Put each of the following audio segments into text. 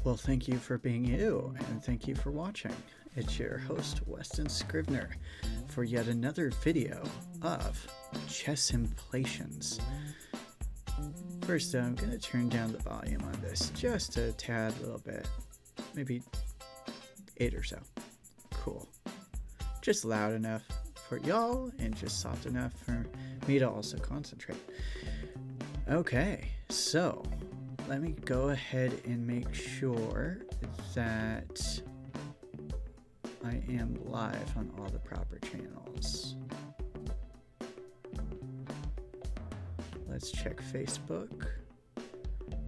Well, thank you for being you, and thank you for watching. It's your host, Weston Scrivener, for yet another video of Chessemplations. First, I'm going to turn down the volume on this just a tad little bit, maybe 8 or so. Cool. Just loud enough for y'all and just soft enough for me to also concentrate. Okay, so let me go ahead and make sure that I am live on all the proper channels. Let's check Facebook.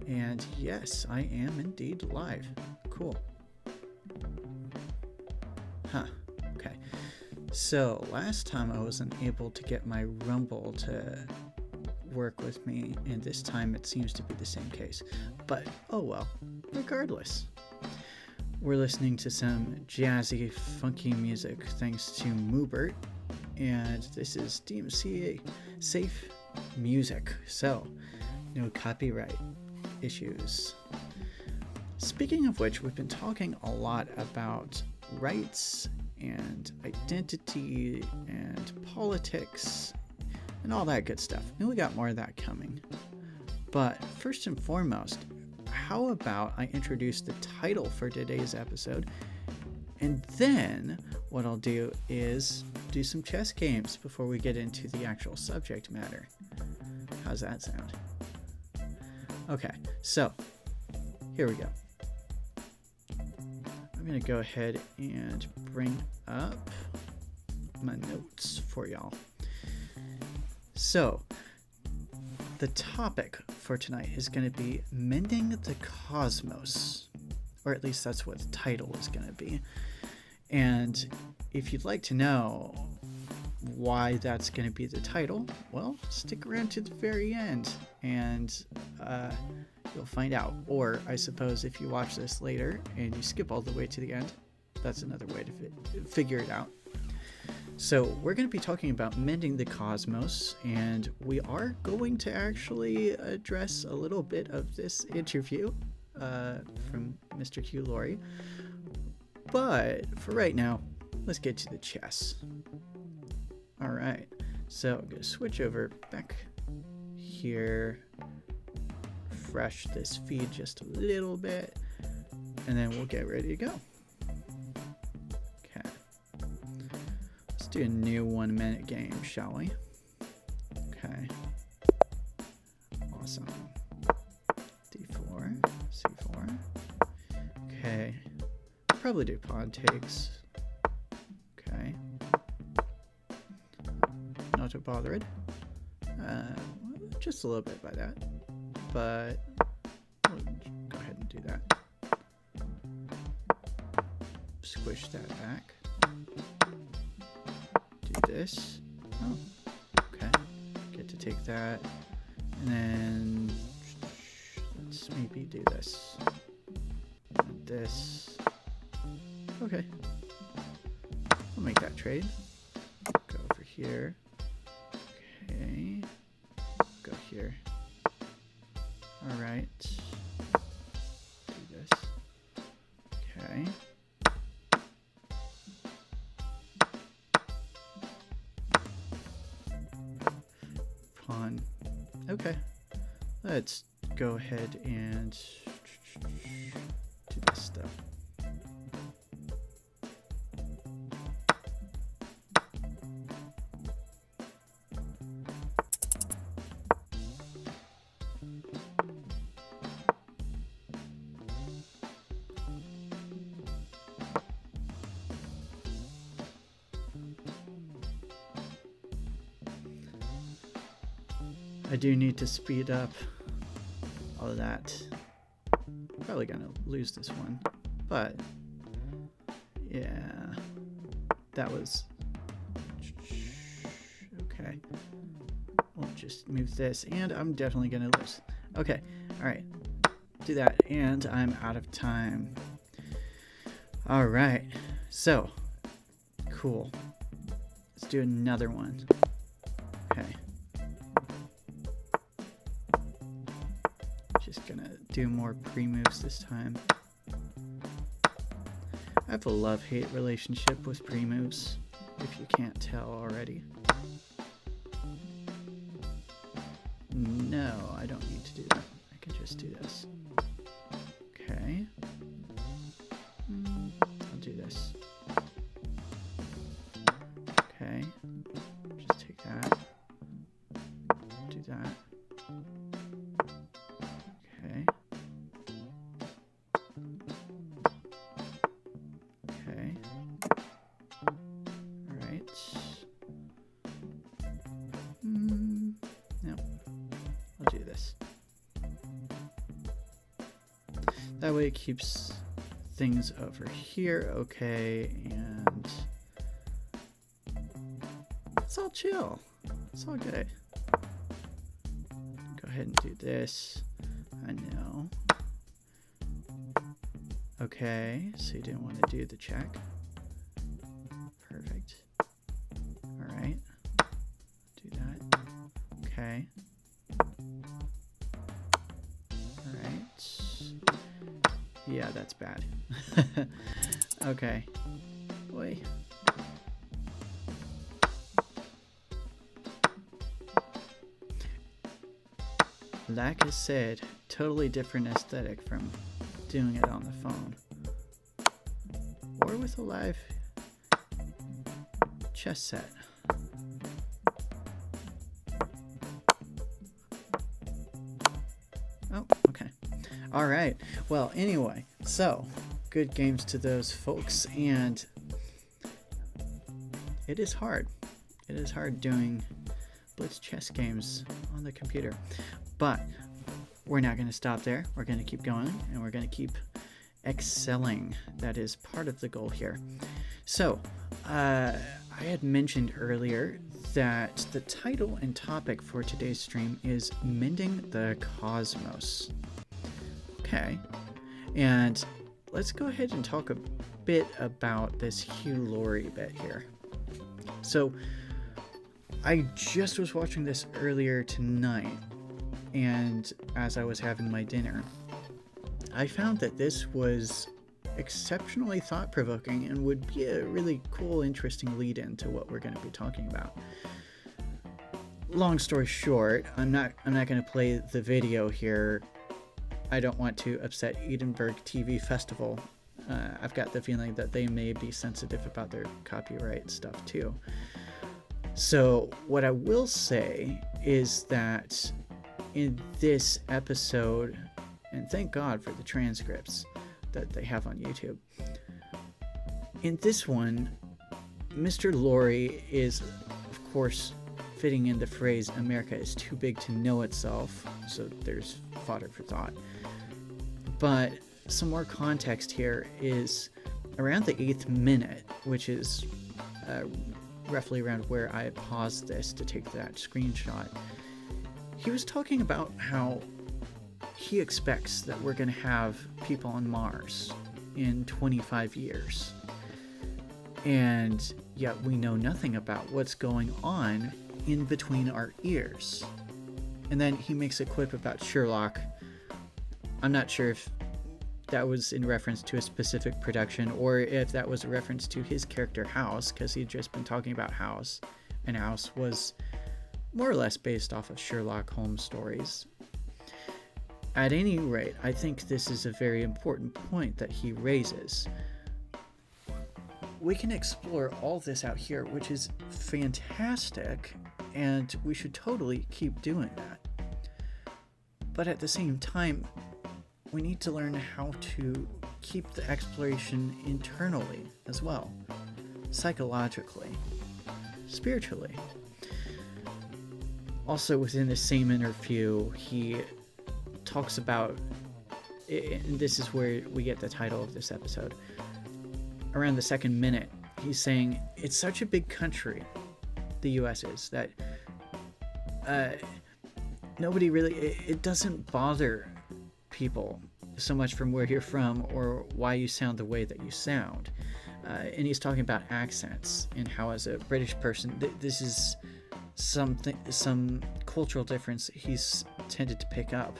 And yes, I am indeed live. Cool. Huh. Okay. So last time I wasn't able to get my Rumble to work with me, and this time it seems to be the same case. But oh well, regardless. We're listening to some jazzy, funky music thanks to Moobert, and this is DMCA safe music, so no copyright issues. Speaking of which, we've been talking a lot about rights and identity and politics and all that good stuff, and we got more of that coming. But first and foremost, how about I introduce the title for today's episode, and then what I'll do is do some chess games before we get into the actual subject matter. How's that sound? Okay, so here we go. I'm going to go ahead and bring up my notes for y'all. So, the topic for tonight is going to be Mending the Cosmos, or at least that's what the title is going to be. And if you'd like to know why that's going to be the title, well, stick around to the very end and you'll find out. Or I suppose if you watch this later and you skip all the way to the end, that's another way to figure it out. So we're going to be talking about Mending the Cosmos, and we are going to actually address a little bit of this interview from Mr. Hugh Laurie. But for right now, let's get to the chess. All right, so I'm going to switch over back here, refresh this feed just a little bit, and then we'll get ready to go. Do a new 1 minute game, shall we? Okay. Awesome. D4, C4. Okay. Probably do pawn takes. Okay. Not too bothered. Just a little bit by that. But we'll go ahead and do that. Squish that back. This. Oh, okay. Get to take that. And then let's maybe do this. And this. Okay. I'll make that trade. Go over here. Okay. Go here. Alright. Do this. Okay. Okay, let's go ahead and do this stuff. I do need to speed up all of that. Probably gonna lose this one, but yeah, that was okay. We'll just move this, and I'm definitely gonna lose. Okay, all right, do that, and I'm out of time. All right, so cool. Let's do another one. Okay. Just gonna do more pre-moves this time. I have a love-hate relationship with pre-moves, if you can't tell already. No, I don't need to do that. I can just do this. Okay. I'll do this. Okay. Just take that. Do that. Okay. Okay. Alright. No. I'll do this. That way it keeps things over here okay, and it's all chill. It's all good. Go ahead and do this. I know. Okay, so you didn't want to do the check. Perfect. Alright. Do that. Okay. Alright. Yeah, that's bad. Okay. Boy. Like I said, totally different aesthetic from doing it on the phone. Or with a live chess set. Oh, okay. Alright. Well, anyway, so good games to those folks, and it is hard. It is hard doing blitz chess games on the computer. But we're not going to stop there. We're going to keep going, and we're going to keep excelling. That is part of the goal here. So, I had mentioned earlier that the title and topic for today's stream is Mending the Cosmos. Okay, and let's go ahead and talk a bit about this Hugh Laurie bit here. So, I just was watching this earlier tonight, and as I was having my dinner, I found that this was exceptionally thought-provoking and would be a really cool, interesting lead-in to what we're going to be talking about. Long story short, I'm not going to play the video here. I don't want to upset Edinburgh TV Festival. I've got the feeling that they may be sensitive about their copyright stuff too. So what I will say is that in this episode, and thank God for the transcripts that they have on YouTube, in this one, Mr. Laurie is, of course, fitting in the phrase, America is too big to know itself, so there's fodder for thought. But some more context here is around the 8th minute, which is roughly around where I paused this to take that screenshot. He was talking about how he expects that we're going to have people on Mars in 25 years. And yet we know nothing about what's going on in between our ears. And then he makes a quip about Sherlock. I'm not sure if that was in reference to a specific production or if that was a reference to his character House, because he'd just been talking about House, and House was more or less based off of Sherlock Holmes stories. At any rate, I think this is a very important point that he raises. We can explore all this out here, which is fantastic, and we should totally keep doing that. But at the same time, we need to learn how to keep the exploration internally as well, psychologically, spiritually. Also, within the same interview, he talks about, and this is where we get the title of this episode, around the 2nd minute, he's saying it's such a big country, the US is, that nobody really, it doesn't bother people so much from where you're from or why you sound the way that you sound. And he's talking about accents and how, as a British person, this is some cultural difference he's tended to pick up.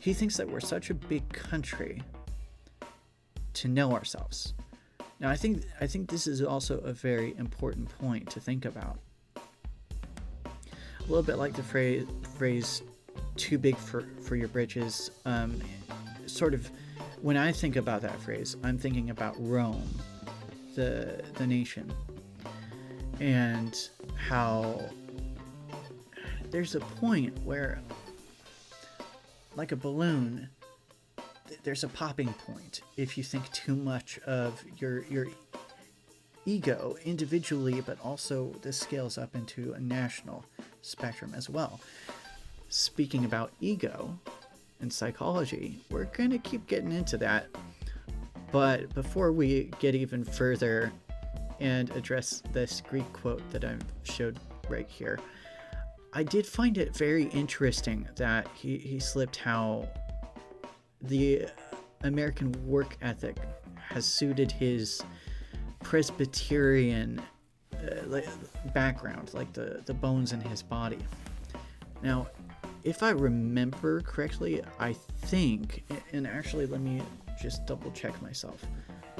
He thinks that we're such a big country to know ourselves. Now, I think this is also a very important point to think about. A little bit like the phrase "too big for your britches." Sort of, when I think about that phrase, I'm thinking about Rome, the nation, and how there's a point where, like a balloon, there's a popping point if you think too much of your ego individually, but also this scales up into a national spectrum as well. Speaking about ego and psychology, we're going to keep getting into that. But before we get even further and address this Greek quote that I showed right here, I did find it very interesting that he slipped how the American work ethic has suited his Presbyterian background, like the bones in his body. Now, if I remember correctly, I think, and actually let me just double check myself.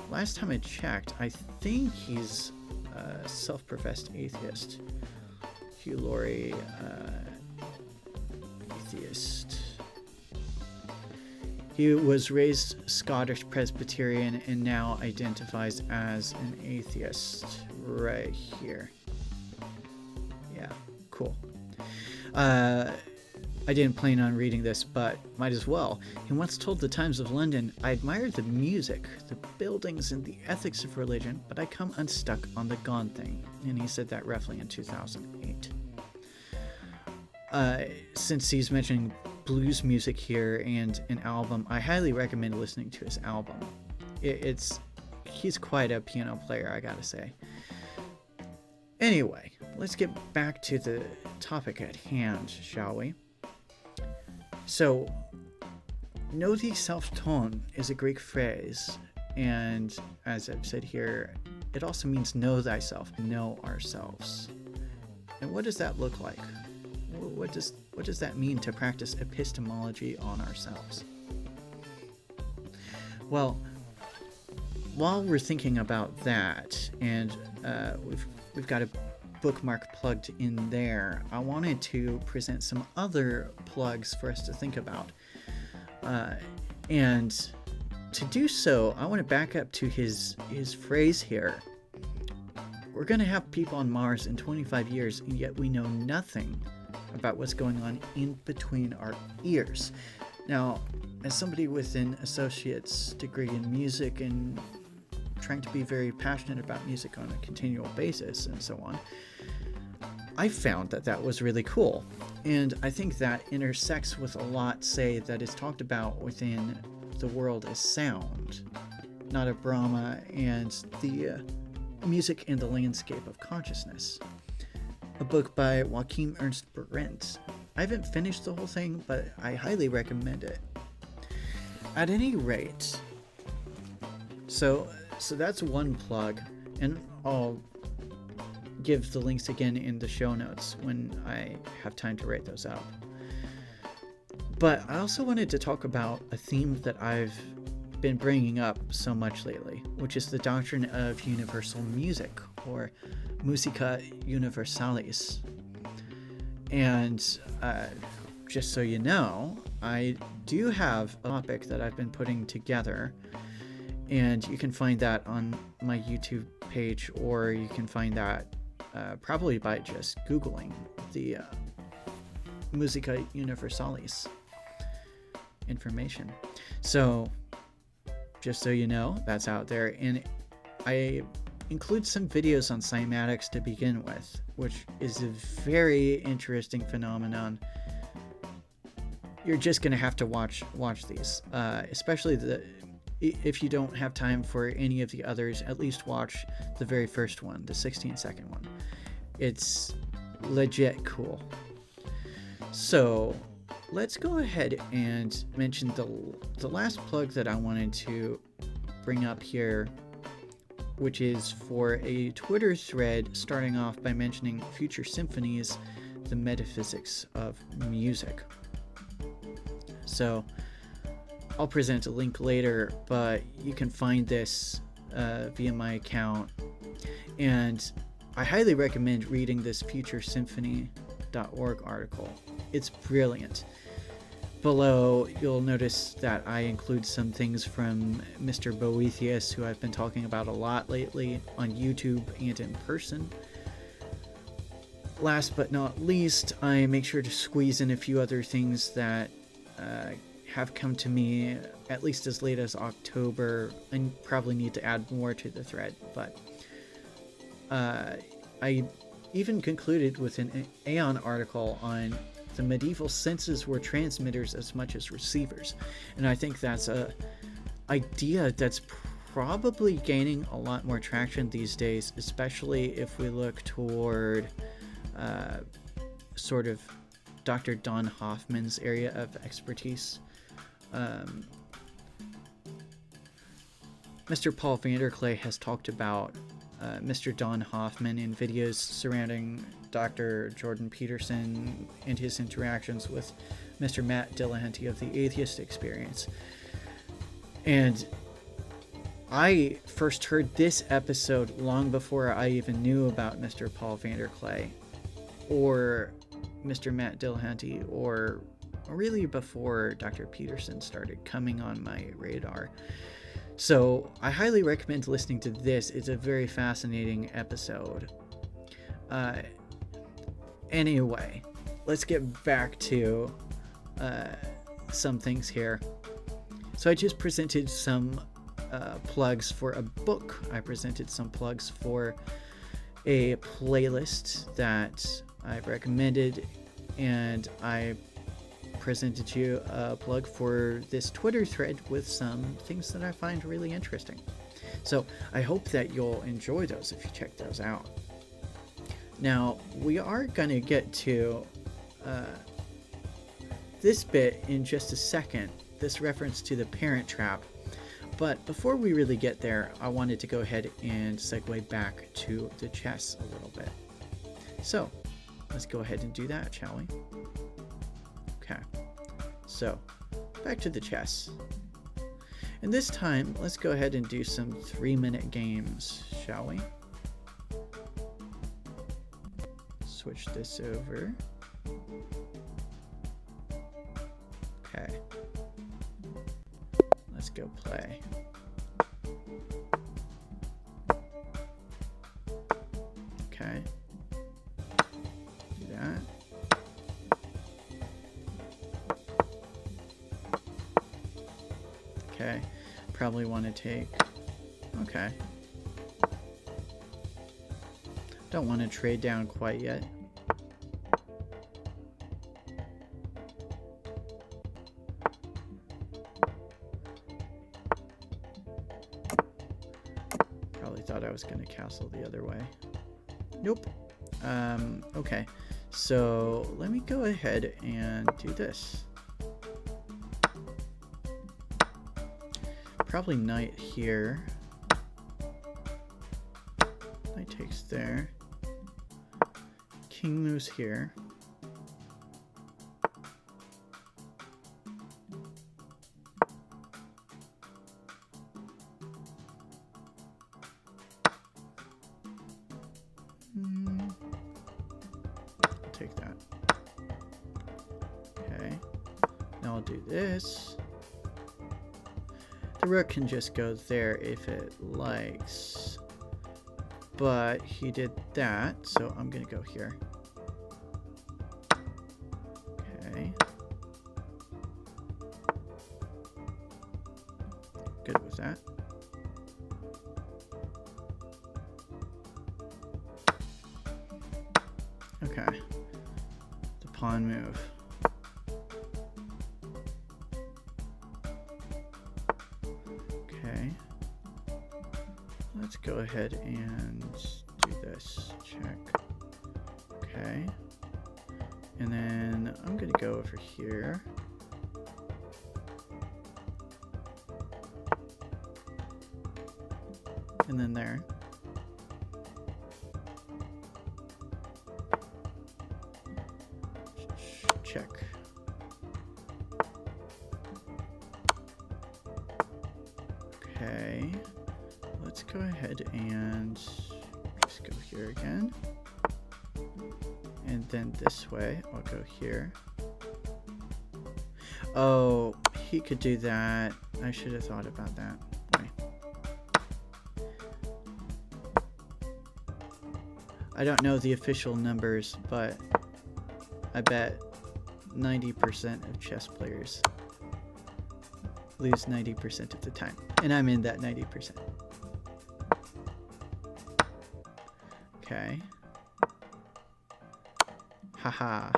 Last time I checked, I think he's a self-professed atheist. Hugh Laurie, atheist. He was raised Scottish Presbyterian and now identifies as an atheist right here. Yeah, cool. I didn't plan on reading this, but might as well. He once told the Times of London, "I admire the music, the buildings, and the ethics of religion, but I come unstuck on the God thing." And he said that roughly in 2008. Since he's mentioning blues music here and an album, I highly recommend listening to his album. He's quite a piano player, I gotta say. Anyway, let's get back to the topic at hand, shall we? So, know thyself ton is a Greek phrase, and as I've said here, it also means know thyself, know ourselves. And what does that look like? What does that mean to practice epistemology on ourselves? Well, while we're thinking about that, and we've got a bookmark plugged in there, I wanted to present some other plugs for us to think about. And to do so, I want to back up to his phrase here. We're going to have people on Mars in 25 years, and yet we know nothing about what's going on in between our ears. Now, as somebody with an associate's degree in music and trying to be very passionate about music on a continual basis and so on, I found that was really cool. And I think that intersects with a lot, say, that is talked about within the world as sound, Nada Brahma, and the music and the landscape of consciousness. A book by Joachim Ernst Berendt. I haven't finished the whole thing, but I highly recommend it. At any rate, so that's one plug, and I'll give the links again in the show notes when I have time to write those out. But I also wanted to talk about a theme that I've been bringing up so much lately, which is the doctrine of universal music, or Musica Universalis. And just so you know, I do have a topic that I've been putting together, and you can find that on my YouTube page, or you can find that probably by just Googling the Musica Universalis information. So, just so you know, that's out there. And I include some videos on cymatics to begin with, which is a very interesting phenomenon. You're just going to have to watch these, especially if you don't have time for any of the others. At least watch the very first one, the 16-second one. It's legit cool. So let's go ahead and mention the last plug that I wanted to bring up here, which is for a Twitter thread starting off by mentioning Future Symphonies, the metaphysics of music. So I'll present a link later, but you can find this via my account, and I highly recommend reading this futuresymphony.org article. It's brilliant. Below, you'll notice that I include some things from Mr. Boethius, who I've been talking about a lot lately on YouTube and in person. Last but not least, I make sure to squeeze in a few other things that have come to me at least as late as October. I probably need to add more to the thread, but I even concluded with an Aeon article on the medieval senses were transmitters as much as receivers. And I think that's a idea that's probably gaining a lot more traction these days, especially if we look toward sort of Dr. Don Hoffman's area of expertise. Mr. Paul Vanderklay has talked about Mr. Don Hoffman in videos surrounding Dr. Jordan Peterson and his interactions with Mr. Matt Dillahunty of the Atheist Experience. And I first heard this episode long before I even knew about Mr. Paul Vanderklay or Mr. Matt Dillahunty, or really before Dr. Peterson started coming on my radar. So I highly recommend listening to this. It's a very fascinating episode. Anyway, let's get back to some things here. So I just presented some plugs for a book. I presented some plugs for a playlist that I've recommended, and I presented you a plug for this Twitter thread with some things that I find really interesting. So I hope that you'll enjoy those if you check those out. Now, we are going to get to this bit in just a second, this reference to the Parent Trap. But before we really get there, I wanted to go ahead and segue back to the chess a little bit. So let's go ahead and do that, shall we? Okay, so back to the chess. And this time, let's go ahead and do some 3-minute games, shall we? Switch this over. Okay. Let's go play. Okay. Do that. Okay. Probably want to take... Okay. Don't want to trade down quite yet. Probably thought I was going to castle the other way. Nope. Okay. So let me go ahead and do this. Probably knight here. Knight takes there. King moves here. I'll take that. Okay. Now I'll do this. The rook can just go there if it likes. But he did that, so I'm gonna go here. Okay. Good with that. Okay. The pawn move. Okay. Let's go ahead and do this. Check. Okay. And then I'm going to go over here. And then there. Check. Okay. let's go ahead and just go here again. And then this way, I'll go here. Oh, he could do that. I should have thought about that. Wait. I don't know the official numbers, but I bet 90% of chess players lose 90% of the time. And I'm in that 90%. Okay. Haha.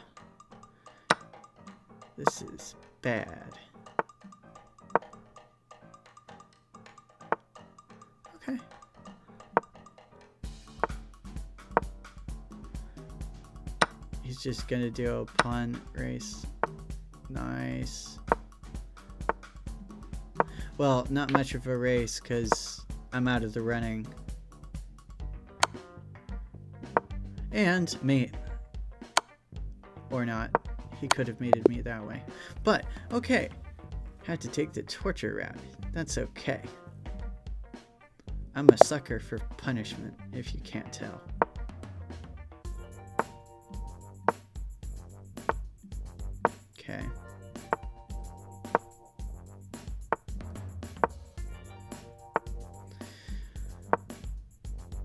This is bad. Okay. He's just gonna do a pawn race. Nice. Well, not much of a race because I'm out of the running. And mate. Or not. He could have mated me that way. But, okay. Had to take the torture route. That's okay. I'm a sucker for punishment, if you can't tell. Okay.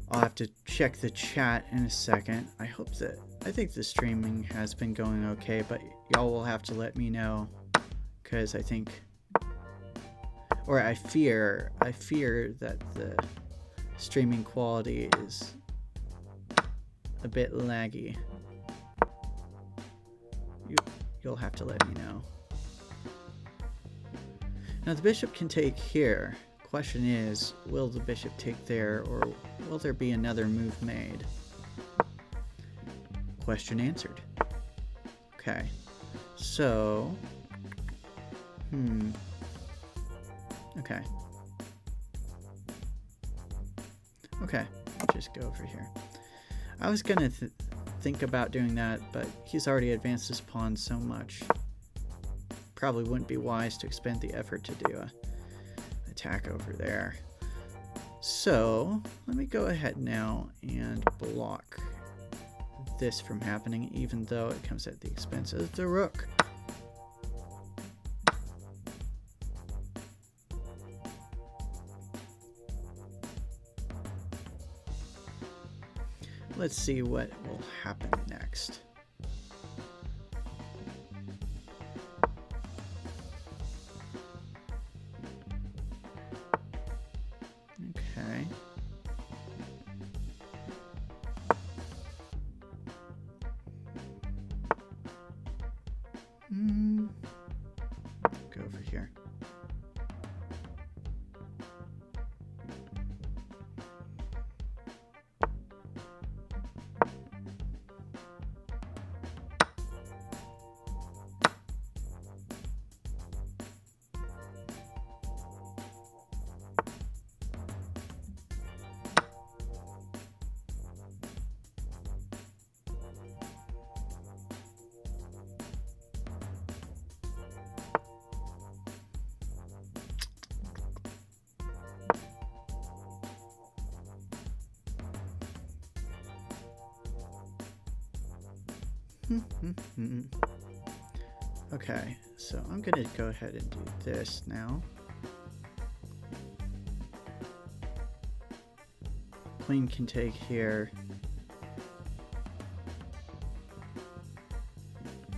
I'll have to check the chat in a second. I think the streaming has been going okay, but y'all will have to let me know, because I fear that the streaming quality is a bit laggy. You'll have to let me know. Now the bishop can take here. Question is, will the bishop take there, or will there be another move made? Question answered. Okay, so okay, just go over here. I was gonna think about doing that, but he's already advanced his pawn so much. Probably wouldn't be wise to expend the effort to do a attack over there. So let me go ahead now and block this from happening, even though it comes at the expense of the rook. Let's see what will happen next. Okay. Go over here. Okay, so I'm gonna go ahead and do this now. Queen can take here.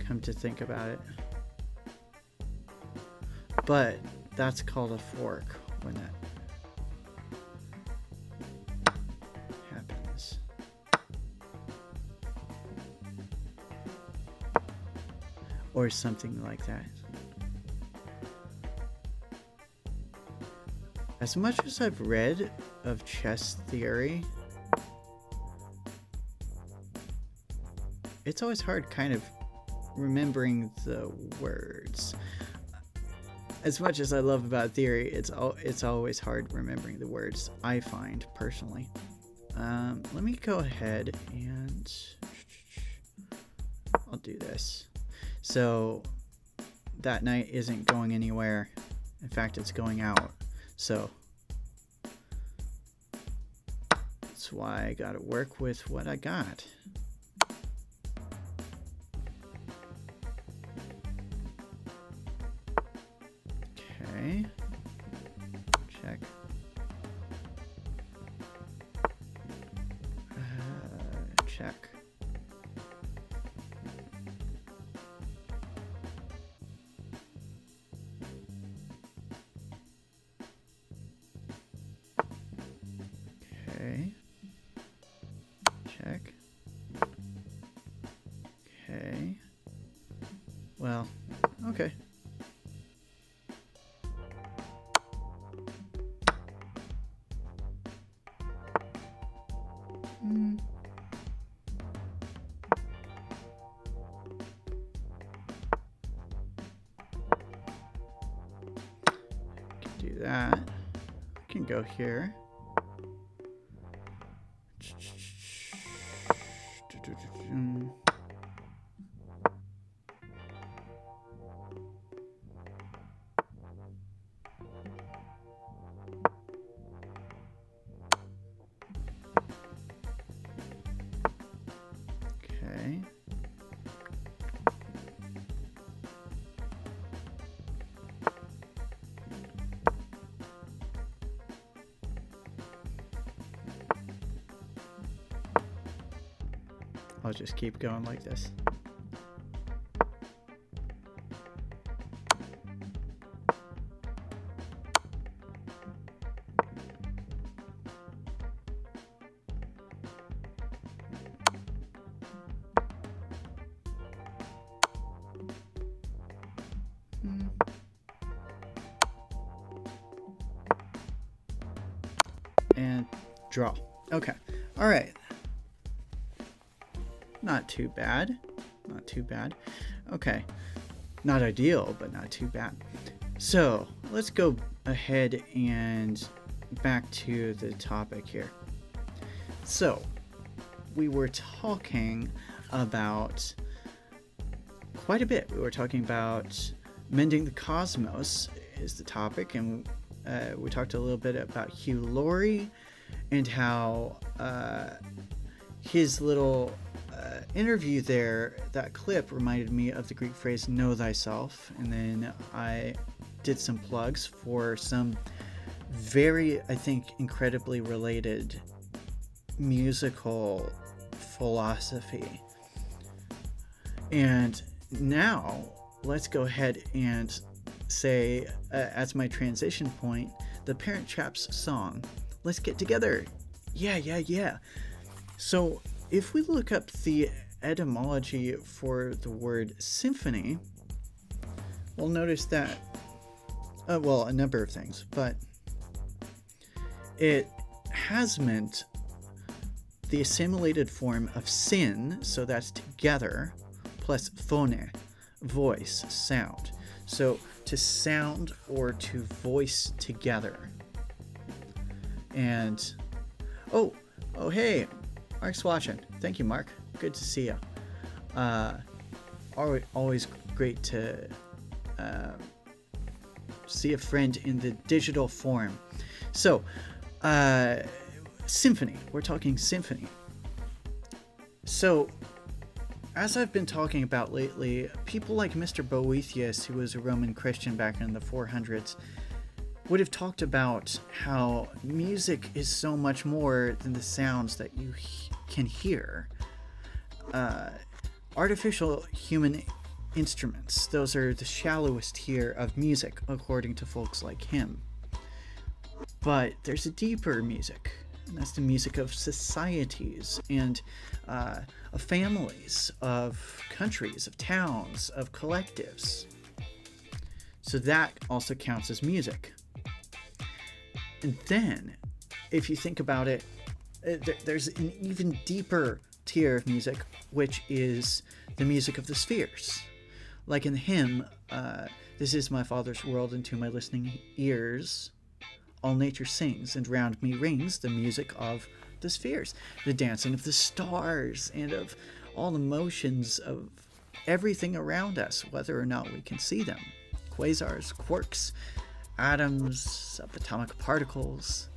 Come to think about it. But that's called a fork when that happens. Or something like that. As much as I've read of chess theory, it's always hard kind of remembering the words. As much as I love about theory, it's always hard remembering the words, I find, personally. Let me go ahead and I'll do this. So that knight isn't going anywhere. In fact, it's going out. So That's why I gotta work with what I got. Okay. Check. Check. Okay. Check. Okay. Well, okay. Can do that. I can go here. Okay. I'll just keep going like this. And draw. Okay. All right. Not too bad. Not too bad. Okay. Not ideal, but not too bad. So let's go ahead and back to the topic here. So we were talking about quite a bit. We were talking about mending the cosmos is the topic, and we talked a little bit about Hugh Laurie and how his little interview there, that clip reminded me of the Greek phrase know thyself. And then I did some plugs for some very, I think, incredibly related musical philosophy. And now let's go ahead and say, as my transition point, the Parent Trap's song, Let's Get Together. Yeah. So if we look up the etymology for the word symphony, we'll notice that, a number of things, but it has meant the assimilated form of sin, so that's together, plus phone, voice, sound. So to sound or to voice together. And, oh, hey, Mark's watching. Thank you, Mark. Good to see you. Always great to see a friend in the digital form. So, symphony. We're talking symphony. So, as I've been talking about lately, people like Mr. Boethius, who was a Roman Christian back in the 400s, would have talked about how music is so much more than the sounds that you can hear. Artificial human instruments, those are the shallowest tier of music, according to folks like him. But there's a deeper music, and that's the music of societies and of families, of countries, of towns, of collectives. So that also counts as music. And then, if you think about it, there's an even deeper tier of music, which is the music of the spheres. Like in the hymn, this is my Father's world, and to my listening ears all nature sings, and round me rings the music of the spheres, the dancing of the stars, and of all the motions of everything around us, whether or not we can see them. Quasars, quarks, atoms, subatomic particles.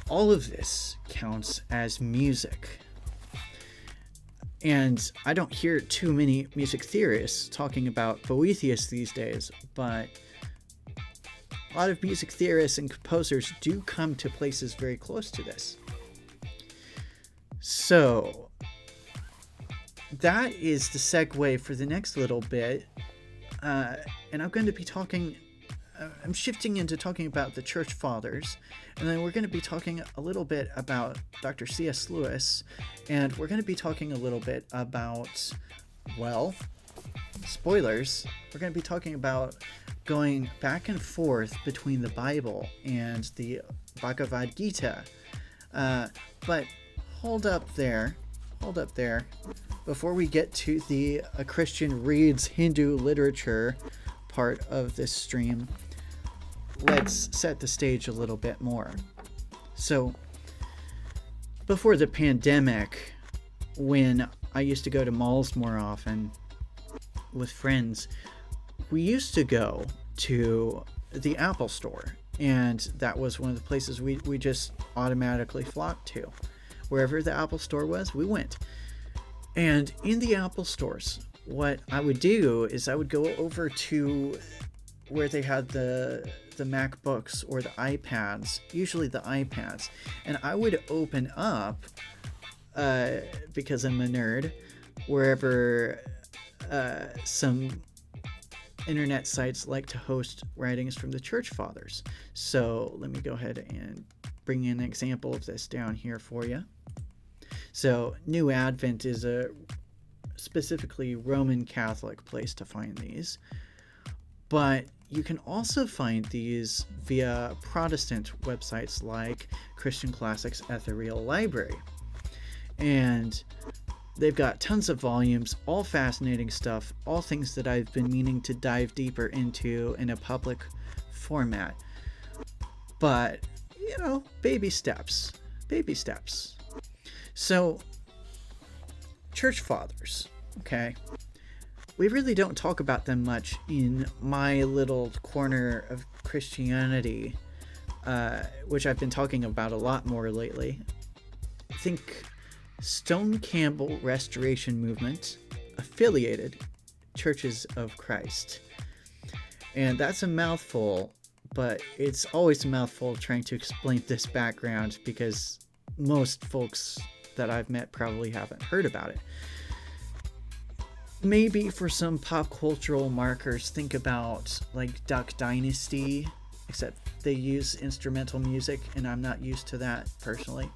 all of this counts as music. And I don't hear too many music theorists talking about Boethius these days, but a lot of music theorists and composers do come to places very close to this. So that is the segue for the next little bit. And I'm going to be talking, I'm shifting into talking about the Church Fathers, and then we're going to be talking a little bit about Dr. C.S. Lewis, and we're going to be talking a little bit about, well, spoilers, we're going to be talking about going back and forth between the Bible and the Bhagavad Gita. But hold up there. Before we get to the A Christian Reads Hindu Literature part of this stream, let's set the stage a little bit more. So, before the pandemic, when I used to go to malls more often with friends, we used to go to the Apple Store, and that was one of the places we just automatically flocked to. Wherever the Apple Store was, we went. And in the Apple Stores, what I would do is I would go over to where they had the MacBooks or the iPads, usually the iPads, and I would open up, because I'm a nerd, wherever some internet sites like to host writings from the Church Fathers. So let me go ahead and bring an example of this down here for you. So New Advent is a specifically Roman Catholic place to find these, but you can also find these via Protestant websites like Christian Classics Ethereal Library. And they've got tons of volumes, all fascinating stuff, all things that I've been meaning to dive deeper into in a public format. But, you know, baby steps. So, Church Fathers, okay? We really don't talk about them much in my little corner of Christianity, which I've been talking about a lot more lately. Think Stone Campbell Restoration Movement, affiliated Churches of Christ. And that's a mouthful, but it's always a mouthful trying to explain this background because most folks that I've met probably haven't heard about it. Maybe for some pop cultural markers, think about like Duck Dynasty, except they use instrumental music and I'm not used to that personally.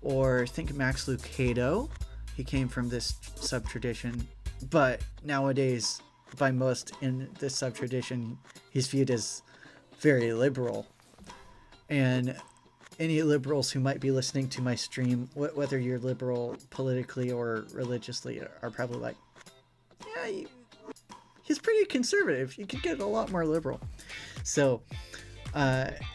Or think Max Lucado. He came from this sub-tradition, but nowadays by most in this sub-tradition he's viewed as very liberal. And any liberals who might be listening to my stream, whether you're liberal politically or religiously, are probably like, yeah, he's pretty conservative. You could get a lot more liberal. So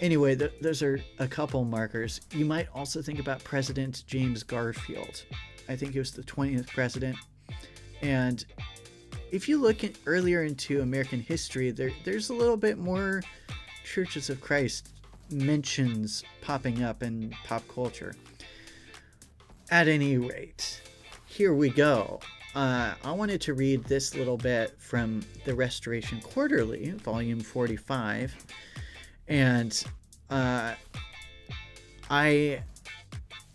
anyway, those are a couple markers. You might also think about President James Garfield. I think he was the 20th president. And if you look earlier into American history, there's a little bit more Churches of Christ mentions popping up in pop culture. At any rate, here we go. I wanted to read this little bit from the Restoration Quarterly, volume 45, and I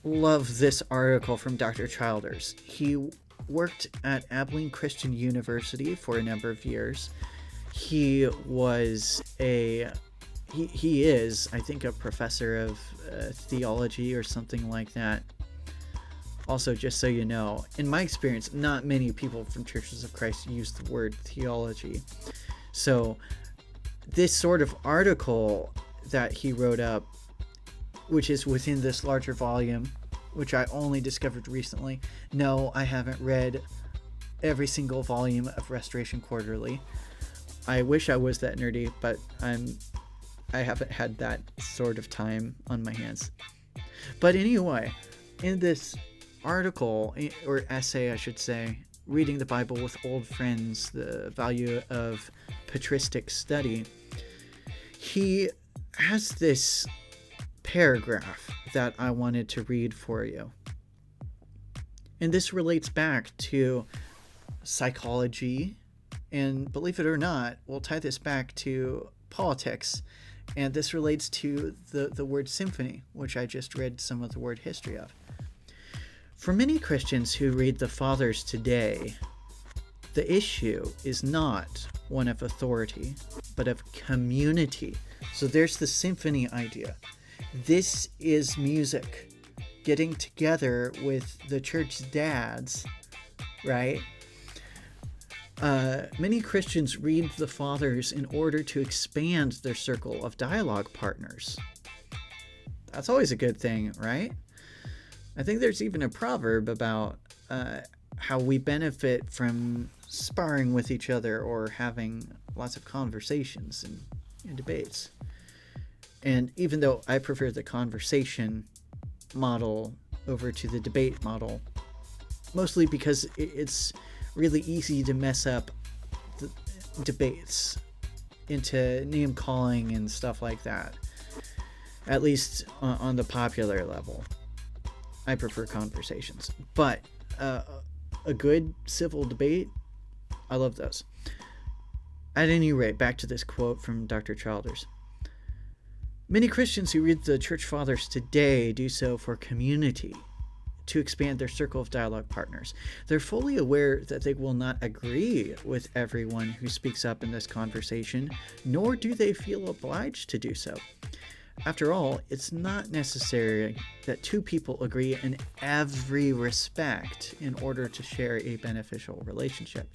love this article from Dr. Childers. He worked at Abilene Christian University for a number of years. He was he is, I think, a professor of theology or something like that. Also, just so you know, in my experience, not many people from Churches of Christ use the word theology. So this sort of article that he wrote up, which is within this larger volume, which I only discovered recently. No, I haven't read every single volume of Restoration Quarterly. I wish I was that nerdy, but I haven't had that sort of time on my hands. But anyway, in this article, or essay I should say, Reading the Bible with Old Friends, the Value of Patristic Study, he has this paragraph that I wanted to read for you. And this relates back to psychology, and believe it or not, we'll tie this back to politics. And this relates to the word symphony, which I just read some of the word history of. For many Christians who read the Fathers today, the issue is not one of authority, but of community. So there's the symphony idea. This is music. Getting together with the church dads, right? Many Christians read the Fathers in order to expand their circle of dialogue partners. That's always a good thing, right? I think there's even a proverb about how we benefit from sparring with each other or having lots of conversations and debates. And even though I prefer the conversation model over to the debate model, mostly because it's really easy to mess up the debates into name calling and stuff like that, at least on the popular level. I prefer conversations, but a good civil debate, I love those. At any rate, back to this quote from Dr. Childers. Many Christians who read the Church Fathers today do so for community, to expand their circle of dialogue partners. They're fully aware that they will not agree with everyone who speaks up in this conversation, nor do they feel obliged to do so. After all, it's not necessary that two people agree in every respect in order to share a beneficial relationship.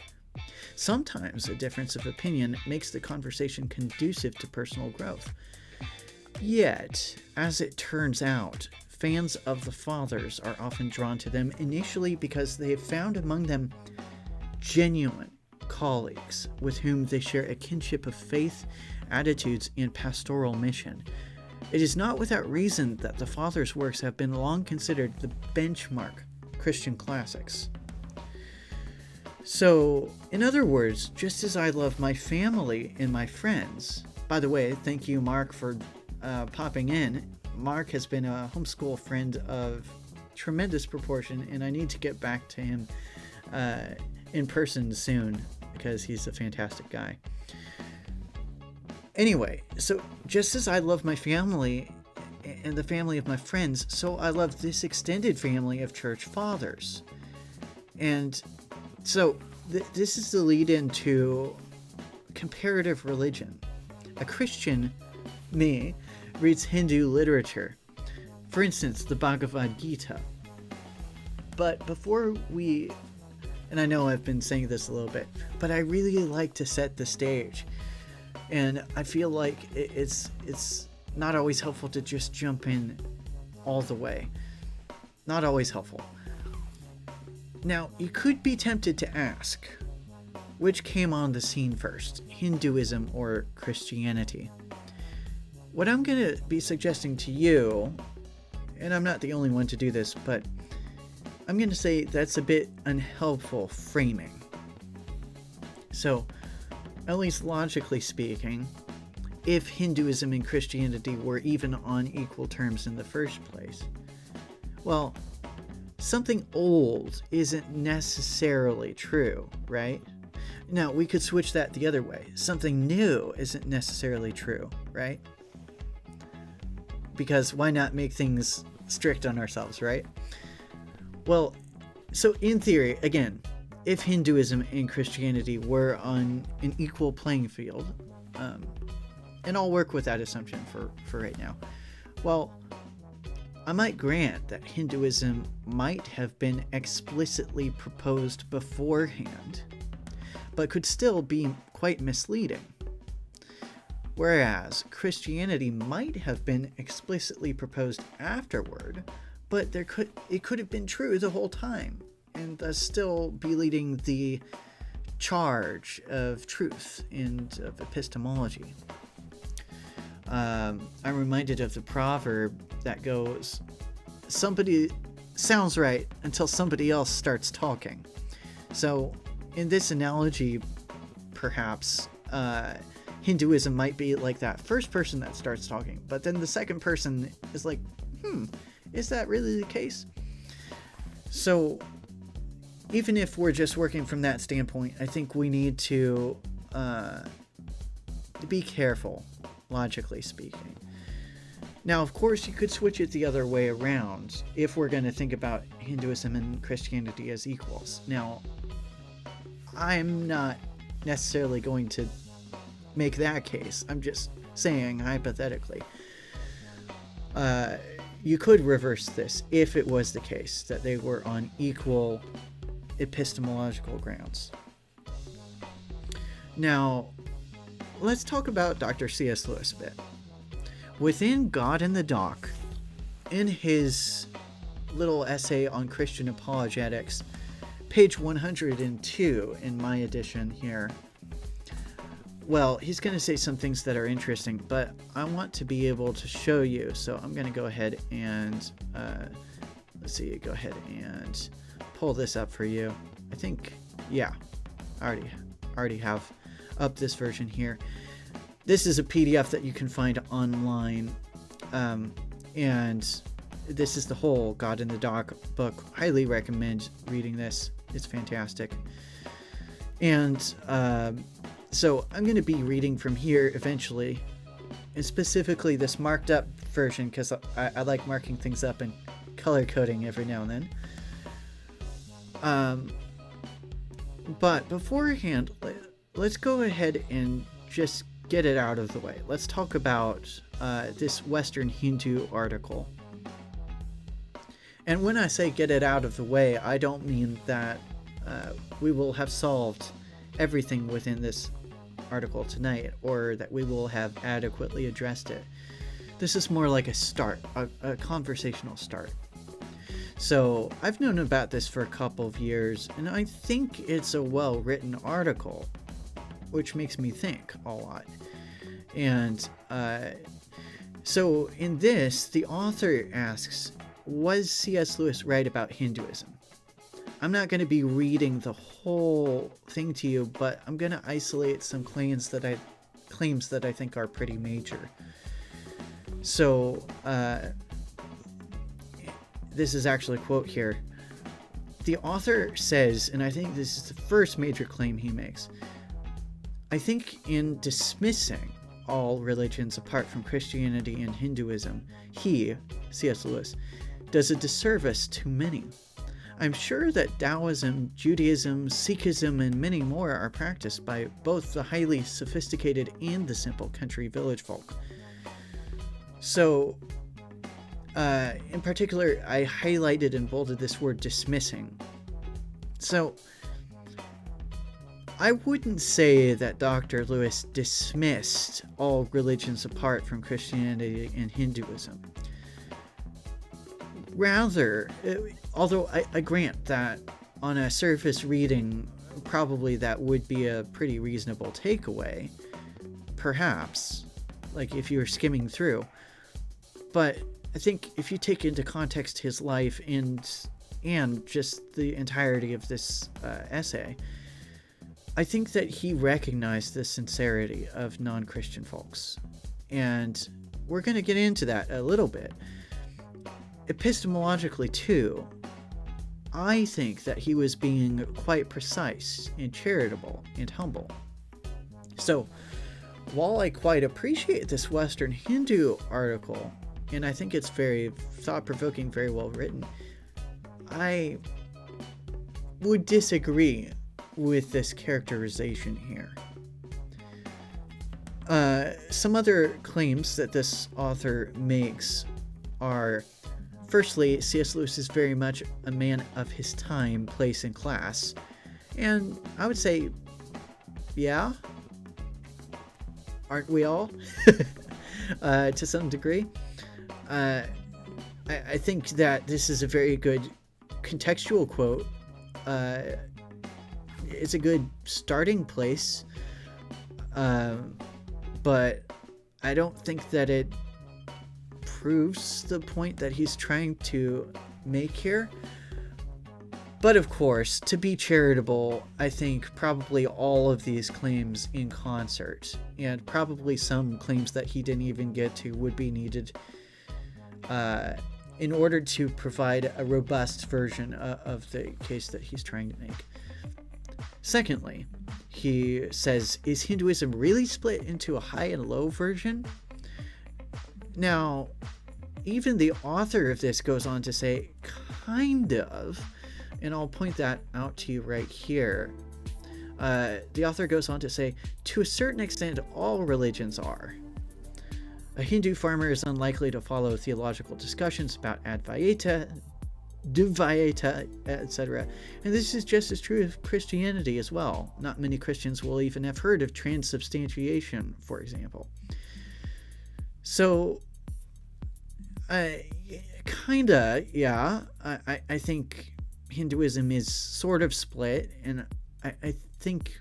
Sometimes a difference of opinion makes the conversation conducive to personal growth. Yet, as it turns out, fans of the Fathers are often drawn to them initially because they have found among them genuine colleagues with whom they share a kinship of faith, attitudes, and pastoral mission. It is not without reason that the Fathers' works have been long considered the benchmark Christian classics. So, in other words, just as I love my family and my friends, by the way, thank you, Mark, for popping in. Mark has been a homeschool friend of tremendous proportion, and I need to get back to him in person soon because he's a fantastic guy. Anyway, so just as I love my family and the family of my friends, so I love this extended family of church fathers. And so this is the lead into comparative religion. A Christian, me, reads Hindu literature. For instance, the Bhagavad Gita. But before we, and I know I've been saying this a little bit, but I really like to set the stage. And I feel like it's not always helpful to just jump in all the way. Not always helpful. Now, you could be tempted to ask, which came on the scene first, Hinduism or Christianity? What I'm going to be suggesting to you, and I'm not the only one to do this, but I'm going to say that's a bit unhelpful framing. So, at least logically speaking, if Hinduism and Christianity were even on equal terms in the first place, well, something old isn't necessarily true, right? Now, we could switch that the other way. Something new isn't necessarily true, right? Because why not make things strict on ourselves, right? Well, so in theory, again, if Hinduism and Christianity were on an equal playing field, and I'll work with that assumption for right now, well, I might grant that Hinduism might have been explicitly proposed beforehand, but could still be quite misleading. Whereas Christianity might have been explicitly proposed afterward, but it could have been true the whole time, and thus still be leading the charge of truth and of epistemology. I'm reminded of the proverb that goes, somebody sounds right until somebody else starts talking. So in this analogy, perhaps Hinduism might be like that first person that starts talking, but then the second person is like, is that really the case? So even if we're just working from that standpoint, I think we need to be careful, logically speaking. Now, of course, you could switch it the other way around if we're going to think about Hinduism and Christianity as equals. Now, I'm not necessarily going to make that case. I'm just saying, hypothetically, you could reverse this if it was the case that they were on equal epistemological grounds. Now, let's talk about Dr. C.S. Lewis a bit. Within God in the Dock, in his little essay on Christian apologetics, page 102 in my edition here, well, he's going to say some things that are interesting, but I want to be able to show you, so I'm going to go ahead and, go ahead and pull this up for you. I think, yeah, I already have up this version here. This is a PDF that you can find online, and this is the whole God in the Dock book. Highly recommend reading this. It's fantastic. And so I'm going to be reading from here eventually, and specifically this marked up version, because I like marking things up and color coding every now and then. But beforehand, let's go ahead and just get it out of the way. Let's talk about this Western Hindu article. And when I say get it out of the way, I don't mean that we will have solved everything within this article tonight, or that we will have adequately addressed it. This is more like a start, a conversational start. So I've known about this for a couple of years, and I think it's a well-written article, which makes me think a lot. And so in this, the author asks, was C.S. Lewis right about Hinduism? I'm not going to be reading the whole thing to you, but I'm going to isolate some claims that I think are pretty major. So this is actually a quote here. The author says, and I think this is the first major claim he makes, I think in dismissing all religions apart from Christianity and Hinduism, he, C.S. Lewis, does a disservice to many. I'm sure that Taoism, Judaism, Sikhism, and many more are practiced by both the highly sophisticated and the simple country village folk. So, in particular, I highlighted and bolded this word dismissing. So, I wouldn't say that Dr. Lewis dismissed all religions apart from Christianity and Hinduism. Rather, although I grant that on a surface reading, probably that would be a pretty reasonable takeaway, perhaps, like if you were skimming through. But I think if you take into context his life and just the entirety of this essay, I think that he recognized the sincerity of non-Christian folks. And we're going to get into that a little bit. Epistemologically, too, I think that he was being quite precise and charitable and humble. So, while I quite appreciate this Western Hindu article, and I think it's very thought-provoking, very well written, I would disagree with this characterization here. Some other claims that this author makes are, firstly, C.S. Lewis is very much a man of his time, place, and class. And I would say, yeah, aren't we all? To some degree. I think that this is a very good contextual quote. It's a good starting place, but I don't think that it proves the point that he's trying to make here. But of course, to be charitable, I think probably all of these claims in concert, and probably some claims that he didn't even get to, would be needed in order to provide a robust version of the case that he's trying to make. Secondly, he says, is Hinduism really split into a high and low version? Now, even the author of this goes on to say, kind of, and I'll point that out to you right here. The author goes on to say, to a certain extent, all religions are. A Hindu farmer is unlikely to follow theological discussions about Advaita, Dvaita, etc. And this is just as true of Christianity as well. Not many Christians will even have heard of transubstantiation, for example. So, kinda, yeah. I think Hinduism is sort of split, and I think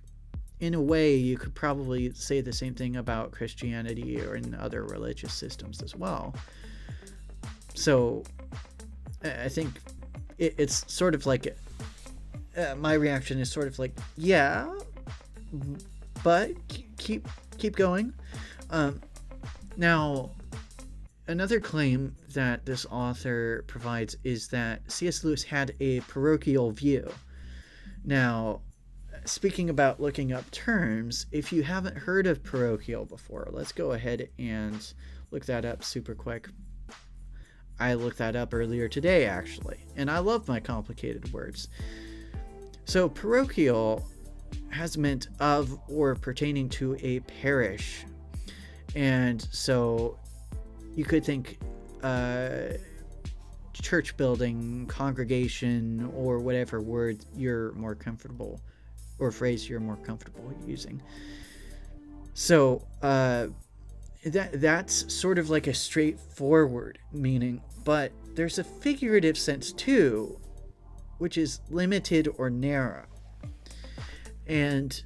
in a way you could probably say the same thing about Christianity or in other religious systems as well. So I think it's sort of like my reaction is sort of like, yeah, but keep going. Now, another claim that this author provides is that C.S. Lewis had a parochial view. Now, speaking about looking up terms, if you haven't heard of parochial before, let's go ahead and look that up super quick. I looked that up earlier today, actually, and I love my complicated words. So parochial has meant of or pertaining to a parish. And so you could think church building, congregation, or whatever word you're more comfortable, or phrase you're more comfortable using. So that's sort of like a straightforward meaning, but there's a figurative sense too, which is limited or narrow. And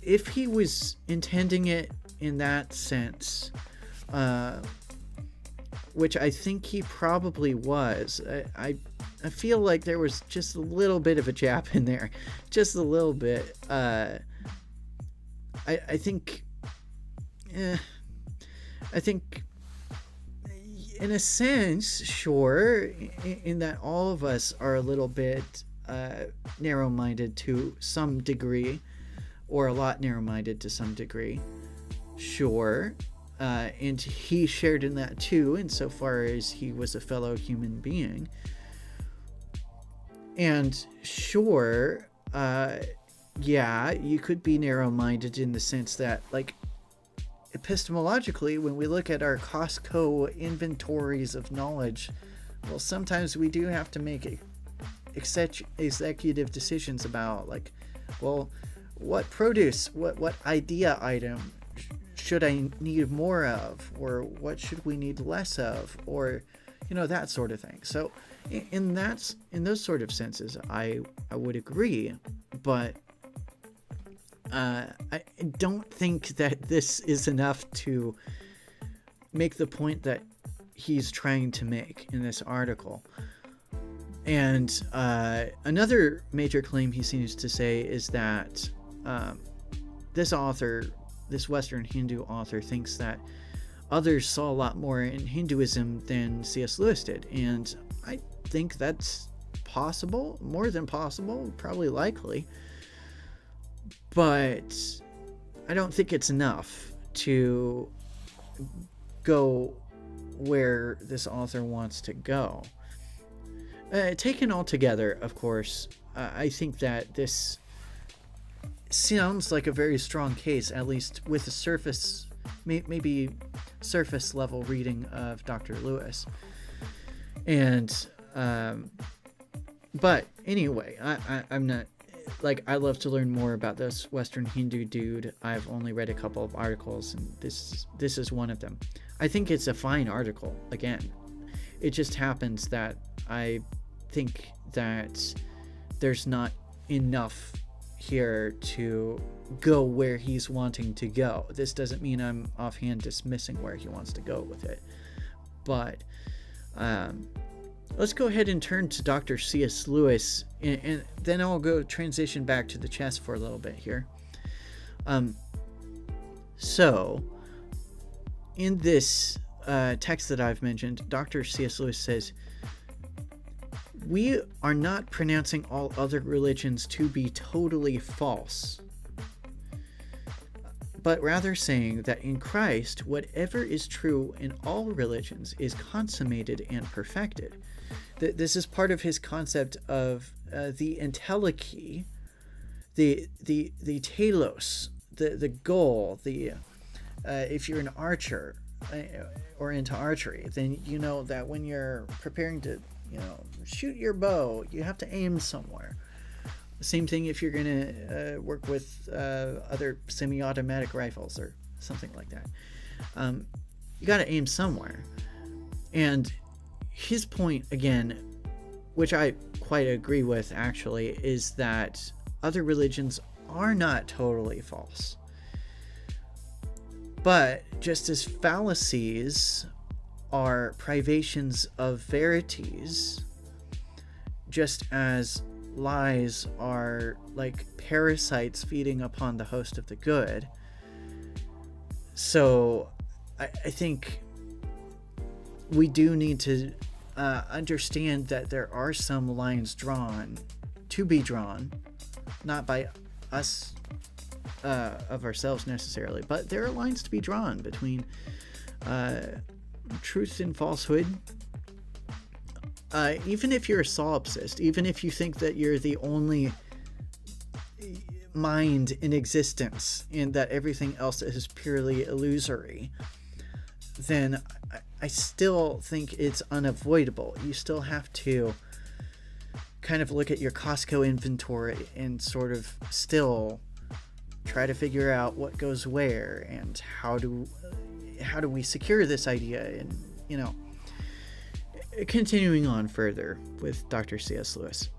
if he was intending it in that sense, which I think he probably was, I feel like there was just a little bit of a gap in there, just a little bit. I think in a sense, sure, in that all of us are a little bit narrow-minded to some degree, or a lot narrow-minded to some degree, sure. And he shared in that too, insofar as he was a fellow human being. And sure, yeah, you could be narrow-minded in the sense that, like, epistemologically, when we look at our Costco inventories of knowledge, well, sometimes we do have to make executive decisions about, like, well, what produce, what idea item should I need more of, or what should we need less of, or, you know, that sort of thing. So in those sort of senses, I would agree, but I don't think that this is enough to make the point that he's trying to make in this article. And another major claim he seems to say is that this Western Hindu author, thinks that others saw a lot more in Hinduism than C.S. Lewis did. And I think that's possible, more than possible, probably likely. But I don't think it's enough to go where this author wants to go. Taken all together, of course, I think that this sounds like a very strong case, at least with a surface, maybe surface level reading of Dr. Lewis. And, but anyway, I'm not, like, I love to learn more about this Western Hindu dude. I've only read a couple of articles, and this is one of them. I think it's a fine article. Again, it just happens that I think that there's not enough here to go where he's wanting to go. This doesn't mean I'm offhand dismissing where he wants to go with it, but let's go ahead and turn to Dr. C.S. Lewis, and then I'll go transition back to the chess for a little bit here. So in this text that I've mentioned, Dr. C.S. Lewis says, we are not pronouncing all other religions to be totally false, but rather saying that in Christ, whatever is true in all religions is consummated and perfected. This is part of his concept of the entelechy, the telos, the goal. If you're an archer or into archery, then you know that when you're preparing to shoot your bow, you have to aim somewhere. Same thing if you're going to work with other semi-automatic rifles or something like that. You got to aim somewhere. And his point, again, which I quite agree with actually, is that other religions are not totally false. But just as fallacies are privations of verities, just as lies are like parasites feeding upon the host of the good. So I think we do need to understand that there are some lines to be drawn, not by us of ourselves necessarily, but there are lines to be drawn between truth and falsehood. Even if you're a solipsist, even if you think that you're the only mind in existence and that everything else is purely illusory, then I still think it's unavoidable. You still have to kind of look at your Costco inventory and sort of still try to figure out what goes where and how do we secure this idea. And continuing on further with Dr. C.S. Lewis.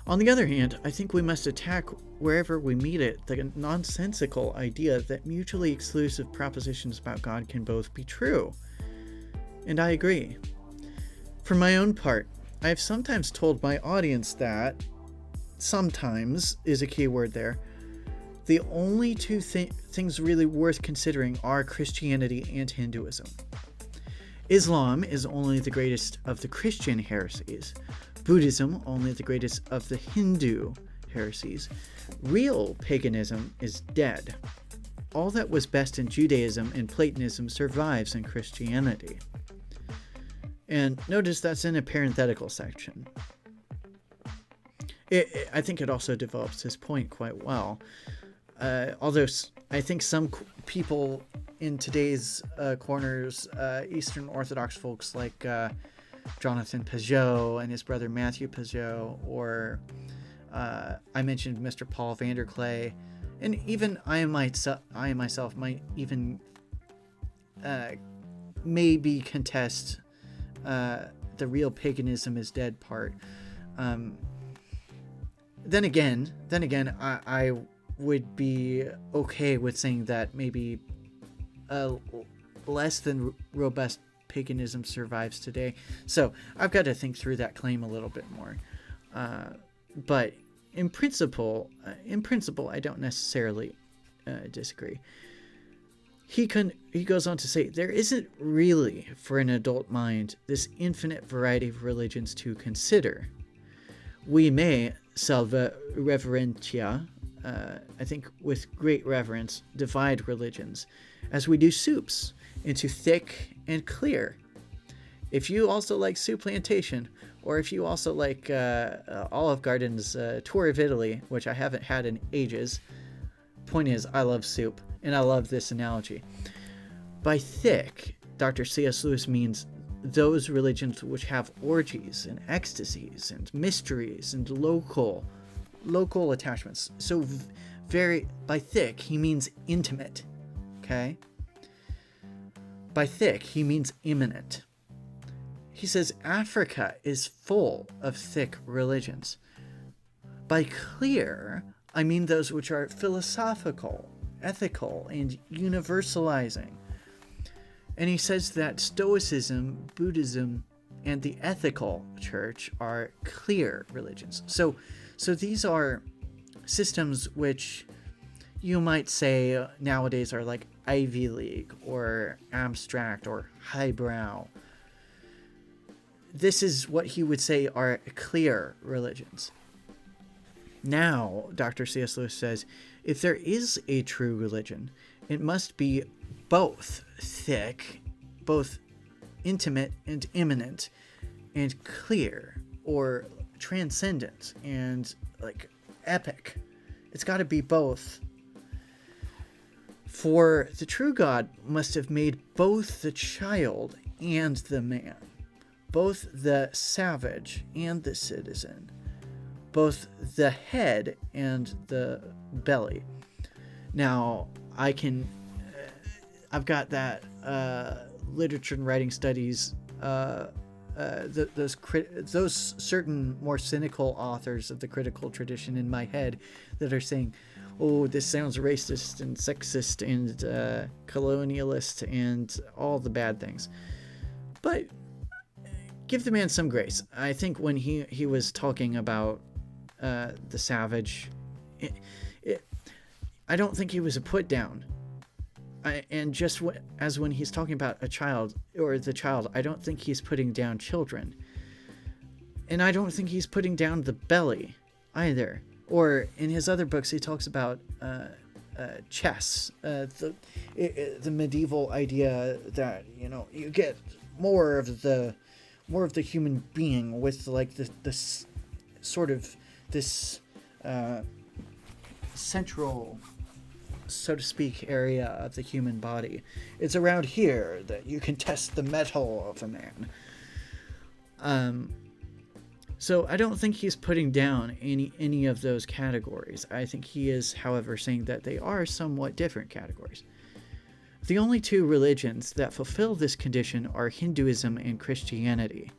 On the other hand, I think we must attack wherever we meet it the nonsensical idea that mutually exclusive propositions about God can both be true. And I agree. For my own part, I have sometimes told my audience that, sometimes is a key word there, the only two things really worth considering are Christianity and Hinduism. Islam is only the greatest of the Christian heresies. Buddhism only the greatest of the Hindu heresies. Real paganism is dead. All that was best in Judaism and Platonism survives in Christianity. And notice that's in a parenthetical section. I think it also develops his point quite well. Although I think some people in today's corners, Eastern Orthodox folks like Jonathan Pageau and his brother Matthew Pageau, or I mentioned Mr. Paul Vanderklay, and even I myself might even maybe contest the real paganism is dead part. Then again, I would be okay with saying that maybe less than robust paganism survives today. So I've got to think through that claim a little bit more. But in principle, I don't necessarily disagree. He goes on to say, there isn't really, for an adult mind, this infinite variety of religions to consider. We may, salva reverentia, I think with great reverence, divide religions, as we do soups, into thick and clear. If you also like Soup Plantation, or if you also like Olive Garden's Tour of Italy, which I haven't had in ages, point is, I love soup, and I love this analogy. By thick, Dr. C.S. Lewis means those religions which have orgies and ecstasies and mysteries and local attachments. So by thick, he means intimate, okay? By thick, he means immanent. He says Africa is full of thick religions. By clear, I mean those which are philosophical, ethical, and universalizing. And he says that Stoicism, Buddhism, and the ethical church are clear religions. So these are systems which you might say nowadays are like Ivy League or abstract or highbrow. This is what he would say are clear religions. Now, Dr. C.S. Lewis says, if there is a true religion, it must be both thick, both intimate and immanent, and clear, or transcendent, and like epic. It's got to be both. For the true God must have made both the child and the man, both the savage and the citizen, both the head and the belly. Now, I've got that literature and writing studies, those certain more cynical authors of the critical tradition in my head that are saying, oh, this sounds racist and sexist and colonialist and all the bad things. But give the man some grace. I think when he was talking about the savage, I don't think he was a put down. And just as when he's talking about a child or the child, I don't think he's putting down children. And I don't think he's putting down the belly either. Or in his other books, he talks about chess, the medieval idea that, you get more of the human being with like this sort of this central, so to speak, area of the human body. It's around here that you can test the mettle of a man. So I don't think he's putting down any of those categories. I think he is, however, saying that they are somewhat different categories. The only two religions that fulfill this condition are Hinduism and Christianity.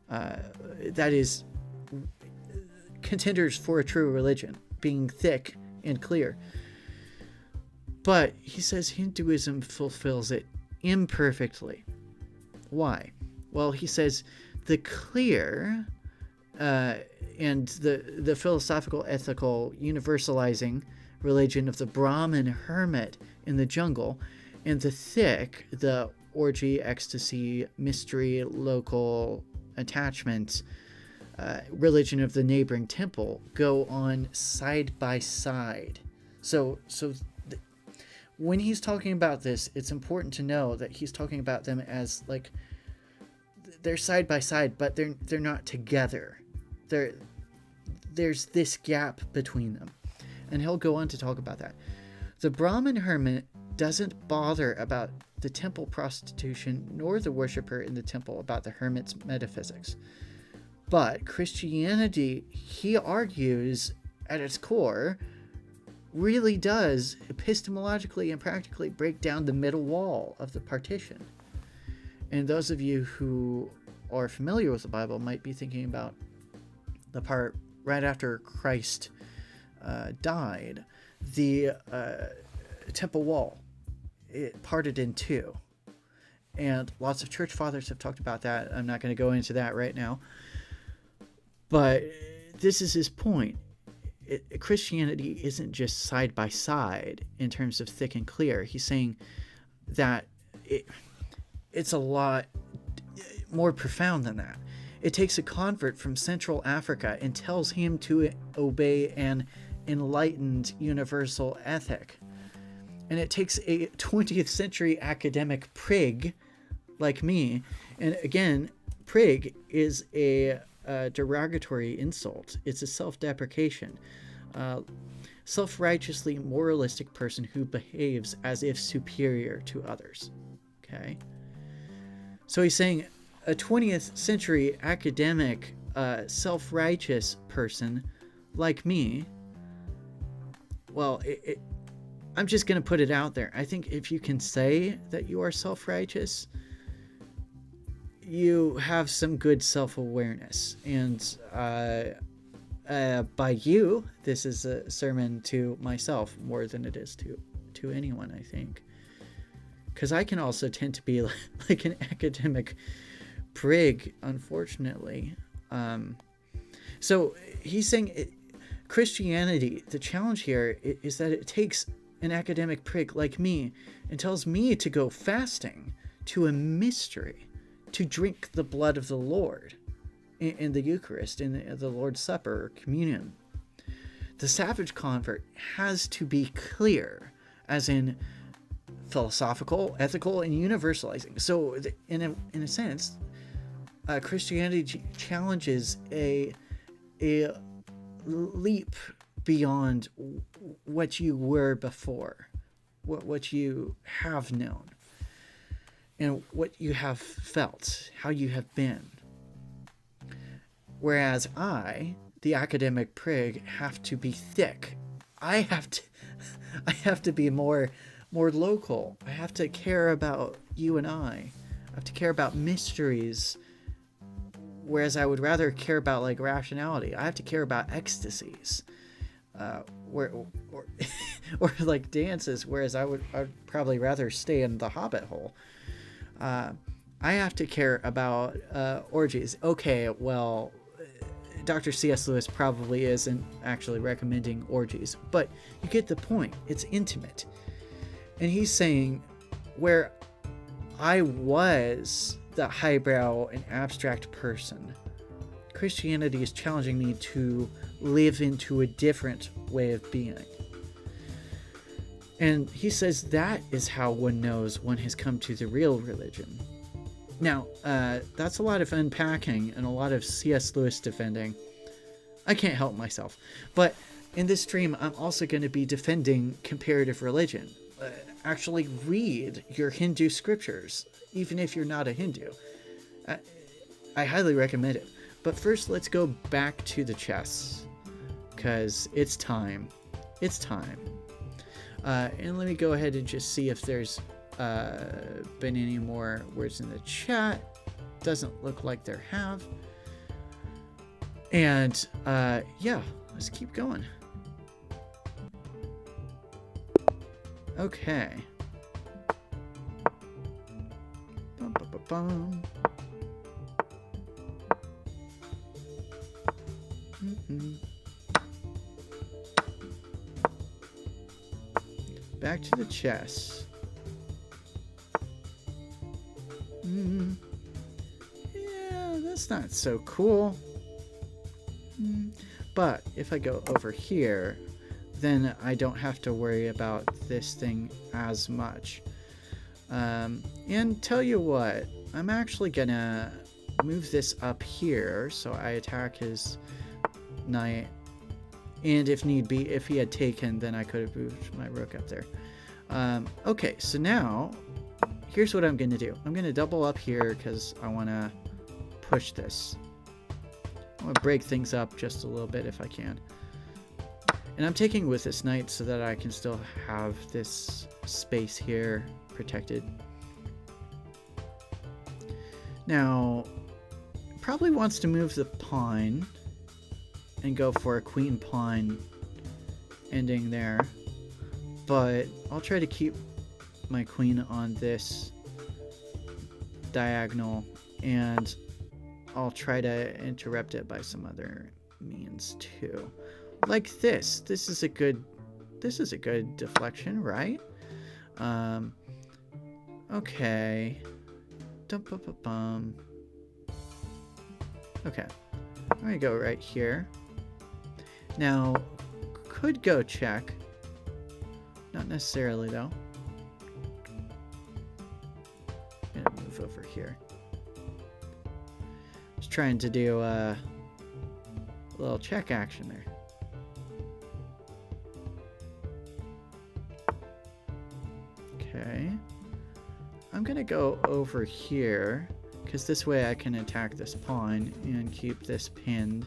That is, contenders for a true religion, being thick and clear. But he says Hinduism fulfills it imperfectly. Why? Well, he says the clear and the philosophical, ethical, universalizing religion of the Brahmin hermit in the jungle, and the thick, the orgy, ecstasy, mystery, local attachment, religion of the neighboring temple go on side by side. So when he's talking about this, it's important to know that he's talking about them as like they're side by side, but they're not together. There's this gap between them, and he'll go on to talk about that. The Brahmin hermit doesn't bother about the temple prostitution, nor the worshiper in the temple about the hermit's metaphysics. But Christianity, he argues, at its core, really does epistemologically and practically break down the middle wall of the partition. And those of you who are familiar with the Bible might be thinking about the part right after Christ died, the temple wall, it parted in two. And lots of church fathers have talked about that. I'm not going to go into that right now. But this is his point. Christianity isn't just side by side in terms of thick and clear. He's saying that it's a lot more profound than that. It takes a convert from Central Africa and tells him to obey an enlightened universal ethic. And it takes a 20th century academic prig like me. And again, prig is a derogatory insult. It's a self-deprecation. Self-righteously moralistic person who behaves as if superior to others. Okay? So he's saying a 20th century academic, self-righteous person like me, well, I'm just going to put it out there. I think if you can say that you are self-righteous, you have some good self-awareness. And by you, this is a sermon to myself more than it is to anyone, I think. Because I can also tend to be like an academic prig, unfortunately. So he's saying Christianity, the challenge here is that it takes an academic prig like me and tells me to go fasting to a mystery, to drink the blood of the Lord in the Eucharist, in the Lord's Supper or communion. The savage convert has to be clear, as in philosophical, ethical, and universalizing. So in a sense, Christianity challenges a leap beyond what you were before, what you have known, and what you have felt, how you have been. Whereas I, the academic prig, have to be thick. I have to be more local. I have to care about you and I have to care about mysteries, whereas I would rather care about like rationality. I have to care about ecstasies, or like dances, whereas I'd probably rather stay in the hobbit hole. I have to care about orgies. Okay, well, Dr. C.S. Lewis probably isn't actually recommending orgies, but you get the point. It's intimate. And he's saying, where I was the highbrow and abstract person, Christianity is challenging me to live into a different way of being. And he says that is how one knows one has come to the real religion. Now, that's a lot of unpacking and a lot of C.S. Lewis defending. I can't help myself. But in this stream, I'm also going to be defending comparative religion. Actually read your Hindu scriptures, even if you're not a Hindu. I highly recommend it. But first, let's go back to the chess, because it's time. It's time. And let me go ahead and just see if there's been any more words in the chat. Doesn't look like there have. And yeah, let's keep going. Okay. Bum, bum, bum, bum. Mm-hmm. Back to the chess. Yeah, that's not so cool. But if I go over here, then I don't have to worry about this thing as much. And tell you what, I'm actually gonna move this up here so I attack his knight. And if need be, if he had taken, then I could have moved my rook up there. Okay, so now, here's what I'm going to do. I'm going to double up here because I want to push this. I want to break things up just a little bit if I can. And I'm taking with this knight so that I can still have this space here protected. Now, probably wants to move the pawn and go for a queen pawn ending there, but I'll try to keep my queen on this diagonal, and I'll try to interrupt it by some other means too, like this. This is a good deflection, right? Okay. Okay, I'm gonna go right here. Now, could go check. Not necessarily, though. I'm gonna move over here. Just trying to do a little check action there. Okay. I'm gonna go over here, because this way I can attack this pawn and keep this pinned.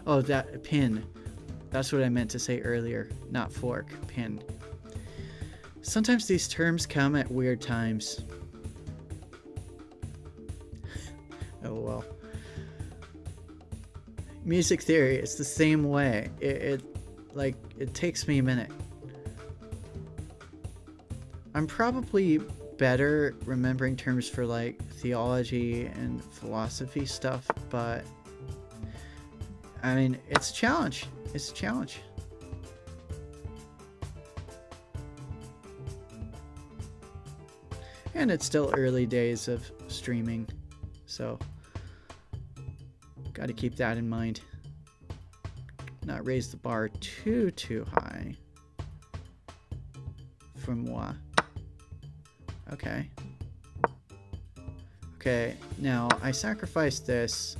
Oh, that pin. That's what I meant to say earlier. Not fork, pin. Sometimes these terms come at weird times. Oh well. Music theory, it's the same way. It takes me a minute. I'm probably better remembering terms for like theology and philosophy stuff, but I mean, it's a challenge. It's a challenge. And it's still early days of streaming, so got to keep that in mind. Not raise the bar too high for moi. Okay. Okay, now I sacrificed this,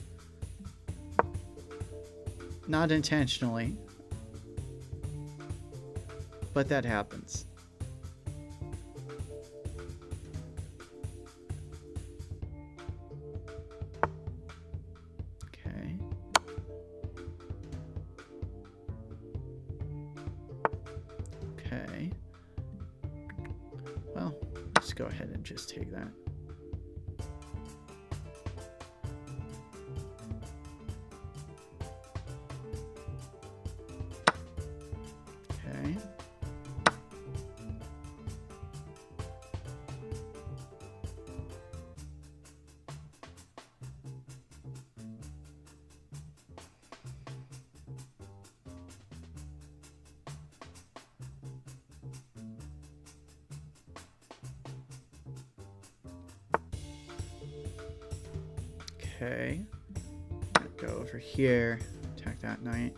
not intentionally, but that happens. Okay. Okay. Well, let's go ahead and just take that. Okay. Okay. Go over here. Attack that knight.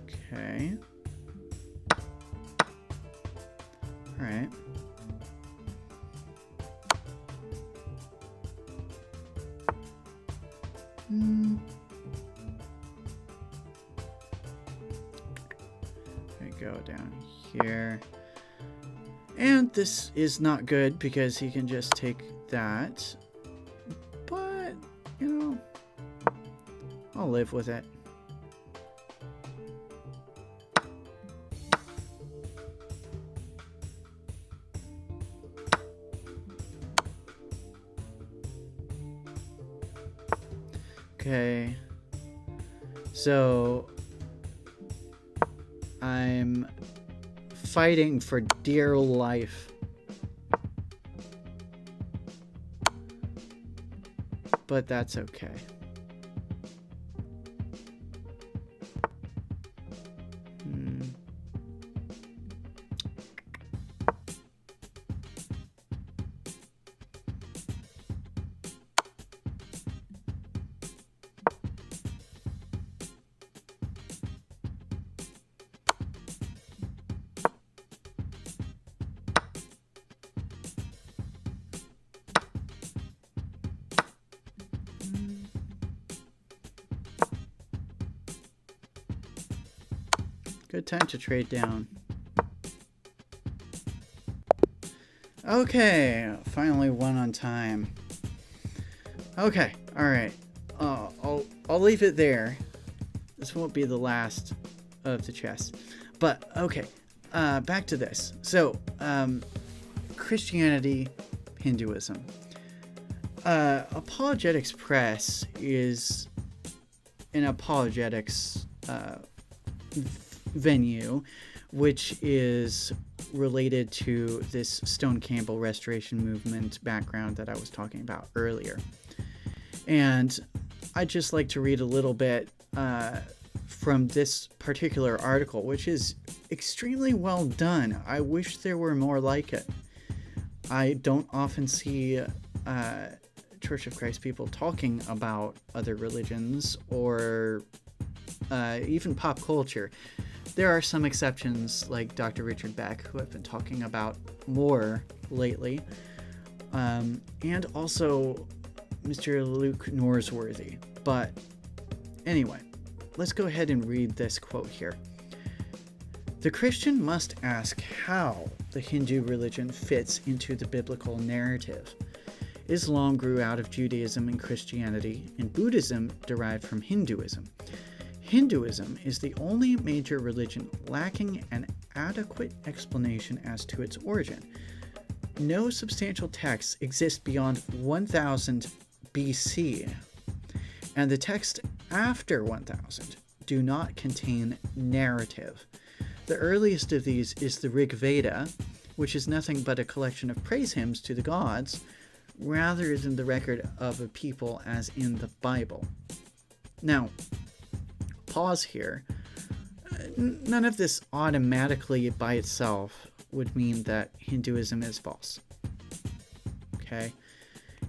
Okay. Alright. I go down here. And this is not good because he can just take that. But, you know, I'll live with it. Okay. So I'm fighting for dear life. But that's okay. Good time to trade down. Okay, finally one on time. Okay, all right. I'll leave it there. This won't be the last of the chess, but okay. Back to this. So, Christianity, Hinduism. Apologetics Press is an apologetics venue, which is related to this Stone Campbell restoration movement background that I was talking about earlier. And I'd just like to read a little bit from this particular article, which is extremely well done. I wish there were more like it. I don't often see Church of Christ people talking about other religions or even pop culture. There are some exceptions, like Dr. Richard Beck, who I've been talking about more lately, and also Mr. Luke Norsworthy. But anyway, let's go ahead and read this quote here. The Christian must ask how the Hindu religion fits into the biblical narrative. Islam grew out of Judaism and Christianity, and Buddhism derived from Hinduism. Hinduism is the only major religion lacking an adequate explanation as to its origin. No substantial texts exist beyond 1000 BC, and the texts after 1000 do not contain narrative. The earliest of these is the Rig Veda, which is nothing but a collection of praise hymns to the gods, rather than the record of a people as in the Bible. Now, pause here. none of this automatically by itself would mean that Hinduism is false. Okay?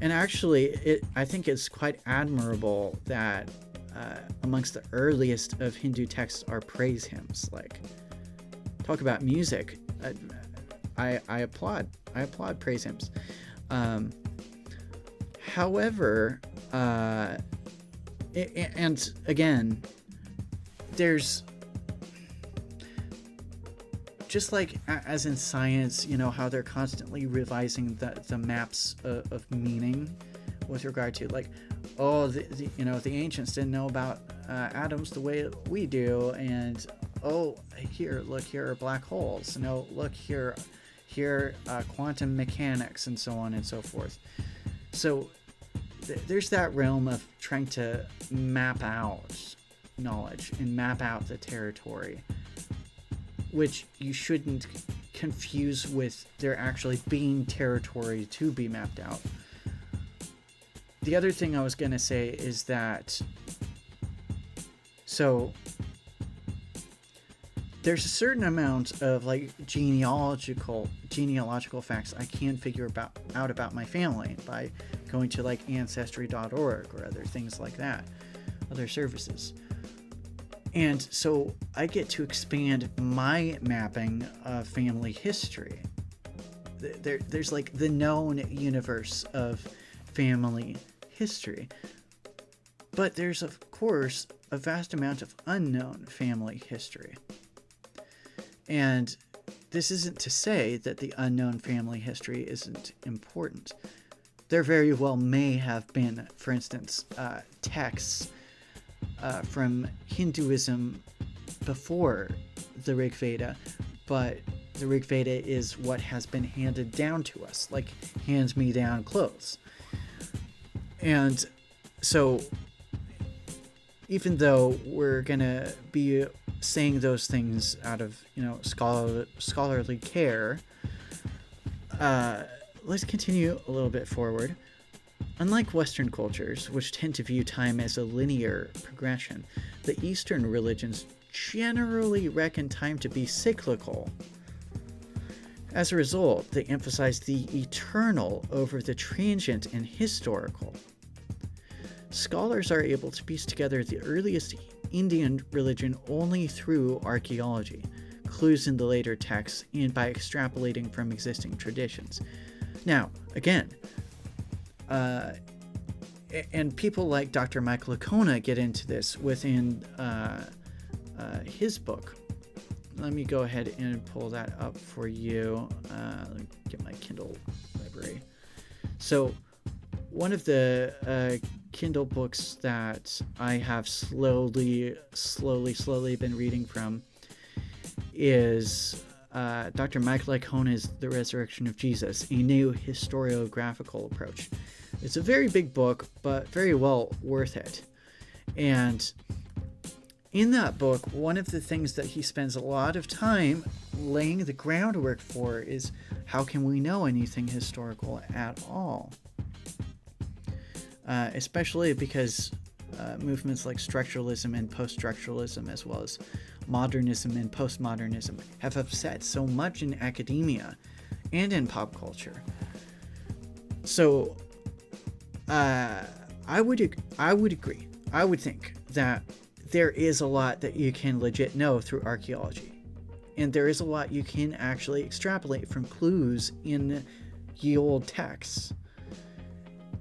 And actually, I think it's quite admirable that amongst the earliest of Hindu texts are praise hymns. Like, talk about music. I applaud praise hymns. However, and again, there's just like as in science, how they're constantly revising the maps of meaning with regard to like, oh, the ancients didn't know about atoms the way we do, and oh, here are black holes. No, look here, quantum mechanics, and so on and so forth. So there's that realm of trying to map out knowledge and map out the territory, which you shouldn't confuse with there actually being territory to be mapped out. The other thing I was going to say is that, so there's a certain amount of like genealogical facts I can figure out about my family by going to like ancestry.org or other things like that, other services. And so I get to expand my mapping of family history. There's like the known universe of family history. But there's, of course, a vast amount of unknown family history. And this isn't to say that the unknown family history isn't important. There very well may have been, for instance, texts from Hinduism before the Rig Veda, but the Rig Veda is what has been handed down to us, like hands-me-down clothes. And so even though we're gonna be saying those things out of scholarly care, let's continue a little bit forward. Unlike Western cultures, which tend to view time as a linear progression, the Eastern religions generally reckon time to be cyclical. As a result, they emphasize the eternal over the transient and historical. Scholars are able to piece together the earliest Indian religion only through archaeology, clues in the later texts, and by extrapolating from existing traditions. Now, again, and people like Dr. Michael Licona get into this within his book. Let me go ahead and pull that up for you. Let me get my Kindle library. So one of the Kindle books that I have slowly been reading from is Dr. Michael Licona's The Resurrection of Jesus, a new historiographical approach. It's a very big book, but very well worth it. And in that book, one of the things that he spends a lot of time laying the groundwork for is how can we know anything historical at all? Especially because movements like structuralism and post-structuralism, as well as modernism and postmodernism, have upset so much in academia and in pop culture. So I would agree. I would think that there is a lot that you can legit know through archaeology, and there is a lot you can actually extrapolate from clues in ye old texts,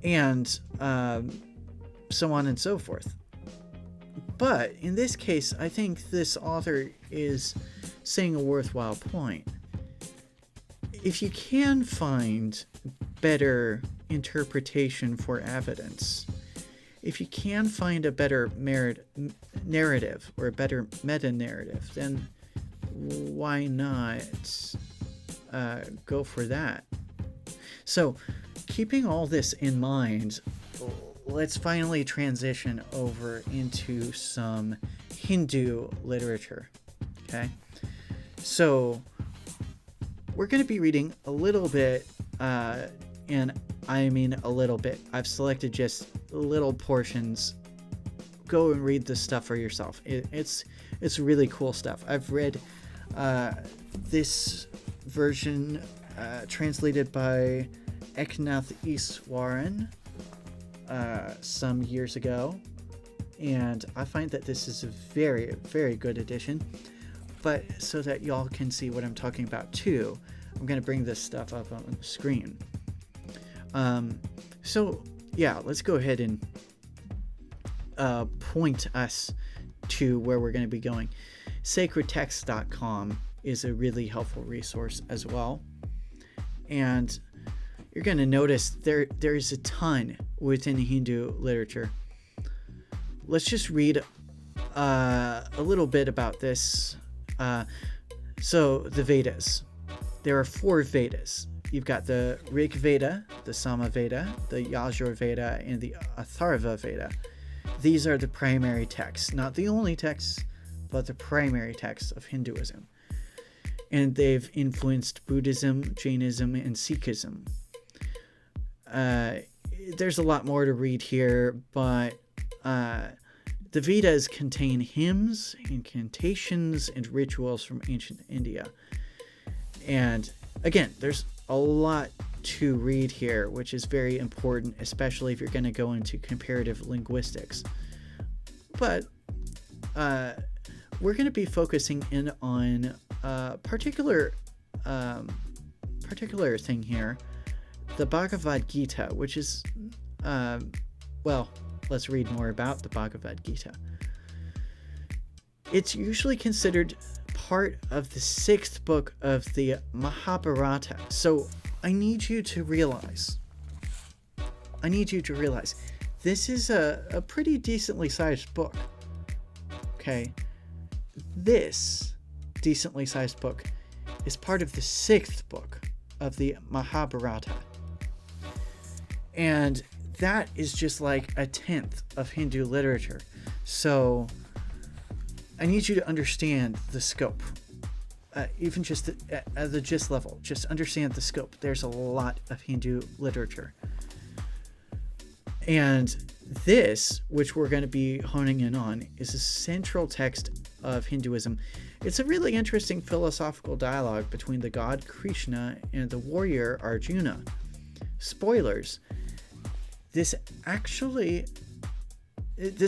and so on and so forth. But in this case, I think this author is saying a worthwhile point. If you can find better interpretation for evidence, if you can find a better narrative or a better meta-narrative, then why not go for that? So, keeping all this in mind, let's finally transition over into some Hindu literature, okay? So, we're going to be reading a little bit, and I mean a little bit. I've selected just little portions go and read this stuff for yourself. It's really cool stuff. I've read this version translated by Eknath Iswaran some years ago, and I find that this is a very, very good edition. But so that y'all can see what I'm talking about too, I'm going to bring this stuff up on the screen. So yeah, let's go ahead and point us to where we're going to be going. Sacredtext.com is a really helpful resource as well. And you're going to notice there's a ton within Hindu literature. Let's just read a little bit about this. So the Vedas. There are 4 Vedas. You've got the Rig Veda, the Sama Veda, the Yajur Veda, and the Atharva Veda. These are the primary texts, not the only texts, but the primary texts of Hinduism. And they've influenced Buddhism, Jainism, and Sikhism. There's a lot more to read here, but the Vedas contain hymns, incantations, and rituals from ancient India. And again, there's a lot to read here, which is very important, especially if you're going to go into comparative linguistics. But we're going to be focusing in on a particular thing here, the Bhagavad Gita, which is, well, let's read more about the Bhagavad Gita. It's usually considered part of the 6th book of the Mahabharata. So I need you to realize, this is a pretty decently sized book. Okay. This decently sized book is part of the 6th book of the Mahabharata. And that is just like a 10th of Hindu literature. So I need you to understand the scope. Even just at the gist level, just understand the scope. There's a lot of Hindu literature. And this, which we're going to be honing in on, is a central text of Hinduism. It's a really interesting philosophical dialogue between the god Krishna and the warrior Arjuna. Spoilers. This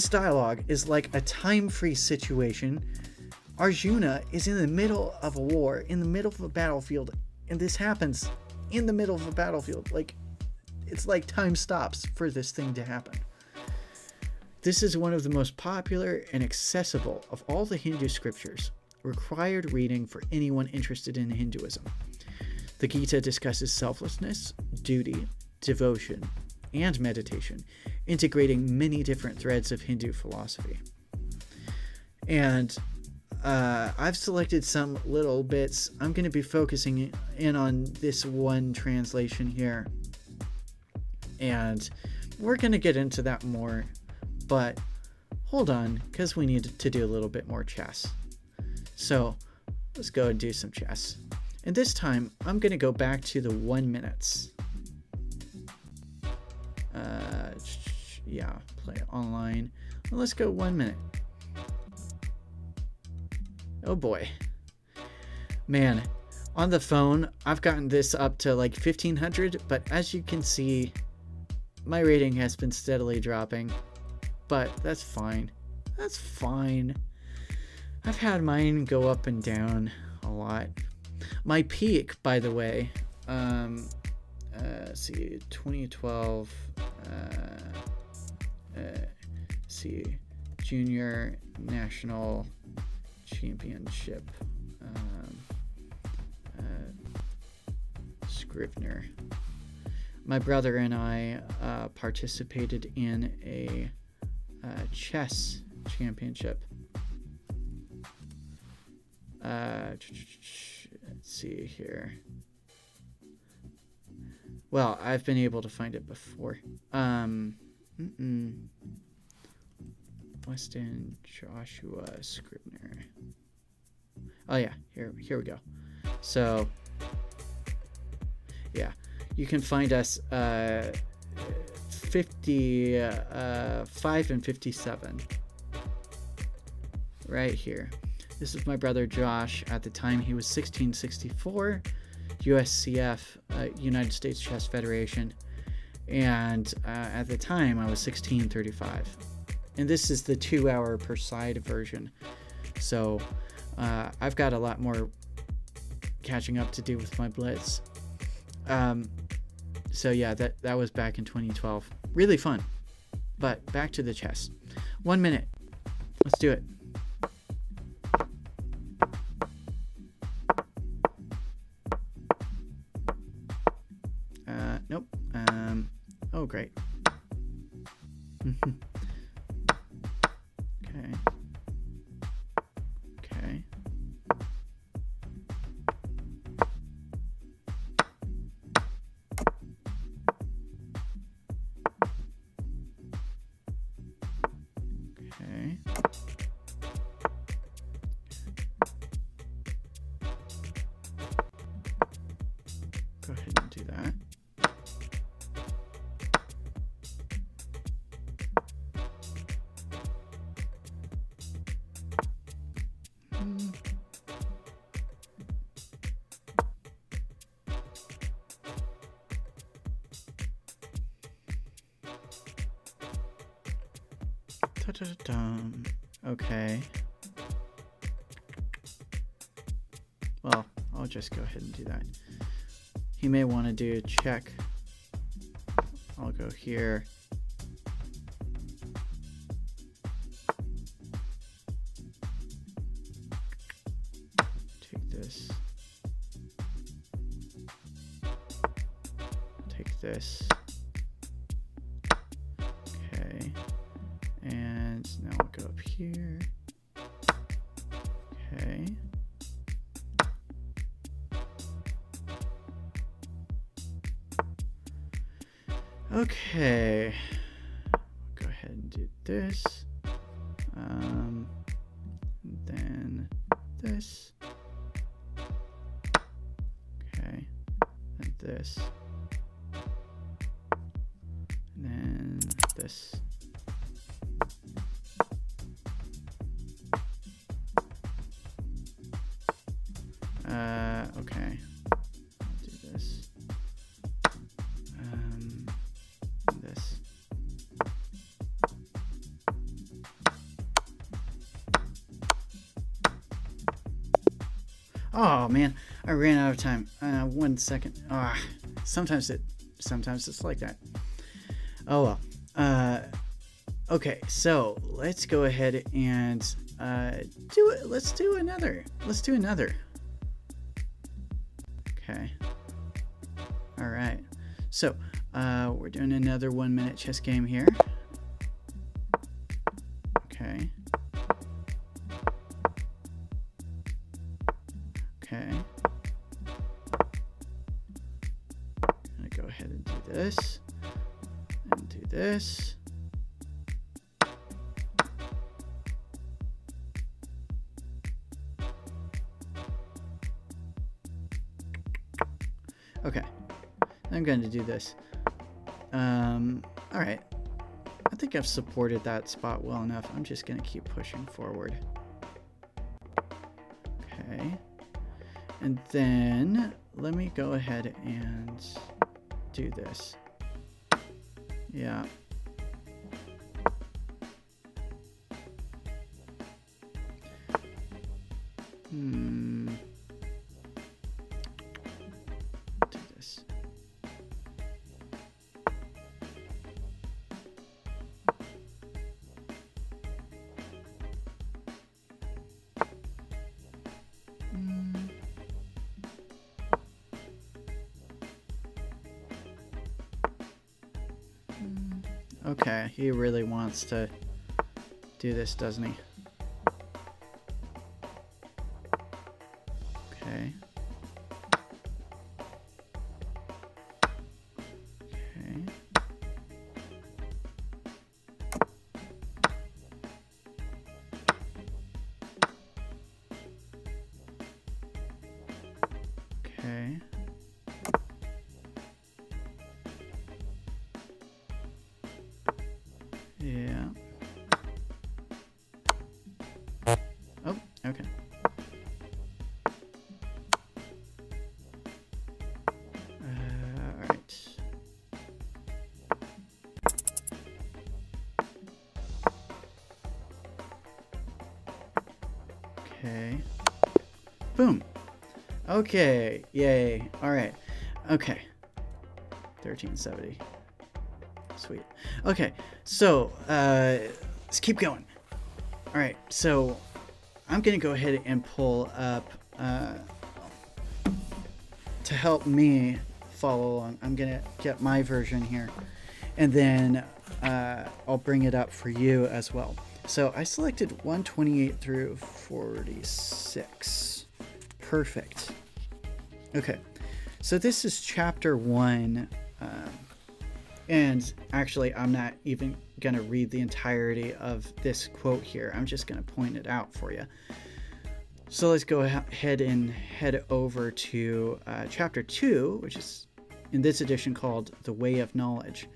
dialogue is like a time-freeze situation. Arjuna is in the middle of a war, in the middle of a battlefield, and this happens in the middle of a battlefield. Like, it's like time stops for this thing to happen. This is one of the most popular and accessible of all the Hindu scriptures, required reading for anyone interested in Hinduism. The Gita discusses selflessness, duty, devotion, and meditation, integrating many different threads of Hindu philosophy. And I've selected some little bits. I'm going to be focusing in on this one translation here. And we're going to get into that more. But hold on, because we need to do a little bit more chess. So let's go and do some chess. And this time, I'm going to go back to the 1 minutes. Yeah, play online. Well, let's go 1 minute. Oh boy. Man, on the phone, I've gotten this up to like 1500, but as you can see, my rating has been steadily dropping. But that's fine. That's fine. I've had mine go up and down a lot. My peak, by the way, see, 2012, see, Junior National Championship, Scrivener. My brother and I participated in a chess championship. Let's see here. Well, I've been able to find it before. Weston Joshua Scribner. Oh yeah, here we go. So yeah, you can find us 55 and 57 right here. This is my brother Josh. At the time, he was 1664, USCF, United States Chess Federation. And at the time, I was 1635. And this is the 2-hour per side version. So I've got a lot more catching up to do with my blitz. So yeah, that was back in 2012. Really fun. But back to the chess. 1 minute. Let's do it. Nope. Oh, great. Okay. Okay. Okay. Go ahead and do that. Okay. Well, I'll just go ahead and do that. He may want to do a check. I'll go here. Take this. Take this. Okay. And now we'll go up here. Okay. Okay. Go ahead and do this. Then this. Okay. And this. And then this. Okay. I'll do this. This. Oh man, I ran out of time. 1 second. Sometimes it's like that. Oh well. Okay, so let's go ahead and do it. Let's do another. Okay. All right. So we're doing another 1 minute chess game here. Okay. Okay. I'm gonna go ahead and do this. And do this. Okay, I'm going to do this. All right. I think I've supported that spot well enough. I'm just going to keep pushing forward. Okay. And then let me go ahead and do this. Yeah. Do this. Okay, he really wants to do this, doesn't he? Okay. Okay. Okay. Yeah. Okay. Boom. Okay. Yay. All right. Okay. 1370. Sweet. Okay. So, let's keep going. All right. So, I'm going to go ahead and pull up, to help me follow along. I'm going to get my version here, and then I'll bring it up for you as well. So I selected 128 through 46. Perfect. Okay, so this is chapter 1, and actually I'm not even going to read the entirety of this quote here. I'm just going to point it out for you. So let's go ahead and head over to chapter 2, which is in this edition called The Way of Knowledge.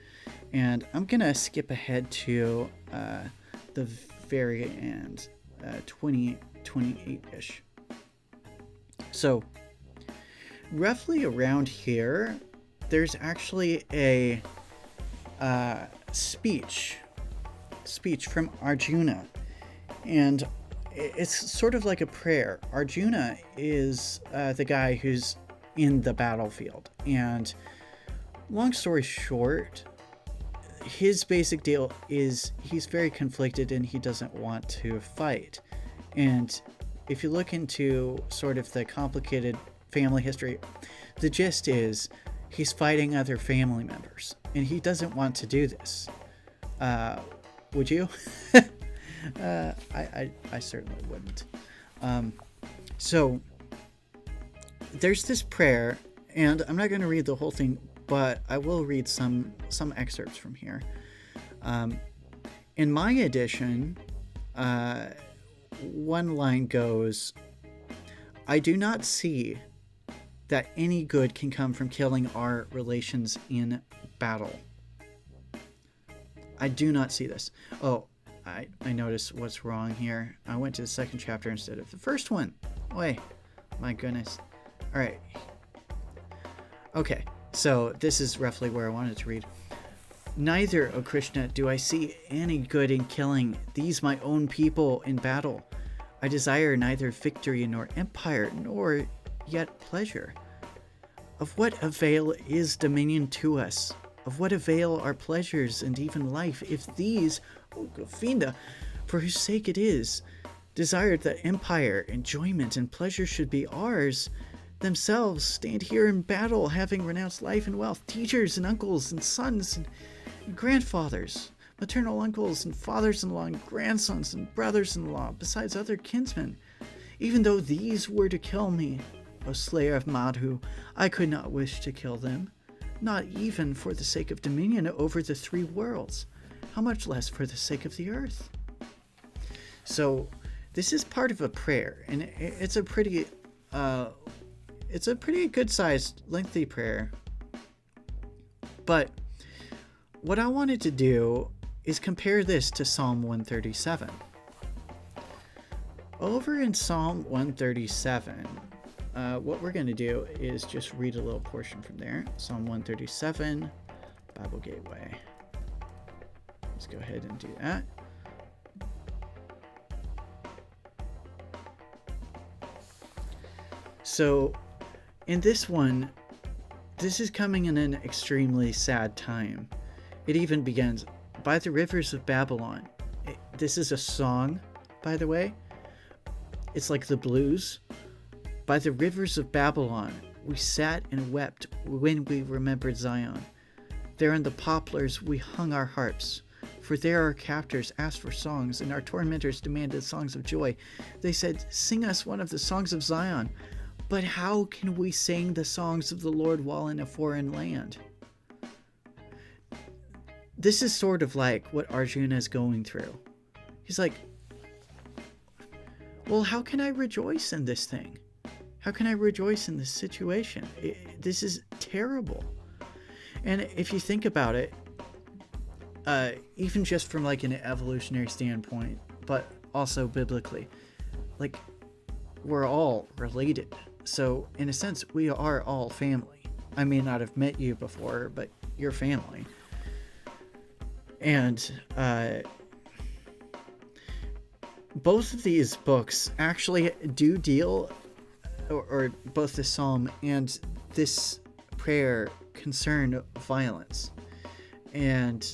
And I'm going to skip ahead to the very end, 28-ish. So roughly around here, there's actually a speech from Arjuna. And it's sort of like a prayer. Arjuna is the guy who's in the battlefield. And long story short, his basic deal is he's very conflicted and he doesn't want to fight. And if you look into sort of the complicated family history, the gist is he's fighting other family members and he doesn't want to do this. Would you? I certainly wouldn't. So there's this prayer, and I'm not going to read the whole thing, but I will read some excerpts from here. In my edition, one line goes, "I do not see that any good can come from killing our relations in battle." I do not see this. Oh, I noticed what's wrong here. I went to the second chapter instead of the first one. Wait, my goodness. All right. Okay, so this is roughly where I wanted to read. "Neither, O Krishna, do I see any good in killing these my own people in battle. I desire neither victory nor empire, nor yet pleasure. Of what avail is dominion to us? Of what avail are pleasures and even life, if these, O Govinda, for whose sake it is, desired that empire, enjoyment, and pleasure should be ours, themselves stand here in battle, having renounced life and wealth, teachers and uncles and sons and grandfathers, maternal uncles and fathers-in-law and grandsons and brothers-in-law, besides other kinsmen. Even though these were to kill me, O slayer of Madhu, I could not wish to kill them, not even for the sake of dominion over the three worlds, how much less for the sake of the earth." So this is part of a prayer, and it's a pretty good-sized, lengthy prayer. But what I wanted to do is compare this to Psalm 137. Over in Psalm 137, what we're going to do is just read a little portion from there. Psalm 137, Bible Gateway. Let's go ahead and do that. So in this one, this is coming in an extremely sad time. It even begins, "By the rivers of Babylon." This is a song, by the way. It's like the blues. "By the rivers of Babylon, we sat and wept when we remembered Zion. There in the poplars we hung our harps. For there our captors asked for songs, and our tormentors demanded songs of joy. They said, 'Sing us one of the songs of Zion.' But how can we sing the songs of the Lord while in a foreign land?" This is sort of like what Arjuna is going through. He's like, well, how can I rejoice in this thing? How can I rejoice in this situation? This is terrible. And if you think about it, even just from like an evolutionary standpoint, but also biblically, like we're all related. So in a sense, we are all family. I may not have met you before, but you're family. And both of these books actually do deal, or both the psalm and this prayer concern violence. And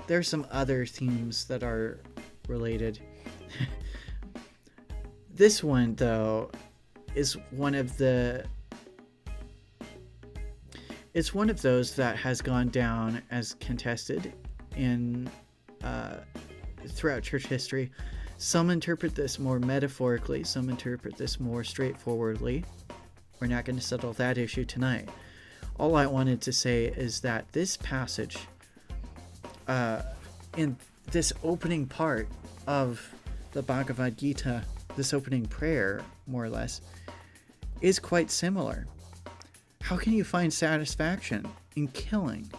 there's some other themes that are related. This one, though, is one of those that has gone down as contested in throughout church history. Some interpret this more metaphorically, some interpret this more straightforwardly. We're not going to settle that issue tonight. All I wanted to say is that this passage, in this opening part of the Bhagavad Gita, this opening prayer, more or less, is quite similar. How can you find satisfaction in killing?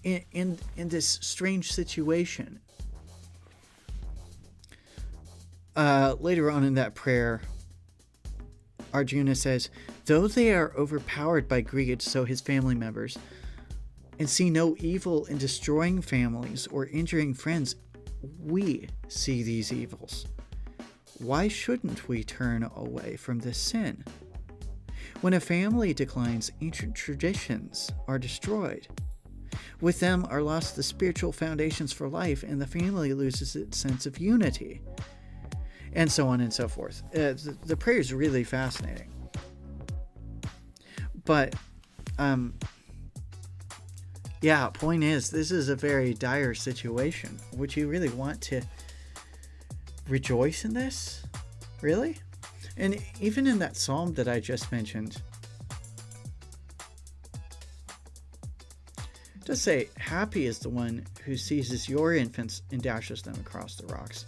In this strange situation. Later on in that prayer, Arjuna says, though they are overpowered by greed, so his family members, and see no evil in destroying families or injuring friends, we see these evils. Why shouldn't we turn away from this sin? When a family declines, ancient traditions are destroyed. With them are lost the spiritual foundations for life, and the family loses its sense of unity. And so on and so forth. The prayer is really fascinating. But, yeah, point is, this is a very dire situation. Would you really want to rejoice in this? Really? And even in that psalm that I just mentioned, it does say, happy is the one who seizes your infants and dashes them across the rocks.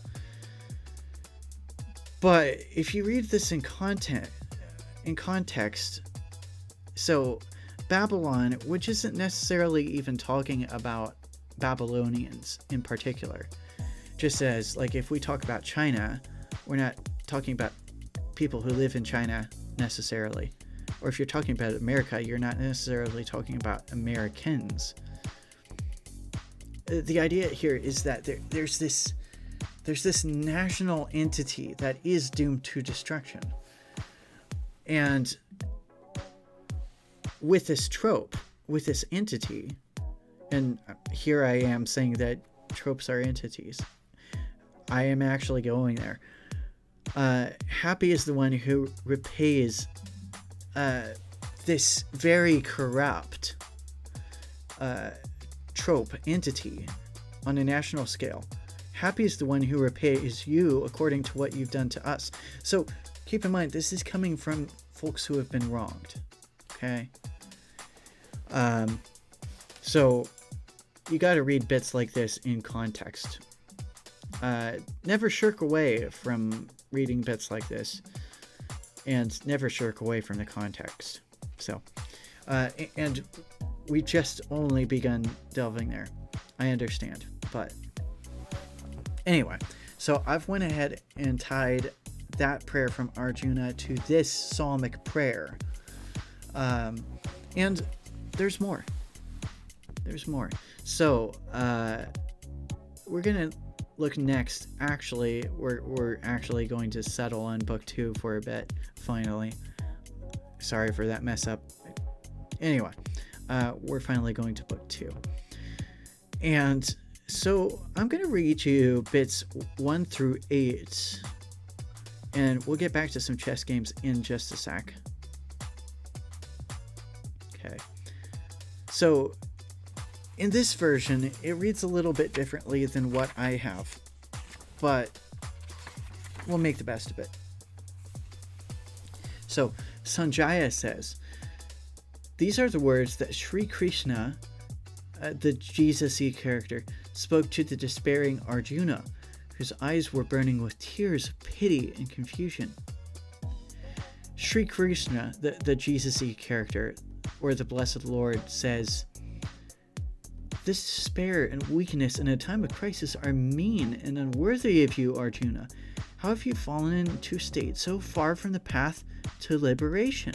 But if you read this in context, so Babylon, which isn't necessarily even talking about Babylonians in particular, just as, like, if we talk about China, we're not talking about people who live in China necessarily. Or if you're talking about America, you're not necessarily talking about Americans. The idea here is that there's this national entity that is doomed to destruction. And with this trope, with this entity, and here I am saying that tropes are entities. I am actually going there. Happy is the one who repays this very corrupt trope entity on a national scale. Happy is the one who repays you according to what you've done to us. So keep in mind, this is coming from folks who have been wronged. Okay? So you got to read bits like this in context. Never shirk away from reading bits like this, and never shirk away from the context. So, and we just only begun delving there. I understand, but anyway, so I've went ahead and tied that prayer from Arjuna to this psalmic prayer. And there's more. There's more. So, we're going to look next. Actually, we're actually going to settle on book 2 for a bit, finally. Sorry for that mess up. Anyway, we're finally going to book 2. And so I'm going to read you bits 1 through 8, and we'll get back to some chess games in just a sec. Okay. So in this version, it reads a little bit differently than what I have, but we'll make the best of it. So Sanjaya says, these are the words that Sri Krishna, the Jesus-y character, spoke to the despairing Arjuna, whose eyes were burning with tears of pity and confusion. Sri Krishna, the Jesus-y character, or the Blessed Lord, says, this despair and weakness in a time of crisis are mean and unworthy of you, Arjuna. How have you fallen into a state so far from the path to liberation?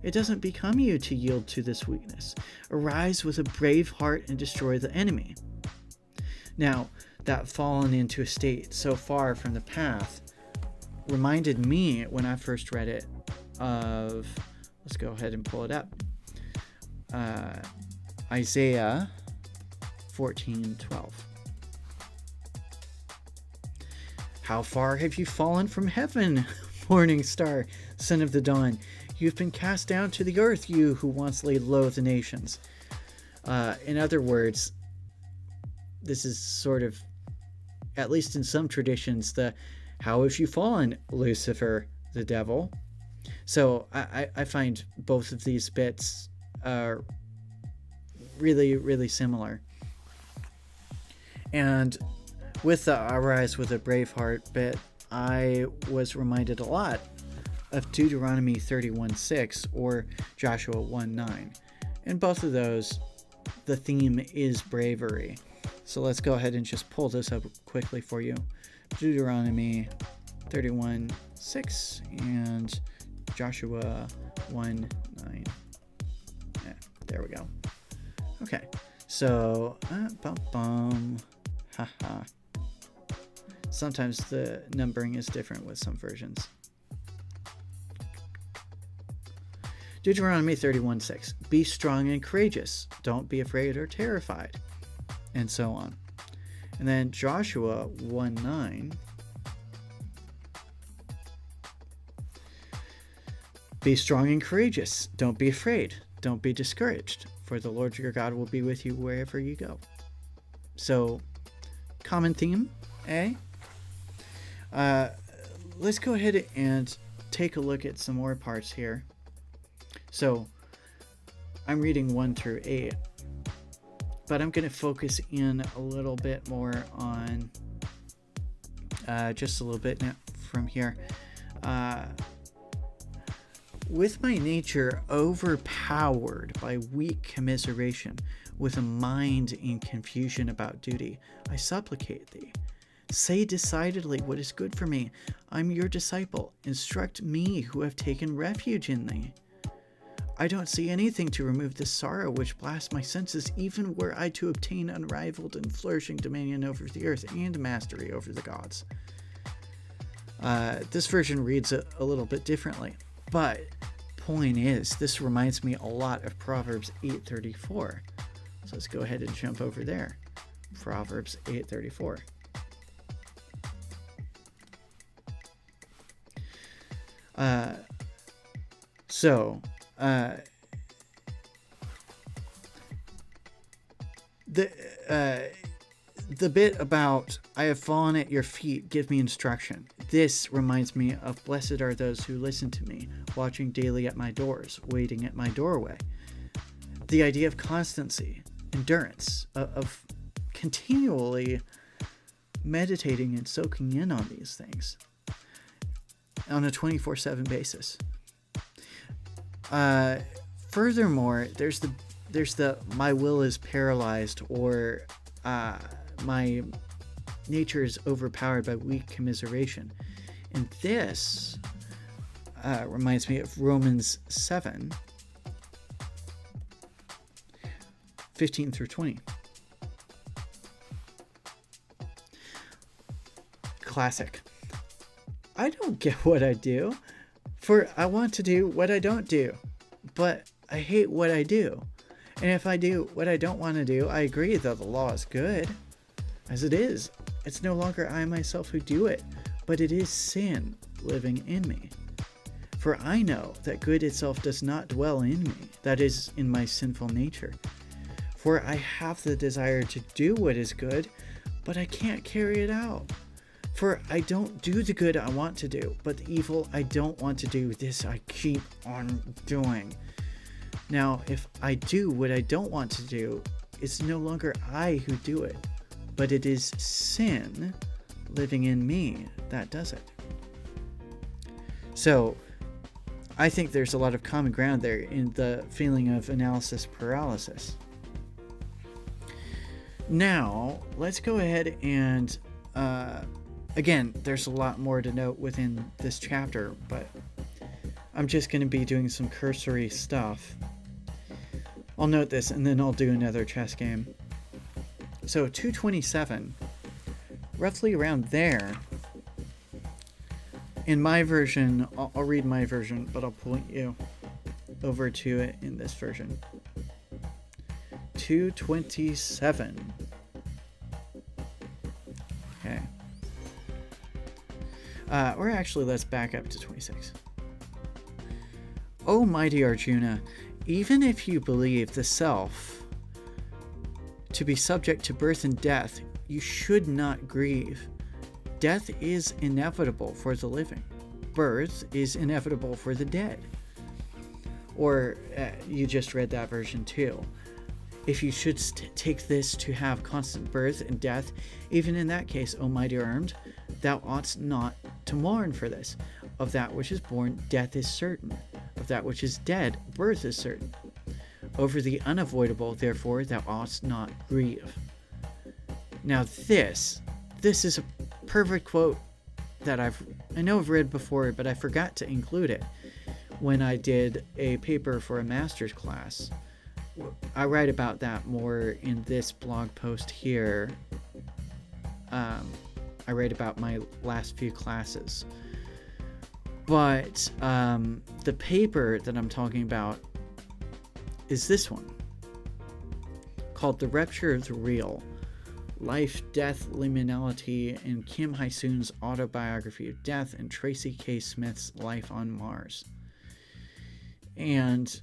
It doesn't become you to yield to this weakness. Arise with a brave heart and destroy the enemy. Now, that fallen into a state so far from the path reminded me, when I first read it, of, let's go ahead and pull it up, Isaiah 14:12. How far have you fallen from heaven, morning star, son of the dawn? You've been cast down to the earth, you who once laid low the nations. In other words, this is sort of, at least in some traditions, the how have you fallen, Lucifer, the devil? So I find both of these bits are really, really similar. And with the Arise with a Brave Heart bit, I was reminded a lot of Deuteronomy 31:6 or Joshua 1:9. In both of those, the theme is bravery. So let's go ahead and just pull this up quickly for you. Deuteronomy 31:6 and Joshua 1:9. Yeah, there we go. Okay, so haha. Sometimes the numbering is different with some versions. Deuteronomy 31:6. Be strong and courageous. Don't be afraid or terrified. And so on. And then Joshua 1:9. Be strong and courageous. Don't be afraid. Don't be discouraged. For the Lord your God will be with you wherever you go. So, common theme, eh? Let's go ahead and take a look at some more parts here. So, I'm reading 1 through 8, but I'm going to focus in a little bit more on just a little bit now from here. With my nature overpowered by weak commiseration, with a mind in confusion about duty, I supplicate thee. Say decidedly what is good for me. I'm your disciple. Instruct me who have taken refuge in thee. I don't see anything to remove the sorrow which blasts my senses, even were I to obtain unrivaled and flourishing dominion over the earth and mastery over the gods. This version reads a little bit differently, but point is, this reminds me a lot of Proverbs 8:34. So let's go ahead and jump over there. Proverbs 8:34. The bit about I have fallen at your feet, give me instruction. This reminds me of blessed are those who listen to me, watching daily at my doors, waiting at my doorway. The idea of constancy, endurance, of continually meditating and soaking in on these things on a 24/7 basis. Furthermore, there's the my will is paralyzed, or my nature is overpowered by weak commiseration. And this reminds me of Romans 7:15 through 20. Classic. I don't get what I do, for I want to do what I don't do, but I hate what I do. And if I do what I don't want to do, I agree that the law is good. As it is, it's no longer I myself who do it, but it is sin living in me. For I know that good itself does not dwell in me, that is, in my sinful nature. For I have the desire to do what is good, but I can't carry it out. For I don't do the good I want to do, but the evil I don't want to do, this I keep on doing. Now, if I do what I don't want to do, it's no longer I who do it, but it is sin living in me that does it. So, I think there's a lot of common ground there in the feeling of analysis paralysis. Now, let's go ahead and, again, there's a lot more to note within this chapter, but I'm just going to be doing some cursory stuff. I'll note this and then I'll do another chess game. So 227 roughly around there. In my version, I'll read my version, but I'll point you over to it in this version. 227. Okay. Or actually, let's back up to 26. O mighty Arjuna, even if you believe the self to be subject to birth and death, you should not grieve. Death is inevitable for the living. Birth is inevitable for the dead. Or you just read that version too. If you should take this to have constant birth and death, even in that case, O mighty armed, thou oughtst not to mourn for this. Of that which is born, death is certain. Of that which is dead, birth is certain. Over the unavoidable, therefore, thou oughtst not grieve. Now this is a perfect quote that I know I've read before, but I forgot to include it when I did a paper for a master's class. I write about that more in this blog post here. I write about my last few classes. But the paper that I'm talking about is this one, called The Rupture of the Real, Life, Death, Liminality in Kim Hai-soon's Autobiography of Death and Tracy K. Smith's Life on Mars. And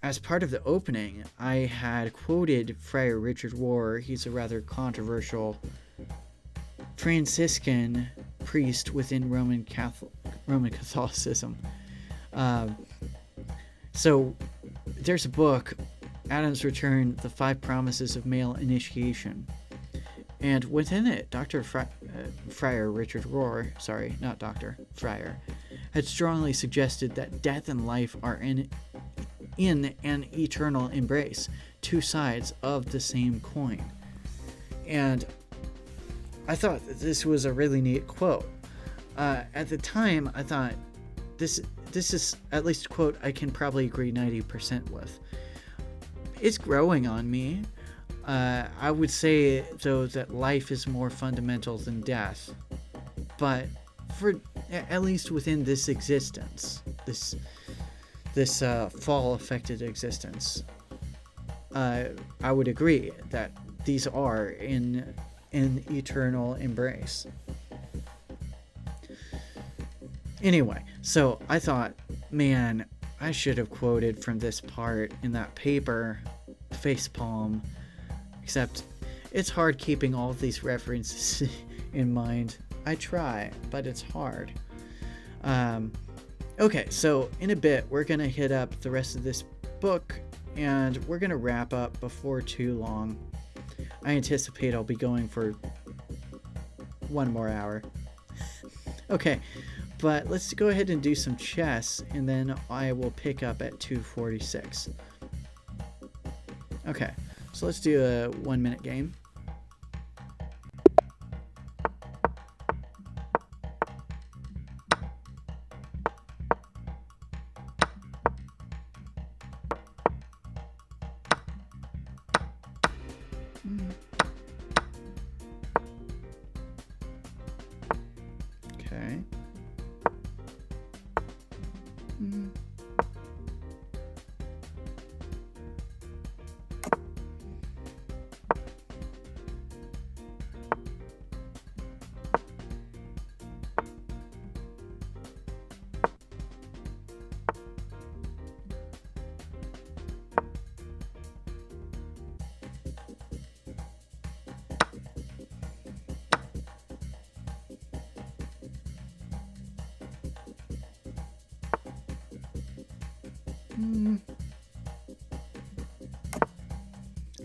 as part of the opening, I had quoted Friar Richard Rohr. He's a rather controversial Franciscan priest within Roman Catholicism. So there's a book, Adam's Return, The Five Promises of Male Initiation. And within it, Friar Richard Rohr, sorry, not Dr. Friar, had strongly suggested that death and life are in an eternal embrace, two sides of the same coin. And I thought this was a really neat quote. At the time, I thought this is at least a quote I can probably agree 90% with. It's growing on me. I would say, though, that life is more fundamental than death. But for at least within this existence, this fall-affected existence, I would agree that these are in an eternal embrace. Anyway, so I thought, man, I should have quoted from this part in that paper, facepalm, except it's hard keeping all of these references in mind. I try, but it's hard. Okay, so in a bit, we're going to hit up the rest of this book, and we're going to wrap up before too long. I anticipate I'll be going for 1 more hour. Okay, but let's go ahead and do some chess, and then I will pick up at 2:46. Okay, so let's do a 1-minute game. Okay.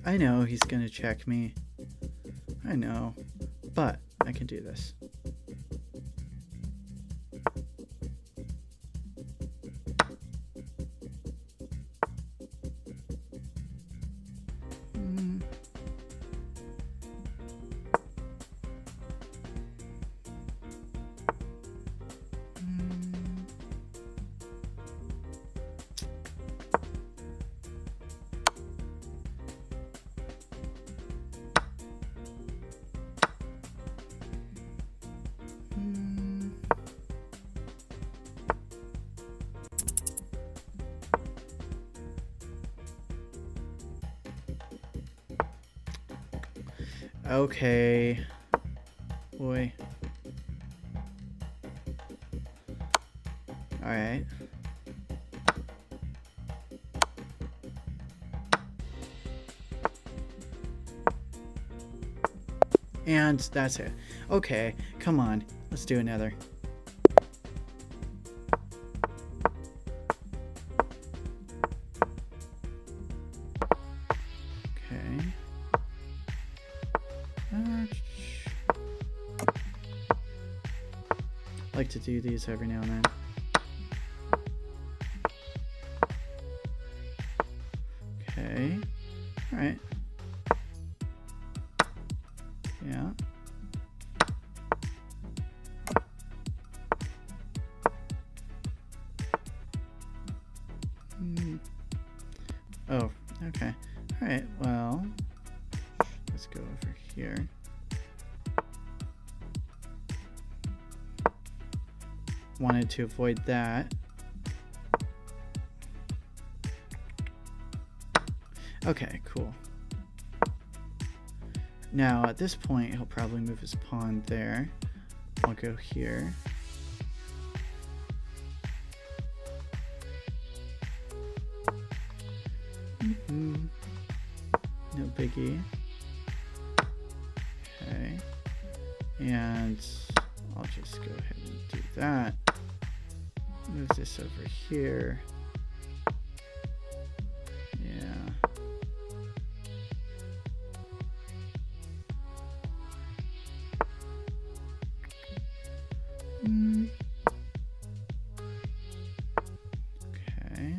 I know he's gonna check me. I know, but I can do this. Okay. Boy. Alright. And that's it. Okay, come on. Let's do another. Okay. I like to do these every now and then. Okay. All right. Yeah. Oh, okay. All right. Well, let's go over here. Wanted to avoid that. Okay, cool. Now, at this point, he'll probably move his pawn there. I'll go here. No biggie. Okay. And I'll just go ahead and do that. Move this over here. Yeah. Okay.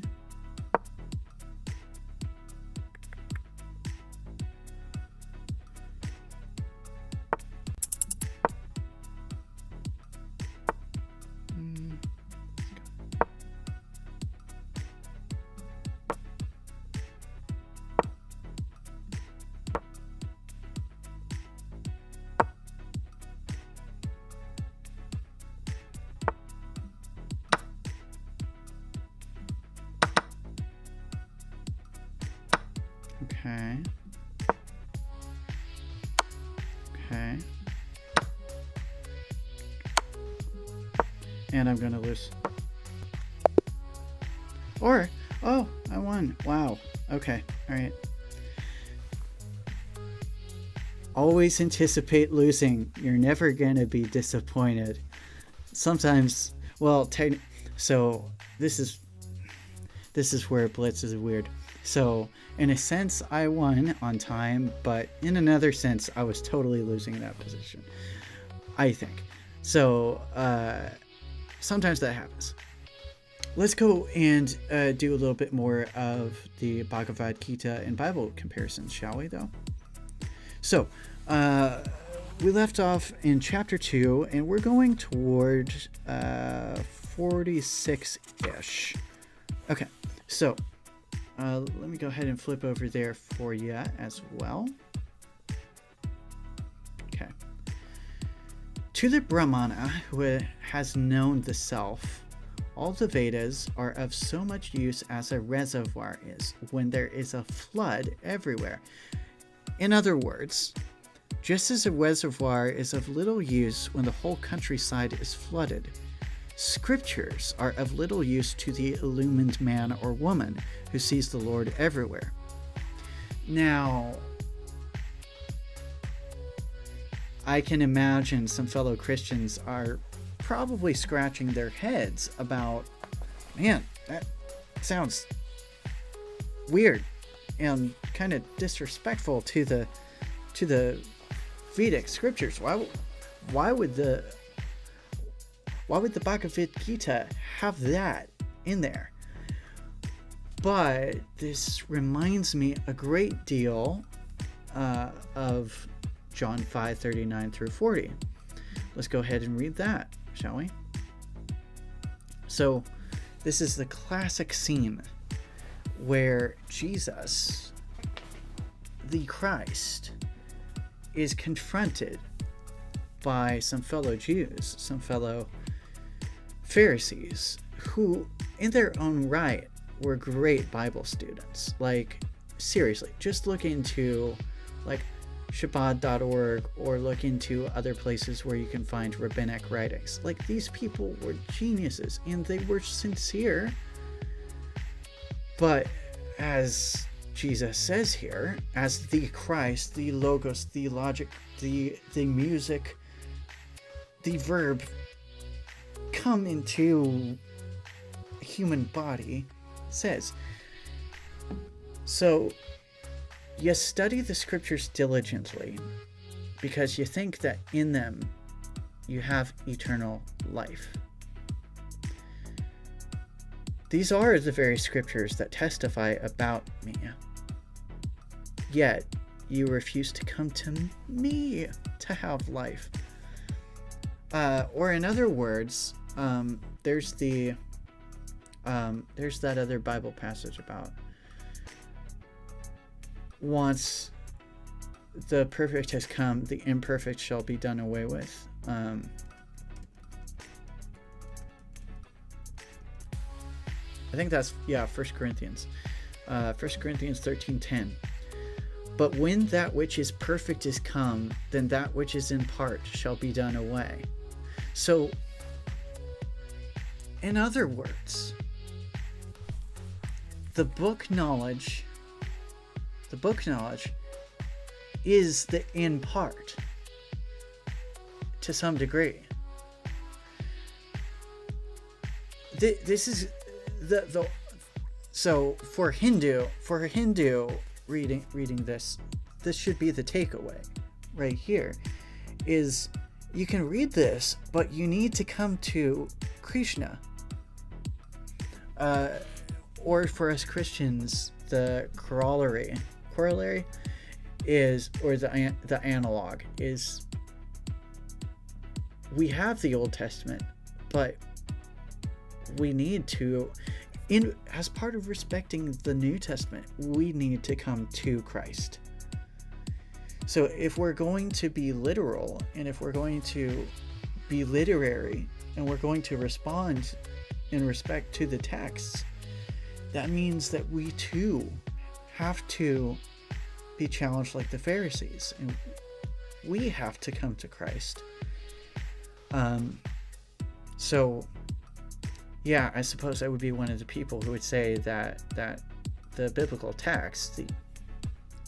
Okay. Okay. And I'm gonna lose. Or, oh, I won. Wow. Okay. All right. Always anticipate losing. You're never gonna be disappointed. Sometimes, well, so this is where Blitz is weird. So in a sense, I won on time, but in another sense, I was totally losing that position, I think. So sometimes that happens. Let's go and do a little bit more of the Bhagavad Gita and Bible comparisons, shall we, though? So we left off in chapter 2, and we're going toward 46-ish. Okay, so let me go ahead and flip over there for you as well. Okay. To the Brahmana who has known the self, all the Vedas are of so much use as a reservoir is when there is a flood everywhere. In other words, just as a reservoir is of little use when the whole countryside is flooded, scriptures are of little use to the illumined man or woman who sees the Lord everywhere. Now, I can imagine some fellow Christians are probably scratching their heads about, man, that sounds weird and kind of disrespectful to the Vedic scriptures. Why would the Bhagavad Gita have that in there? But this reminds me a great deal of John 5:39 through 40. Let's go ahead and read that, shall we? So this is the classic scene where Jesus, the Christ, is confronted by some fellow Jews, some fellow Pharisees, who in their own right were great Bible students. Like, seriously, just look into like Shabbat.org or look into other places where you can find rabbinic writings. Like, these people were geniuses and they were sincere. But as Jesus says here, as the Christ, the Logos, the logic, the music, the verb come into a human body, says. So you study the scriptures diligently because you think that in them you have eternal life. These are the very scriptures that testify about me. Yet you refuse to come to me to have life. Or in other words, there's that other Bible passage about once the perfect has come, the imperfect shall be done away with. I think that's 1 Corinthians. 1 Corinthians 13:10. But when that which is perfect is come, then that which is in part shall be done away. So, in other words, the book knowledge is the in part to some degree. This is the so for a Hindu reading this should be the takeaway right here, is you can read this, but you need to come to Krishna. Or for us Christians, the corollary is, or the analog is, we have the Old Testament, but we need to, as part of respecting the New Testament, we need to come to Christ. So if we're going to be literal, and if we're going to be literary, and we're going to respond in respect to the texts, that means that we too have to be challenged like the Pharisees, and we have to come to Christ. So yeah, I suppose I would be one of the people who would say that the biblical text, the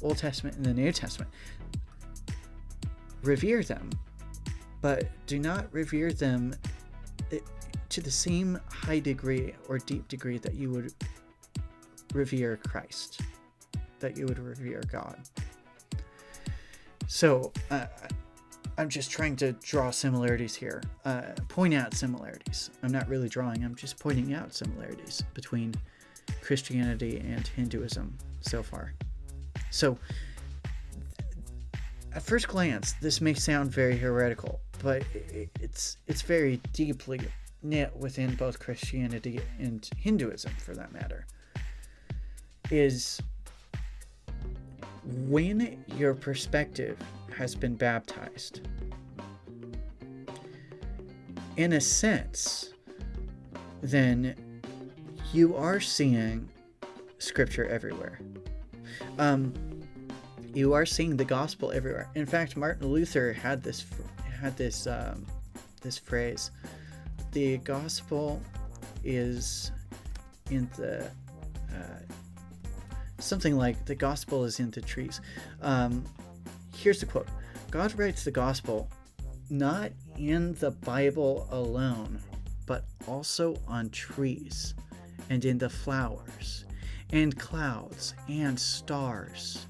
Old Testament and the New Testament, revere them, but do not revere them to the same high degree or deep degree that you would revere Christ, that you would revere God. So I'm just trying to draw similarities here, point out similarities. I'm not really drawing, I'm just pointing out similarities between Christianity and Hinduism so far. So at first glance, this may sound very heretical, but it's very deeply knit within both Christianity and Hinduism, for that matter, is when your perspective has been baptized, in a sense, then you are seeing scripture everywhere. You are seeing the gospel everywhere. In fact, Martin Luther had this phrase: the gospel is in the something like the gospel is in the trees. Here's the quote: God writes the gospel not in the Bible alone, but also on trees, and in the flowers, and clouds, and stars.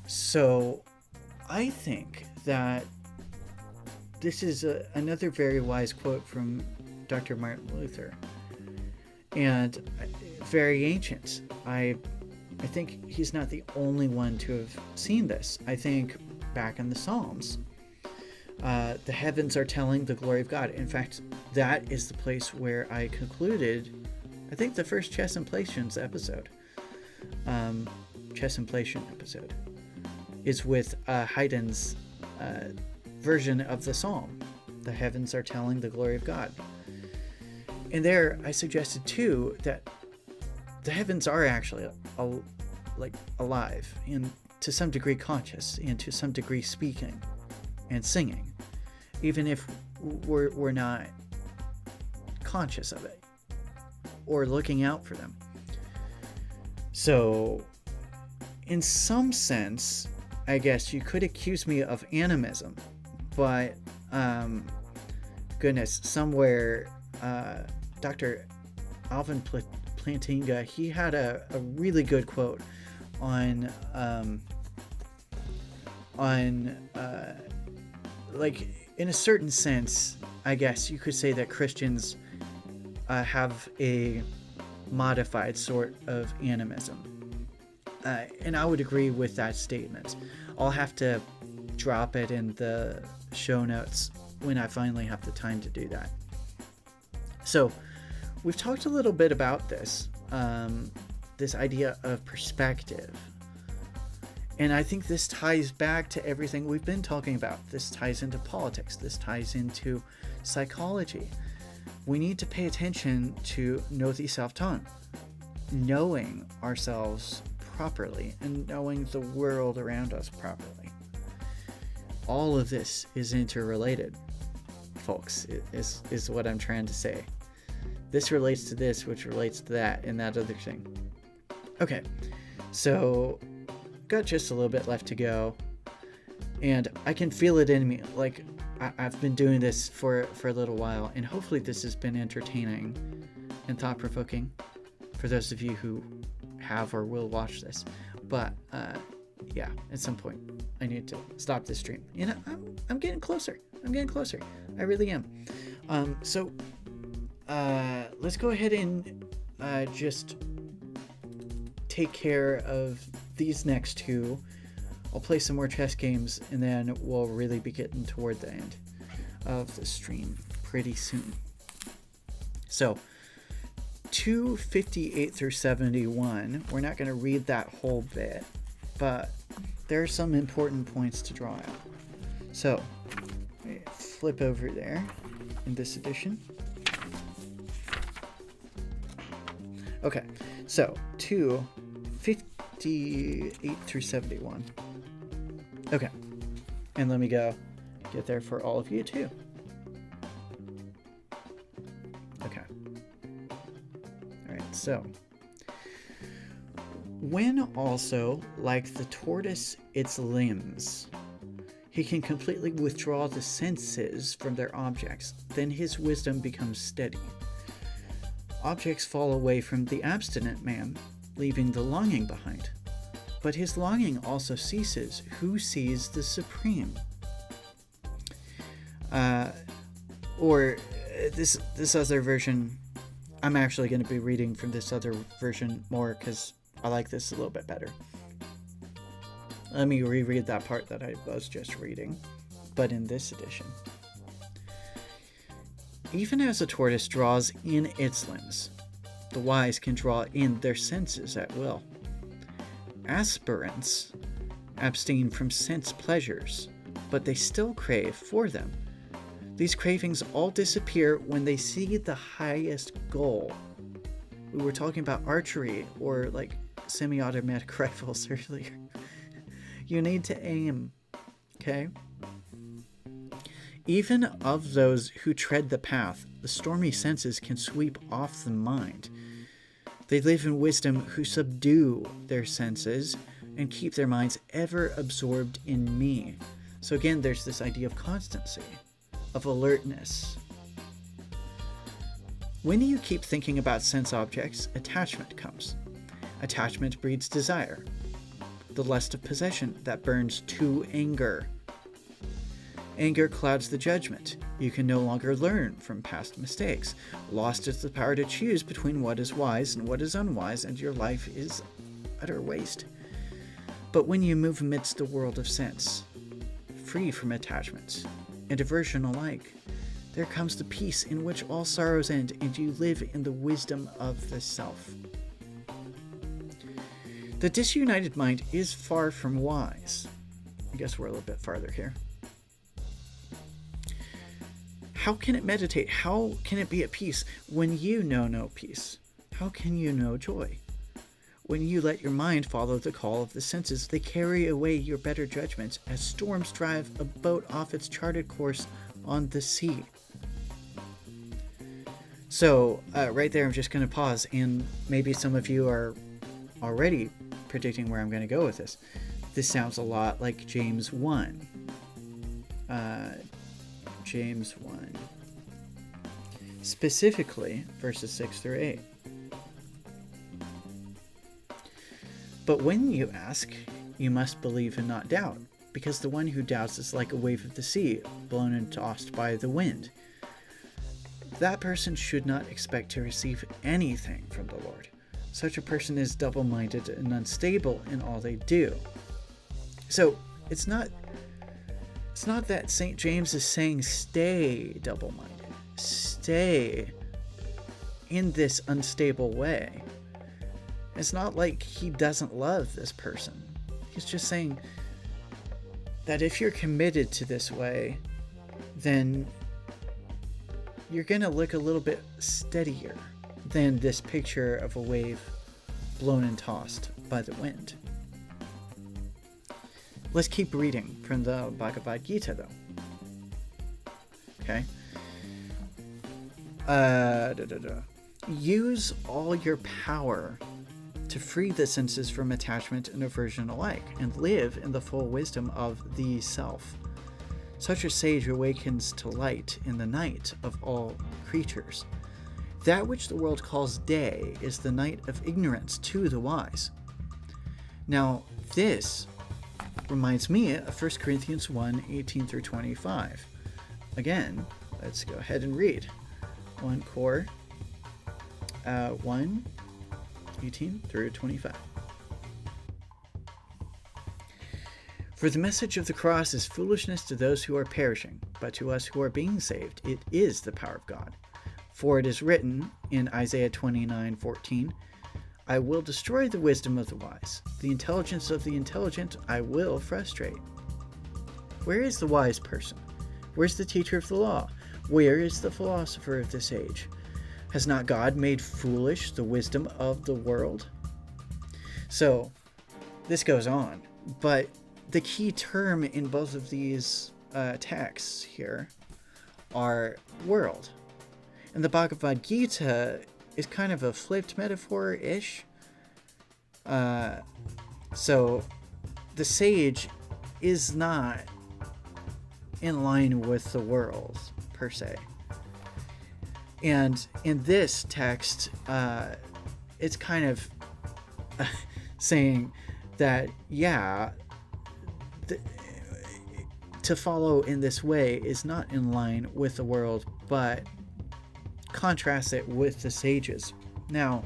So I think that this is another very wise quote from Dr. Martin Luther, and very ancient. I think he's not the only one to have seen this. I think back in the Psalms, the heavens are telling the glory of God. In fact, that is the place where I concluded, I think, the first Chessemplation episode. Chessemplation episode is with Haydn's version of the psalm. The heavens are telling the glory of God. And there I suggested too that the heavens are actually alive, and to some degree conscious and to some degree speaking and singing, even if we're not conscious of it or looking out for them. So in some sense, I guess you could accuse me of animism, but goodness, somewhere Dr. Alvin Plantinga, he had a really good quote on like, in a certain sense, I guess you could say that Christians have a modified sort of animism. And I would agree with that statement. I'll have to drop it in the show notes when I finally have the time to do that. So we've talked a little bit about this, this idea of perspective. And I think this ties back to everything we've been talking about. This ties into politics. This ties into psychology. We need to pay attention to know thyself, knowing ourselves properly and knowing the world around us properly. All of this is interrelated, folks, is what I'm trying to say. This relates to this, which relates to that, and that other thing. Okay, so got just a little bit left to go, and I can feel it in me. Like, I've been doing this for a little while, and hopefully this has been entertaining and thought-provoking for those of you who have or will watch this. But yeah, at some point I need to stop this stream, and I'm getting closer. I really am. So let's go ahead and just take care of these next two. I'll play some more chess games, and then we'll really be getting toward the end of the stream pretty soon. So 258 through 71, we're not going to read that whole bit, but there are some important points to draw out. So flip over there in this edition. Okay, so 258 through 71. Okay, and let me go get there for all of you too. Okay. All right, so when also, like the tortoise, its limbs, he can completely withdraw the senses from their objects, then his wisdom becomes steady. Objects fall away from the abstinent man, leaving the longing behind. But his longing also ceases who sees the supreme. Or this other version, I'm actually going to be reading from this other version more because I like this a little bit better. Let me reread that part that I was just reading, but in this edition. Even as a tortoise draws in its limbs, the wise can draw in their senses at will. Aspirants abstain from sense pleasures, but they still crave for them. These cravings all disappear when they see the highest goal. We were talking about archery or like semi-automatic rifles earlier. You need to aim, okay? Even of those who tread the path, the stormy senses can sweep off the mind. They live in wisdom who subdue their senses and keep their minds ever absorbed in me. So again, there's this idea of constancy, of alertness. When you keep thinking about sense objects, attachment comes. Attachment breeds desire, the lust of possession that burns to anger. Anger clouds the judgment. You can no longer learn from past mistakes. Lost is the power to choose between what is wise and what is unwise, and your life is utter waste. But when you move amidst the world of sense, free from attachments and aversion alike, there comes the peace in which all sorrows end, and you live in the wisdom of the self. The disunited mind is far from wise. I guess we're a little bit farther here. How can it meditate? How can it be at peace when you know no peace? How can you know joy? When you let your mind follow the call of the senses, they carry away your better judgments as storms drive a boat off its charted course on the sea. So, right there, I'm just going to pause, and maybe some of you are already predicting where I'm going to go with this. This sounds a lot like James 1. James 1. Specifically, verses 6 through 8. But when you ask, you must believe and not doubt, because the one who doubts is like a wave of the sea, blown and tossed by the wind. That person should not expect to receive anything from the Lord. Such a person is double-minded and unstable in all they do. So, it's not that St. James is saying stay double-minded. Stay in this unstable way. It's not like he doesn't love this person. He's just saying that if you're committed to this way, then you're going to look a little bit steadier than this picture of a wave blown and tossed by the wind. Let's keep reading from the Bhagavad Gita, though. Okay. Use all your power to free the senses from attachment and aversion alike, and live in the full wisdom of the self. Such a sage awakens to light in the night of all creatures. That which the world calls day is the night of ignorance to the wise. Now, this reminds me of 1 Corinthians 1, 18 through 25. Again, let's go ahead and read. 1 Cor 1, 18 through 25. For the message of the cross is foolishness to those who are perishing, but to us who are being saved, it is the power of God. For it is written in Isaiah 29:14, I will destroy the wisdom of the wise. The intelligence of the intelligent I will frustrate. Where is the wise person? Where's the teacher of the law? Where is the philosopher of this age? Has not God made foolish the wisdom of the world? So, this goes on, but the key term in both of these texts here are world. And the Bhagavad Gita is kind of a flipped metaphor-ish. So the sage is not in line with the world, per se. And in this text, it's kind of saying that, yeah, to follow in this way is not in line with the world, but contrast it with the sages. Now,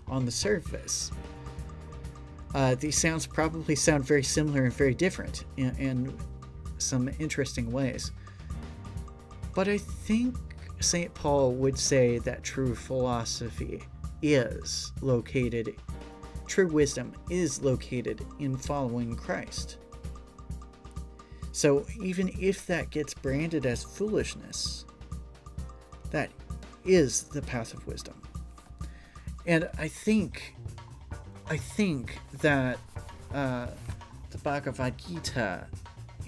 on the surface, these probably sound very similar and very different in some interesting ways. But I think St. Paul would say that true philosophy is located, true wisdom is located in following Christ. So even if that gets branded as foolishness, that is the path of wisdom. And I think that the Bhagavad Gita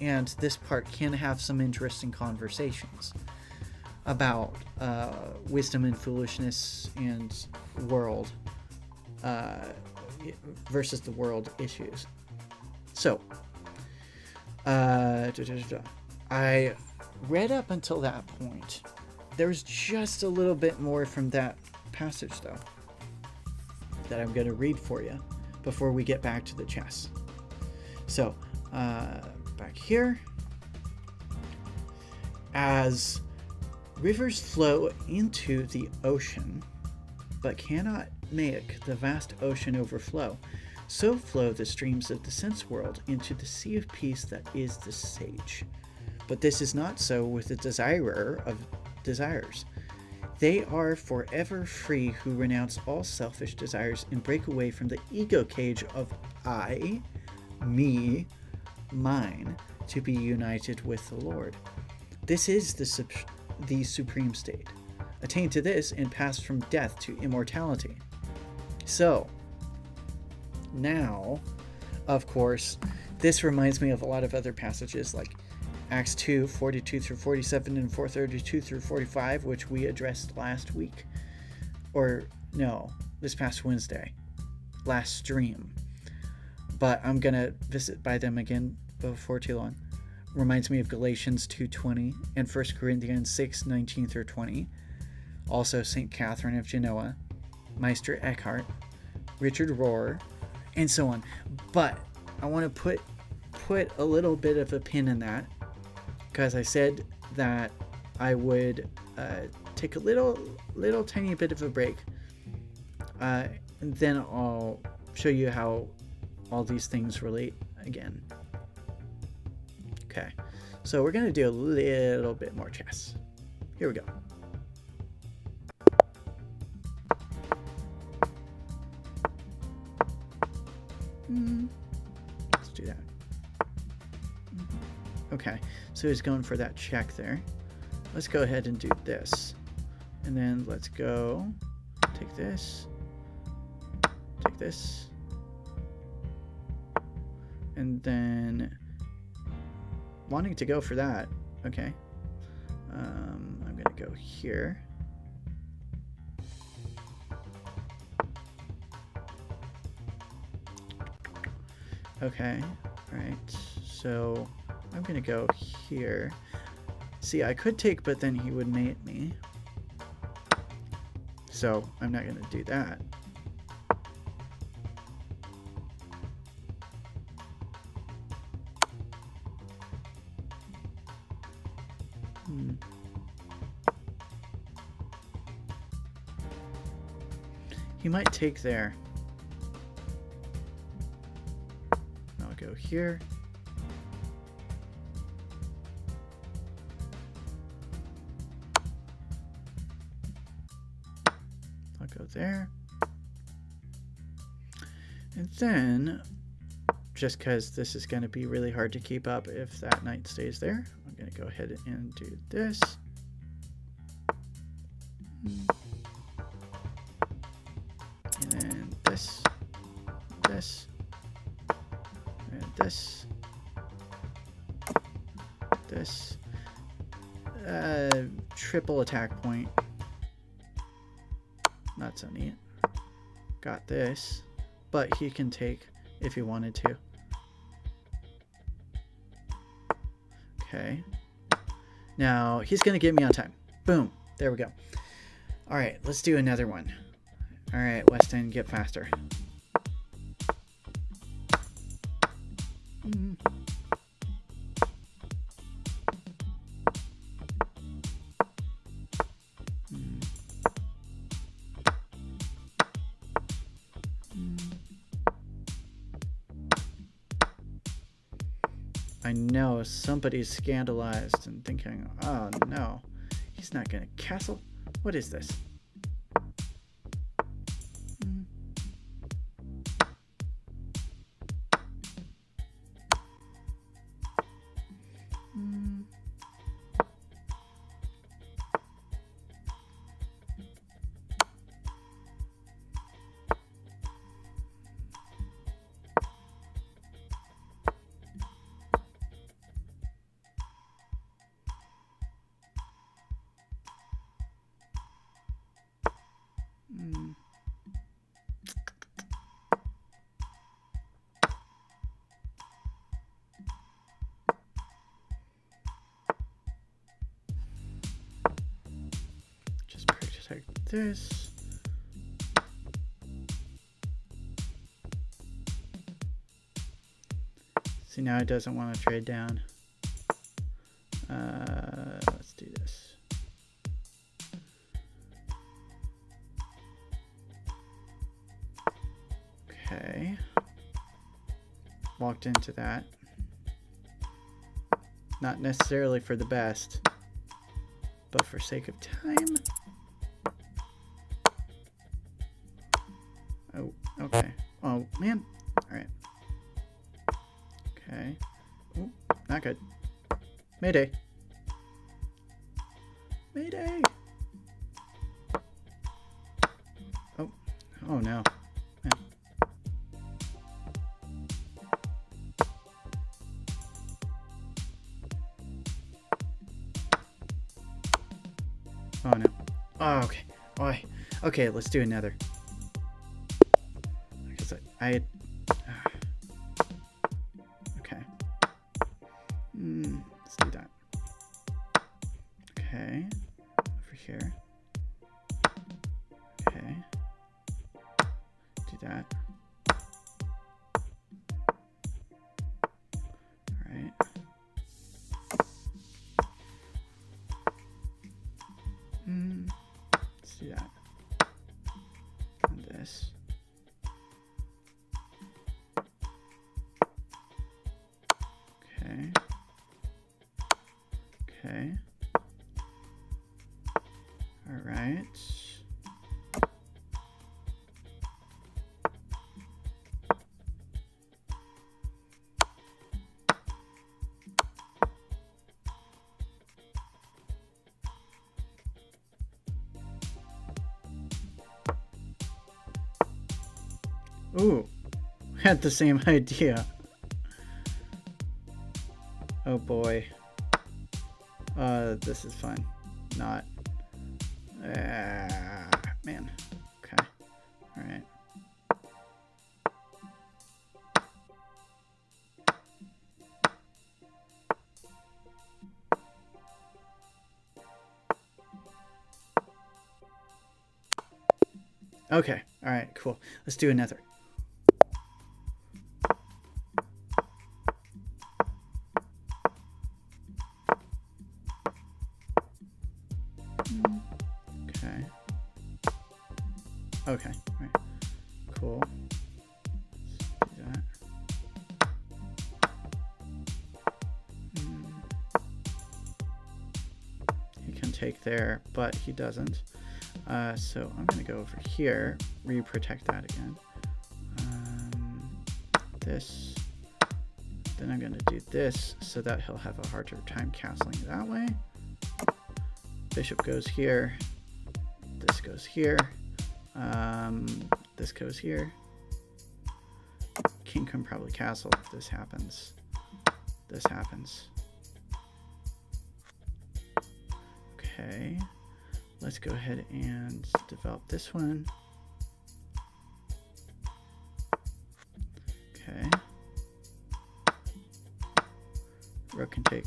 and this part can have some interesting conversations about wisdom and foolishness and world versus the world issues. So, I read up until that point. There's just a little bit more from that passage, though, that I'm going to read for you before we get back to the chess. So, back here. As rivers flow into the ocean, but cannot make the vast ocean overflow, so flow the streams of the sense world into the sea of peace that is the sage. But this is not so with the desirer of desires. They are forever free who renounce all selfish desires and break away from the ego cage of I, me, mine, to be united with the Lord. This is the supreme state. Attain to this and pass from death to immortality. So, now, of course, this reminds me of a lot of other passages like Acts 2, 42 through 47 and 432 through 45, which we addressed last week. Or, no, this past Wednesday. Last stream. But I'm going to visit by them again before too long. Reminds me of Galatians 2:20 and 1 Corinthians 6:19 through 20. Also St. Catherine of Genoa, Meister Eckhart, Richard Rohr, and so on. But I want to put a little bit of a pin in that, because I said that I would take a little tiny bit of a break, and then I'll show you how all these things relate again. Okay, so we're going to do a little bit more chess. Here we go. Let's do that. Okay, so he's going for that check there. Let's go ahead and do this. And then let's go take this, and then wanting to go for that. Okay, I'm gonna go here. Okay, all right, so I'm gonna go here. See, I could take, but then he would mate me, so I'm not gonna do that. He might take there. I'll go here. I'll go there. And then, just because this is going to be really hard to keep up if that knight stays there, I'm going to go ahead and do this. And then this, and this, triple attack point. Not so neat. Got this, but he can take if he wanted to. Okay. Now he's gonna get me on time. Boom. There we go. All right, let's do another one. All right, Weston, get faster. I know somebody's scandalized and thinking, oh no, he's not gonna castle. What is this? Just protect this. See, now it doesn't want to trade down. Let's do this. Okay. Walked into that. Not necessarily for the best, but for sake of time. Oh, okay. Oh, man. All right. Okay. Ooh, not good. Mayday. Mayday. Oh no. Oh, okay. Okay, let's do another. Because I okay. Let's do that. Okay. Over here. Okay. Do that. Alright. Let's do that. And this. Okay. Okay. All right. Ooh, had the same idea. Oh boy. This is fun. Not. Man. Okay. All right. Okay. All right. Cool. Let's do another. Okay, all right, cool. Let's do that. He can take there, but he doesn't. So I'm going to go over here, re-protect that again. This. Then I'm going to do this so that he'll have a harder time castling that way. Bishop goes here. This goes here. This goes here. King can probably castle if this happens. This happens. Okay. Let's go ahead and develop this one. Okay. Rook can take.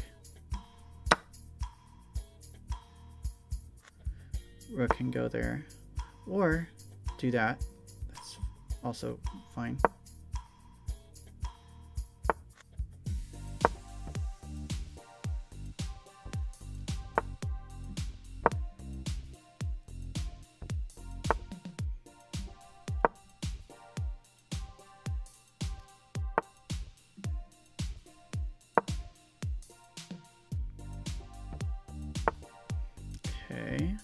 Rook can go there. Or do that. That's also fine. Okay.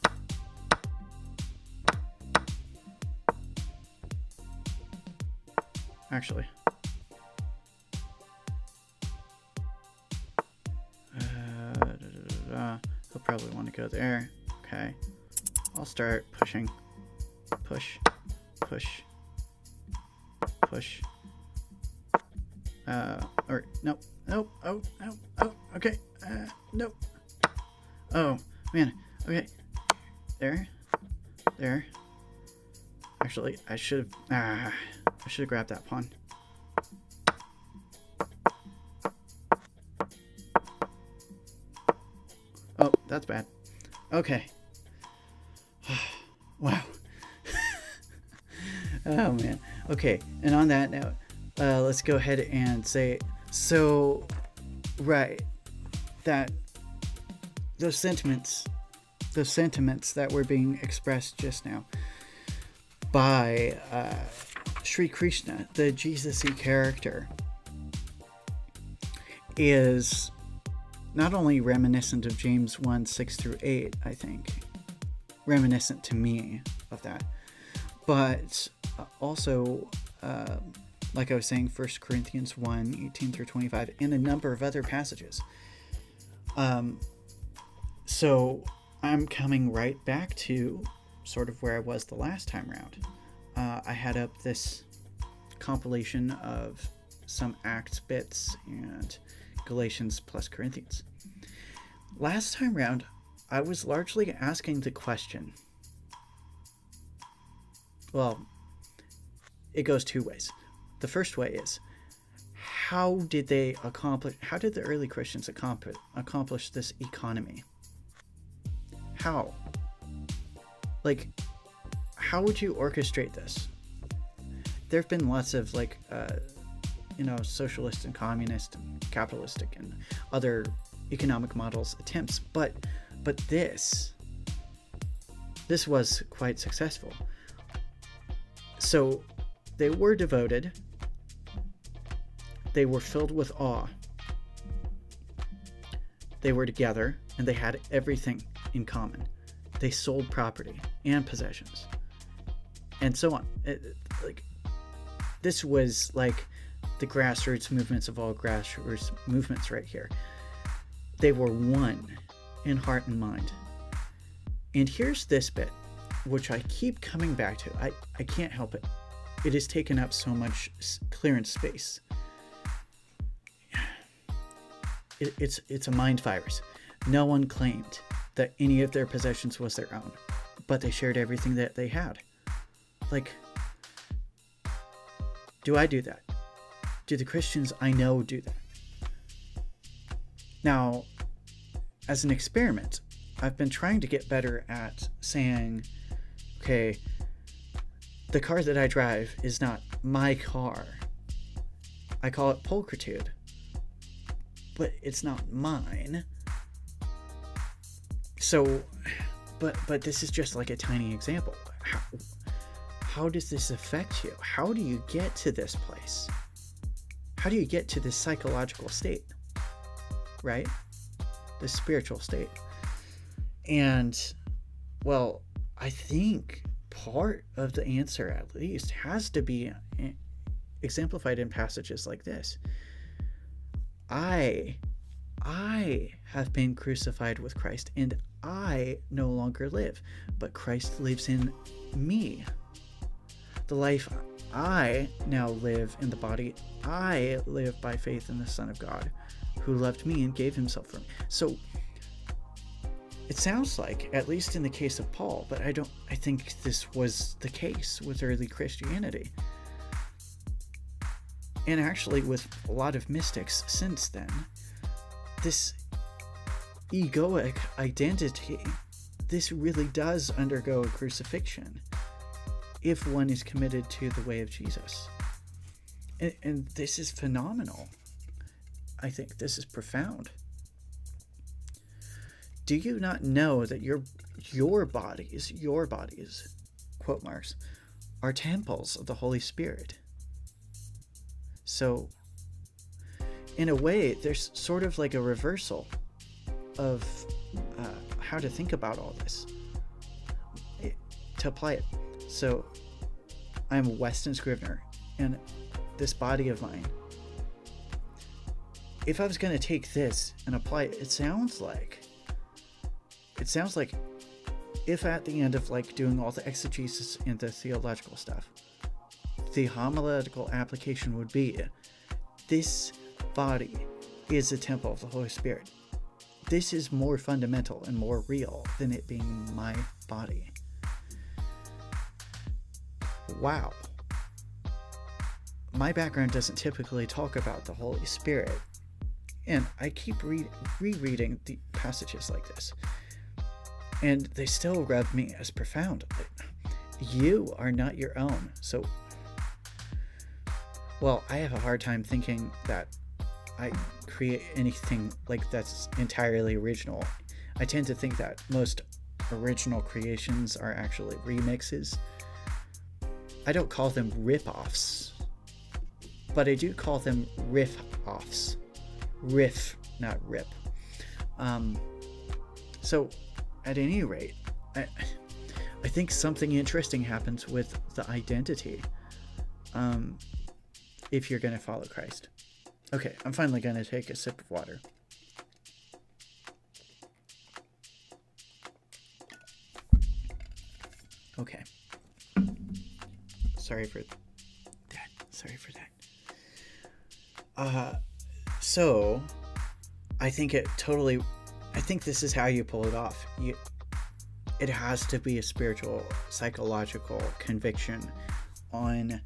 Actually, he'll probably want to go there. Okay, I'll start pushing. Push, push, push. Or nope, nope. Oh, okay. Nope. Oh man. Okay. There. Actually, I should have grabbed that pawn. Oh, that's bad. Okay. Wow. Oh man. Okay, and on that note, let's go ahead and say, so, right, that those sentiments that were being expressed just now by Sri Krishna, the Jesus-y character, is not only reminiscent of James 1:6-8, I think, reminiscent to me of that, but also, like I was saying, 1 Corinthians 1:18-25, and a number of other passages. So I'm coming right back to sort of where I was the last time around. I had up this compilation of some Acts bits and Galatians plus Corinthians. Last time round, I was largely asking the question, well, it goes two ways. The first way is, how did the early Christians accomplish this economy? How? Like, how would you orchestrate this? There have been lots of socialist and communist and capitalistic and other economic models attempts, but this was quite successful. So they were devoted, they were filled with awe, they were together, and they had everything in common. They sold property and possessions and so on. This was like the grassroots movements of all grassroots movements right here. They were one in heart and mind. And here's this bit, which I keep coming back to. I can't help it. It has taken up so much clearance space. It's a mind virus. No one claimed that any of their possessions was their own, but they shared everything that they had. Like, do I do that? Do the Christians I know do that? Now, as an experiment, I've been trying to get better at saying, okay, the car that I drive is not my car. I call it pulchritude, but it's not mine. So, but this is just like a tiny example. How does this affect you? How do you get to this place? How do you get to this psychological state, right? This spiritual state. And, well, I think part of the answer, at least, has to be exemplified in passages like this. I have been crucified with Christ, and I no longer live, but Christ lives in me. The life I now live in the body, I live by faith in the Son of God, who loved me and gave himself for me. So it sounds like, at least in the case of Paul, but I think this was the case with early Christianity. And actually with a lot of mystics since then, this egoic identity, this really does undergo a crucifixion if one is committed to the way of Jesus. And this is phenomenal. I think this is profound. Do you not know that your bodies, quote marks, are temples of the Holy Spirit? So, in a way, there's sort of like a reversal of how to think about all this, to apply it. So, I'm a Weston Scrivener, and this body of mine, if I was going to take this and apply it, it sounds like if at the end of like doing all the exegesis and the theological stuff, the homiletical application would be, this body is a temple of the Holy Spirit. This is more fundamental and more real than it being my body. Wow. My background doesn't typically talk about the Holy Spirit, and I keep rereading the passages like this, and they still rub me as profound. You are not your own. So, well, I have a hard time thinking that I create anything like that's entirely original. I tend to think that most original creations are actually remixes. I don't call them rip-offs, but I do call them riff-offs. Riff, not rip. So, at any rate, I think something interesting happens with the identity if you're going to follow Christ. Okay, I'm finally going to take a sip of water. Okay. Sorry for that. So, I think this is how you pull it off. it has to be a spiritual, psychological conviction on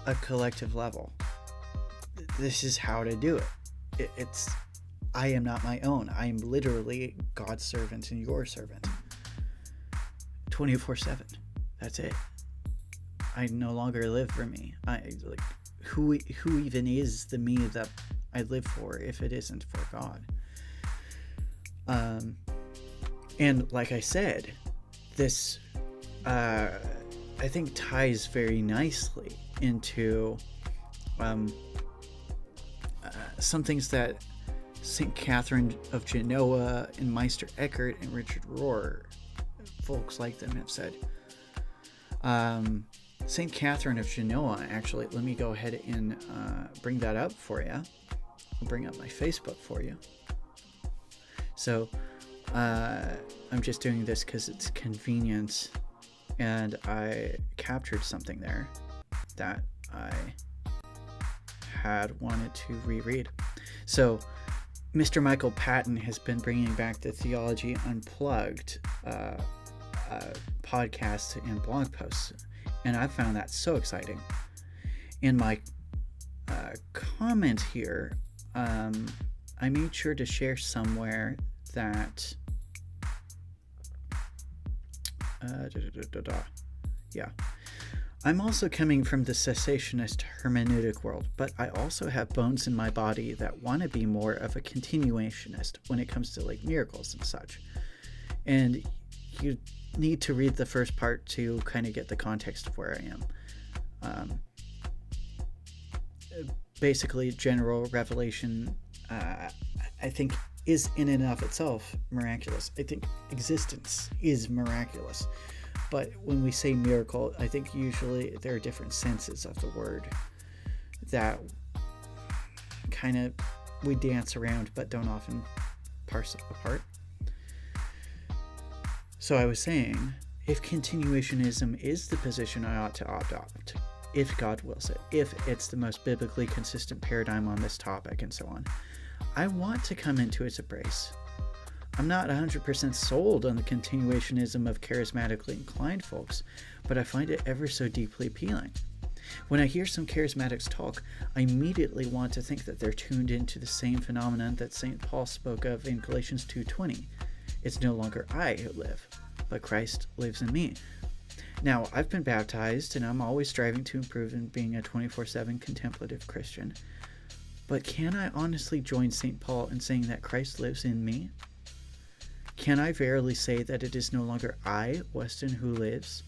a collective level. This is how to do it. It's I am not my own. I am literally God's servant and your servant. 24/7. That's it. I no longer live for me. Who even is the me that I live for if it isn't for God? And like I said, this I think ties very nicely into some things that St. Catherine of Genoa and Meister Eckhart and Richard Rohr, folks like them, have said. St. Catherine of Genoa, actually, let me go ahead and bring that up for you. I'll bring up my Facebook for you. So I'm just doing this because it's convenient, and I captured something there that I had wanted to reread. So Mr. Michael Patton has been bringing back the Theology Unplugged podcasts and blog posts, and I found that so exciting. In my comment here, I made sure to share somewhere that I'm also coming from the cessationist hermeneutic world, but I also have bones in my body that want to be more of a continuationist when it comes to like miracles and such. And you need to read the first part to kind of get the context of where I am. Basically, general revelation, I think, is in and of itself miraculous. I think existence is miraculous. But when we say miracle, I think usually there are different senses of the word that kind of we dance around but don't often parse apart. So I was saying, if continuationism is the position I ought to adopt, if God wills it, if it's the most biblically consistent paradigm on this topic and so on, I want to come into its embrace. I'm not 100% sold on the continuationism of charismatically inclined folks, but I find it ever so deeply appealing. When I hear some charismatics talk, I immediately want to think that they're tuned into the same phenomenon that St. Paul spoke of in Galatians 2:20. It's no longer I who live, but Christ lives in me. Now, I've been baptized, and I'm always striving to improve in being a 24/7 contemplative Christian. But can I honestly join St. Paul in saying that Christ lives in me? Can I verily say that it is no longer I, Weston, who lives?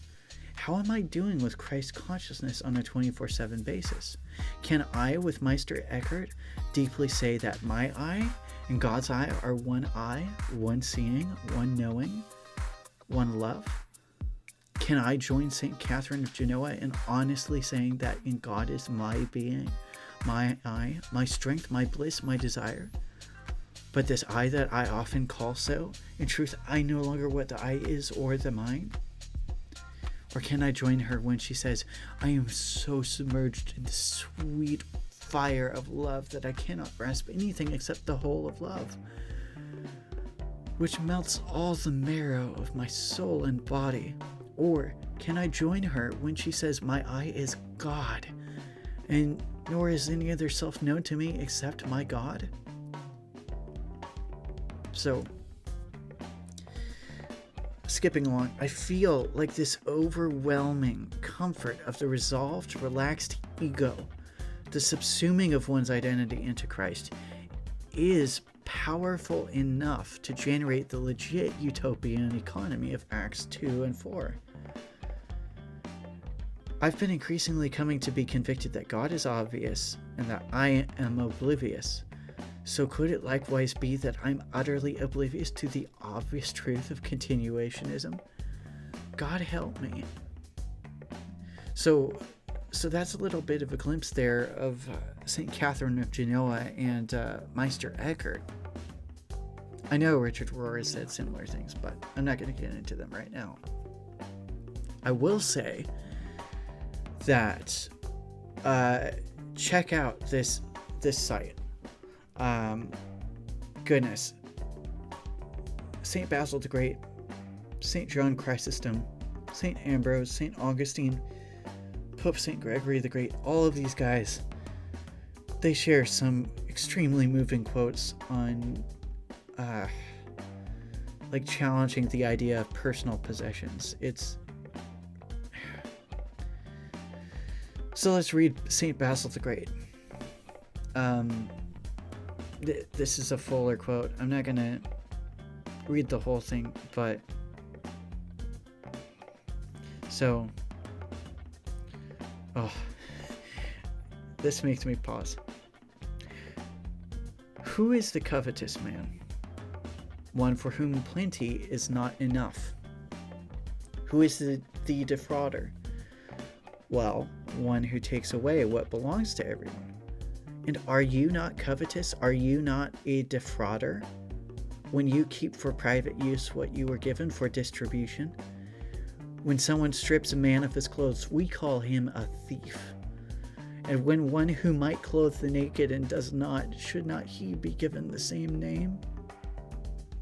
How am I doing with Christ consciousness on a 24/7 basis? Can I, with Meister Eckhart, deeply say that my I and God's I are one I, one seeing, one knowing, one love? Can I join St. Catherine of Genoa in honestly saying that in God is my being, my I, my strength, my bliss, my desire? But this I that I often call so, in truth, I no longer what the I is or the mine? Or can I join her when she says, I am so submerged in the sweet fire of love that I cannot grasp anything except the whole of love, which melts all the marrow of my soul and body? Or can I join her when she says, my I is God, and nor is any other self known to me except my God? So, skipping along, I feel like this overwhelming comfort of the resolved, relaxed ego, the subsuming of one's identity into Christ, is powerful enough to generate the legit utopian economy of Acts 2 and 4. I've been increasingly coming to be convicted that God is obvious and that I am oblivious. So could it likewise be that I'm utterly oblivious to the obvious truth of continuationism? God help me. So that's a little bit of a glimpse there of St. Catherine of Genoa and Meister Eckhart. I know Richard Rohr has said similar things, but I'm not going to get into them right now. I will say that check out this site. Goodness, St. Basil the Great St. John Chrysostom, St. Ambrose, St. Augustine, Pope St. Gregory the Great, all of these guys, they share some extremely moving quotes on like challenging the idea of personal possessions. So let's read St. Basil the Great. This is a fuller quote. I'm not going to read the whole thing, but so, this makes me pause. Who is the covetous man? One for whom plenty is not enough. Who is the defrauder? Well, one who takes away what belongs to everyone. And are you not covetous? Are you not a defrauder? When you keep for private use what you were given for distribution? When someone strips a man of his clothes, we call him a thief. And when one who might clothe the naked and does not, should not he be given the same name?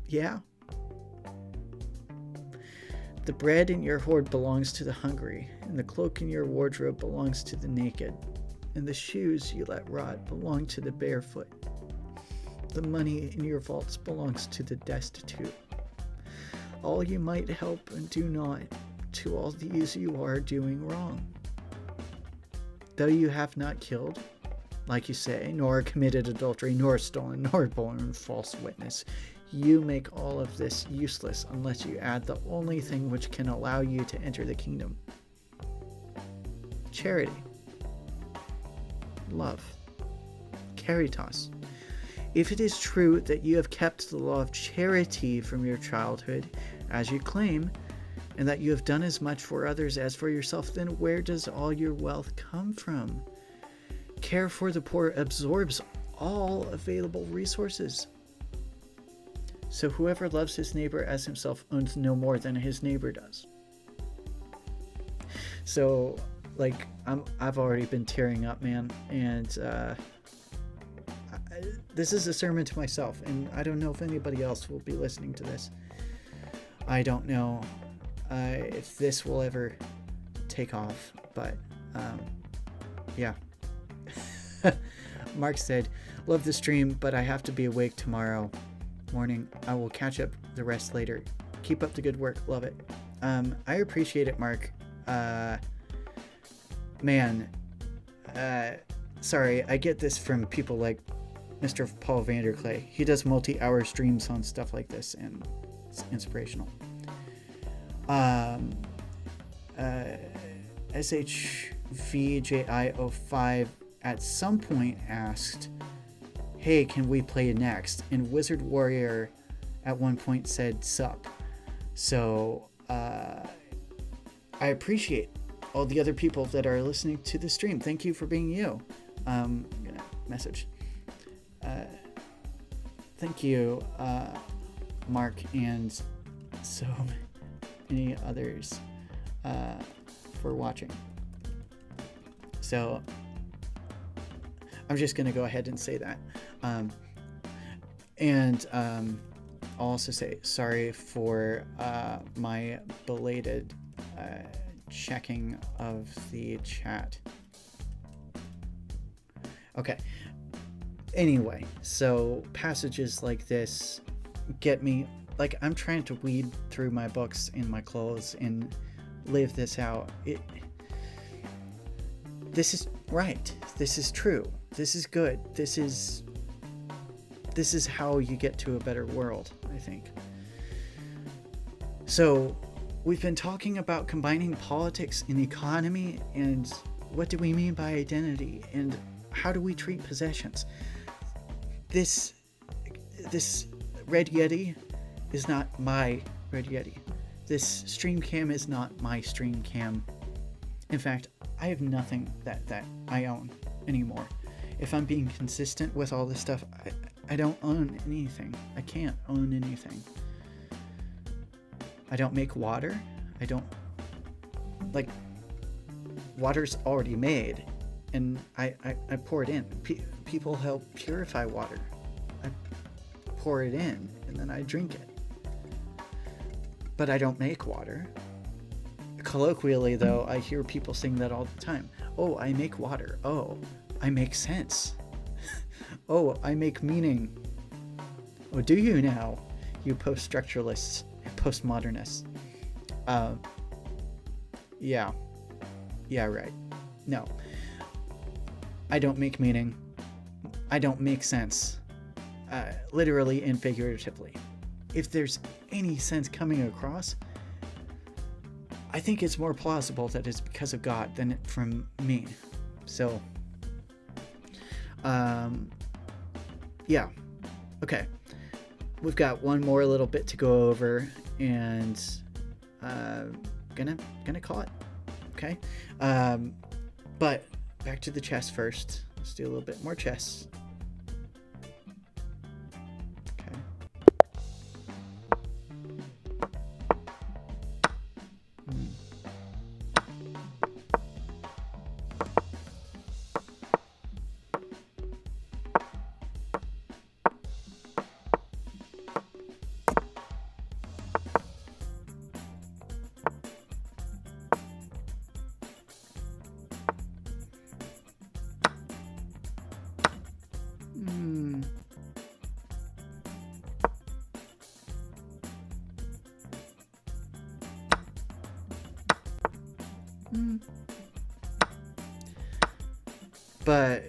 Yeah. The bread in your hoard belongs to the hungry, and the cloak in your wardrobe belongs to the naked, and the shoes you let rot belong to the barefoot. The money in your vaults belongs to the destitute. All you might help and do not, to all these you are doing wrong. Though you have not killed, like you say, nor committed adultery, nor stolen, nor borne false witness, you make all of this useless unless you add the only thing which can allow you to enter the kingdom. Charity. Love. Caritas. If it is true that you have kept the law of charity from your childhood, as you claim, and that you have done as much for others as for yourself, then where does all your wealth come from? Care for the poor absorbs all available resources. So whoever loves his neighbor as himself owns no more than his neighbor does. So, like, I've already been tearing up, man, and this is a sermon to myself, and I don't know if anybody else will be listening to this. I don't know if this will ever take off, but yeah. Mark said, love the stream, but I have to be awake tomorrow morning. I will catch up the rest later. Keep up the good work. Love it. I appreciate it, Mark. Sorry, I get this from people like Mr. Paul Vanderclay. He does multi-hour streams on stuff like this, and it's inspirational. SHVJI05 at some point asked, hey, can we play next? And Wizard Warrior at one point said sup. So I appreciate all the other people that are listening to the stream. Thank you for being you. I'm gonna message. Thank you, Mark, and so many others for watching. So I'm just gonna go ahead and say that. I'll also say sorry for my belated checking of the chat. Okay. Anyway, so passages like this get me, like, I'm trying to weed through my books and my clothes and live this out. This is right. This is true. This is good. This is how you get to a better world, I think. So we've been talking about combining politics and economy, and what do we mean by identity, and how do we treat possessions? This Red Yeti is not my Red Yeti. This stream cam is not my stream cam. In fact, I have nothing that I own anymore. If I'm being consistent with all this stuff, I don't own anything. I can't own anything. I don't make water. I don't, like, water's already made, and I pour it in. People help purify water. I pour it in, and then I drink it. but I don't make water. Colloquially, though, I hear people saying that all the time. Oh, I make water. Oh, I make sense. Oh, I make meaning. Oh, do you now, you post-structuralists and postmodernists? Yeah, right. No, I don't make meaning. I don't make sense, literally and figuratively. If there's any sense coming across, I think it's more plausible that it's because of God than from me. So, yeah. Okay. We've got one more little bit to go over, and gonna call it. Okay. But back to the chess first. Let's do a little bit more chess. Okay. But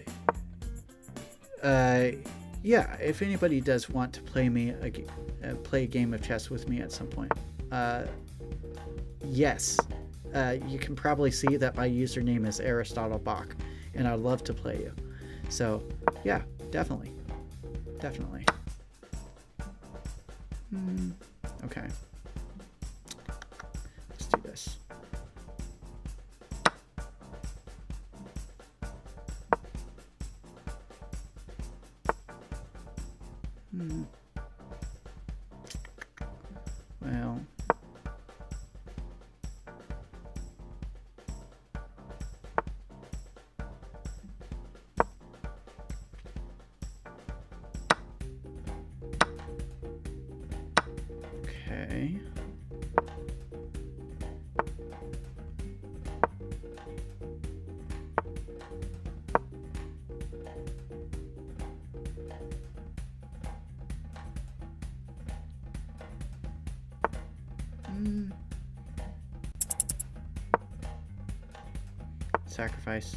yeah, if anybody does want to play a game of chess with me at some point, yes, you can probably see that my username is Aristotle Bach, and I'd love to play you. So yeah, definitely. Okay, let's do this. Well, okay. Sacrifice.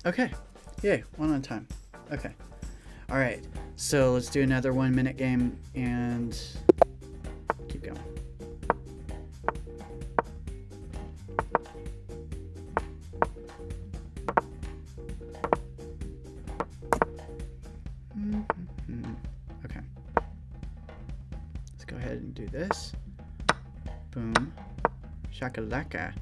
Okay. Yay, one on time. Okay. All right. So let's do another 1 minute game and keep going. Okay. Let's go ahead and do this. Boom. Shakalaka.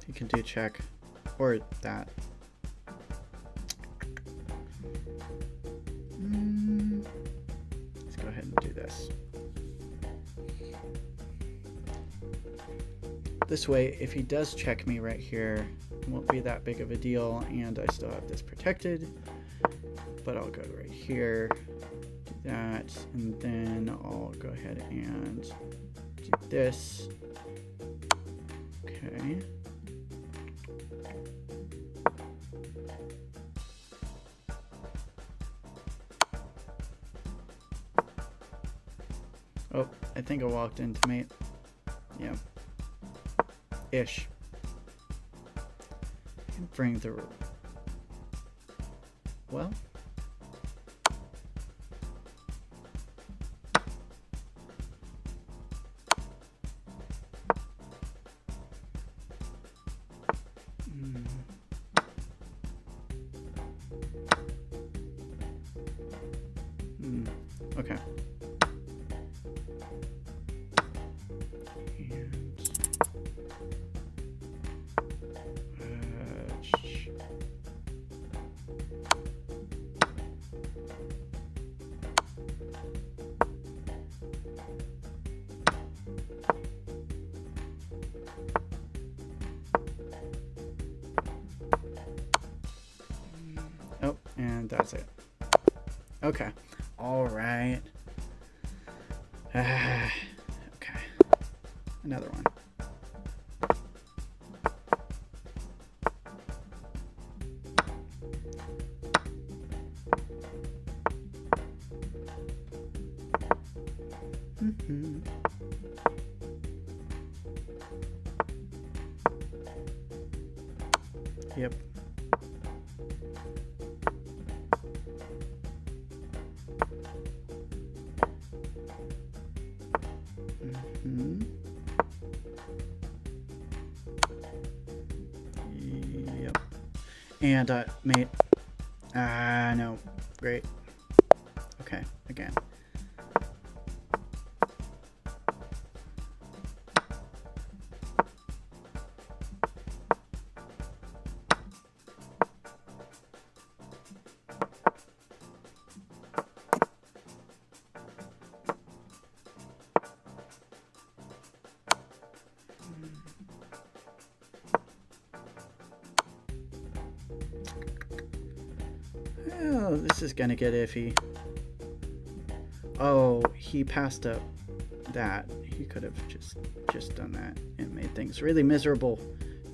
You can do check or that. Let's go ahead and do this. This way, if he does check me right here, it won't be that big of a deal, and I still have this protected. But I'll go right here, do that, and then I'll go ahead and do this. Okay. Oh, I think I walked into mate. Yeah. Ish. Bring the... Well... Okay. does it. Okay. All right. Okay. Another one. Yep. Yep. And, mate. No. Great. Okay, again. Oh, this is gonna get iffy. Oh, he passed up that. He could have just done that and made things really miserable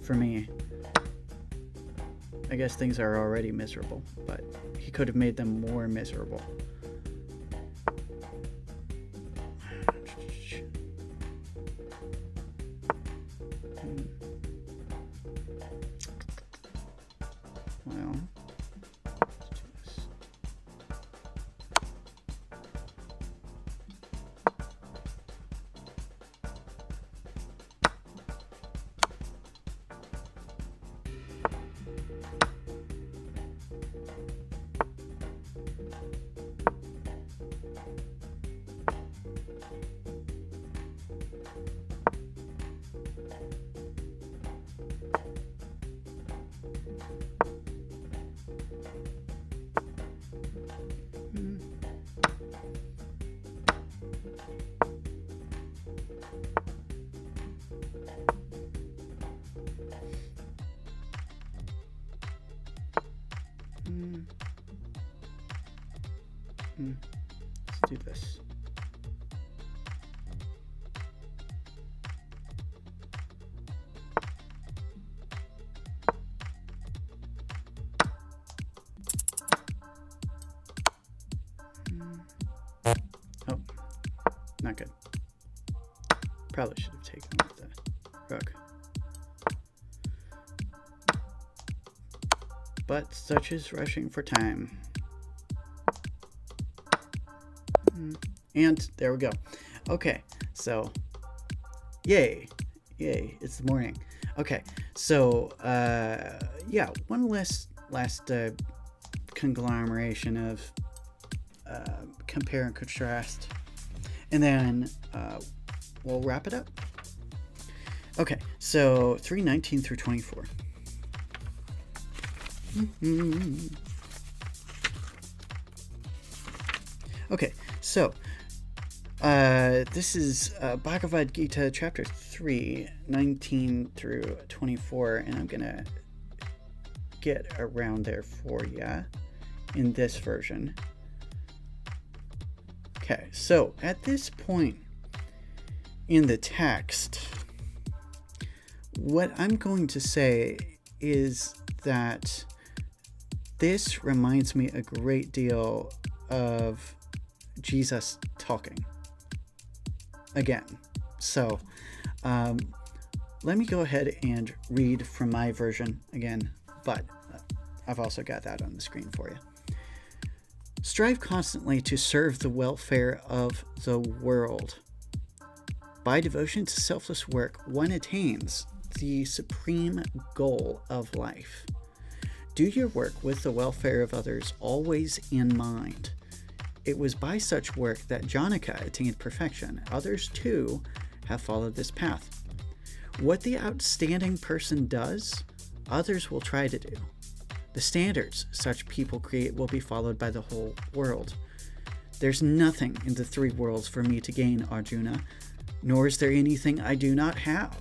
for me. I guess things are already miserable, but he could have made them more miserable. Well, let's do this. Let's do this. Oh, not good. Probably should have taken with the rug. But such is rushing for time. And there we go. Okay, so yay, it's the morning. Okay, so yeah, one last conglomeration of compare and contrast, and then we'll wrap it up. Okay, so 3:19 through 24. Okay, so this is Bhagavad Gita chapter 3, 19 through 24, and I'm gonna get around there for ya in this version. Okay, so at this point in the text, what I'm going to say is that this reminds me a great deal of Jesus talking again. So let me go ahead and read from my version again, but I've also got that on the screen for you. Strive constantly to serve the welfare of the world. By devotion to selfless work, one attains the supreme goal of life. Do your work with the welfare of others always in mind. It was by such work that Janaka attained perfection. Others, too, have followed this path. What the outstanding person does, others will try to do. The standards such people create will be followed by the whole world. There's nothing in the three worlds for me to gain, Arjuna, nor is there anything I do not have.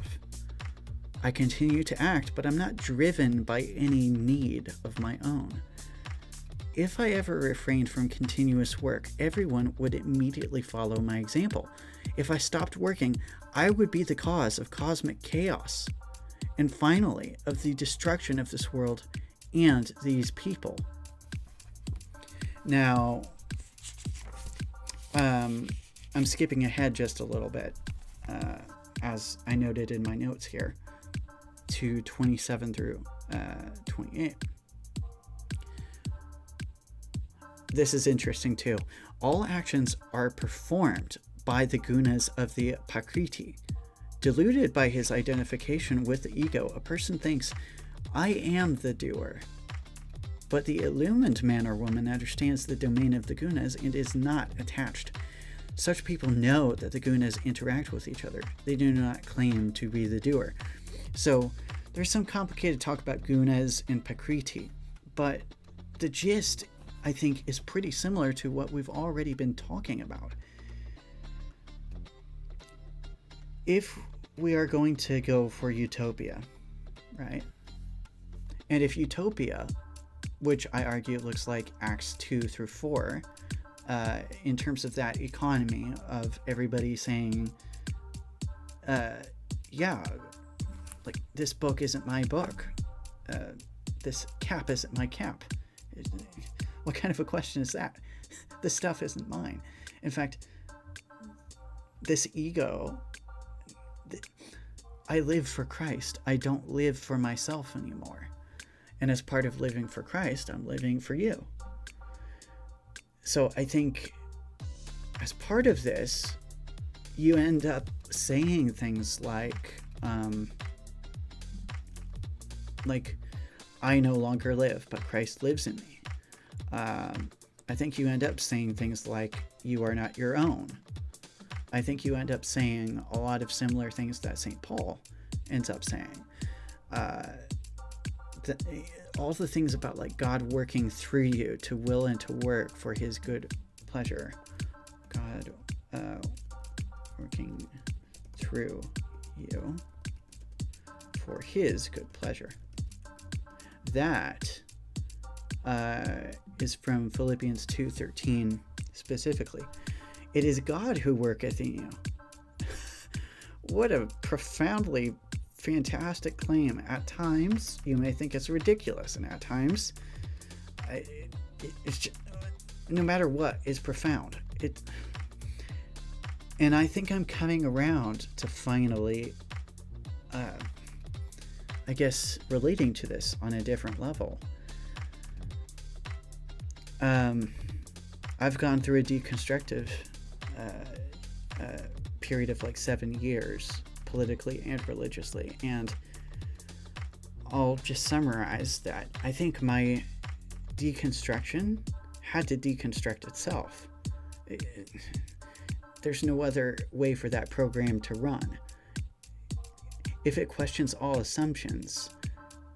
I continue to act, but I'm not driven by any need of my own. if I ever refrained from continuous work, everyone would immediately follow my example. If I stopped working, I would be the cause of cosmic chaos, and finally, of the destruction of this world and these people. Now, I'm skipping ahead just a little bit, as I noted in my notes here, to 27 through 28. This is interesting too. All actions are performed by the gunas of the Prakriti. Deluded by his identification with the ego, a person thinks, I am the doer. But the illumined man or woman understands the domain of the gunas and is not attached. Such people know that the gunas interact with each other. They do not claim to be the doer. So there's some complicated talk about gunas and Prakriti, but the gist, I think, is pretty similar to what we've already been talking about. If we are going to go for Utopia, right? And if Utopia, which I argue looks like Acts 2 through 4, in terms of that economy of everybody saying, yeah, like, this book isn't my book. This cap isn't my cap. What kind of a question is that? This stuff isn't mine. In fact, this ego, I live for Christ. I don't live for myself anymore. And as part of living for Christ, I'm living for you. So I think as part of this, you end up saying things like, I no longer live, but Christ lives in me. I think you end up saying things like, you are not your own. I think you end up saying a lot of similar things that St. Paul ends up saying. All the things about like God working through you to will and to work for his good pleasure. God working through you for his good pleasure. That is from Philippians 2:13 specifically. It is God who worketh in you. What a profoundly fantastic claim. At times, you may think it's ridiculous, and at times, it's just, no matter what, is profound. And I think I'm coming around to finally, I guess, relating to this on a different level. I've gone through a deconstructive period of like 7 years, politically and religiously, and I'll just summarize that. I think my deconstruction had to deconstruct itself. There's no other way for that program to run. If it questions all assumptions,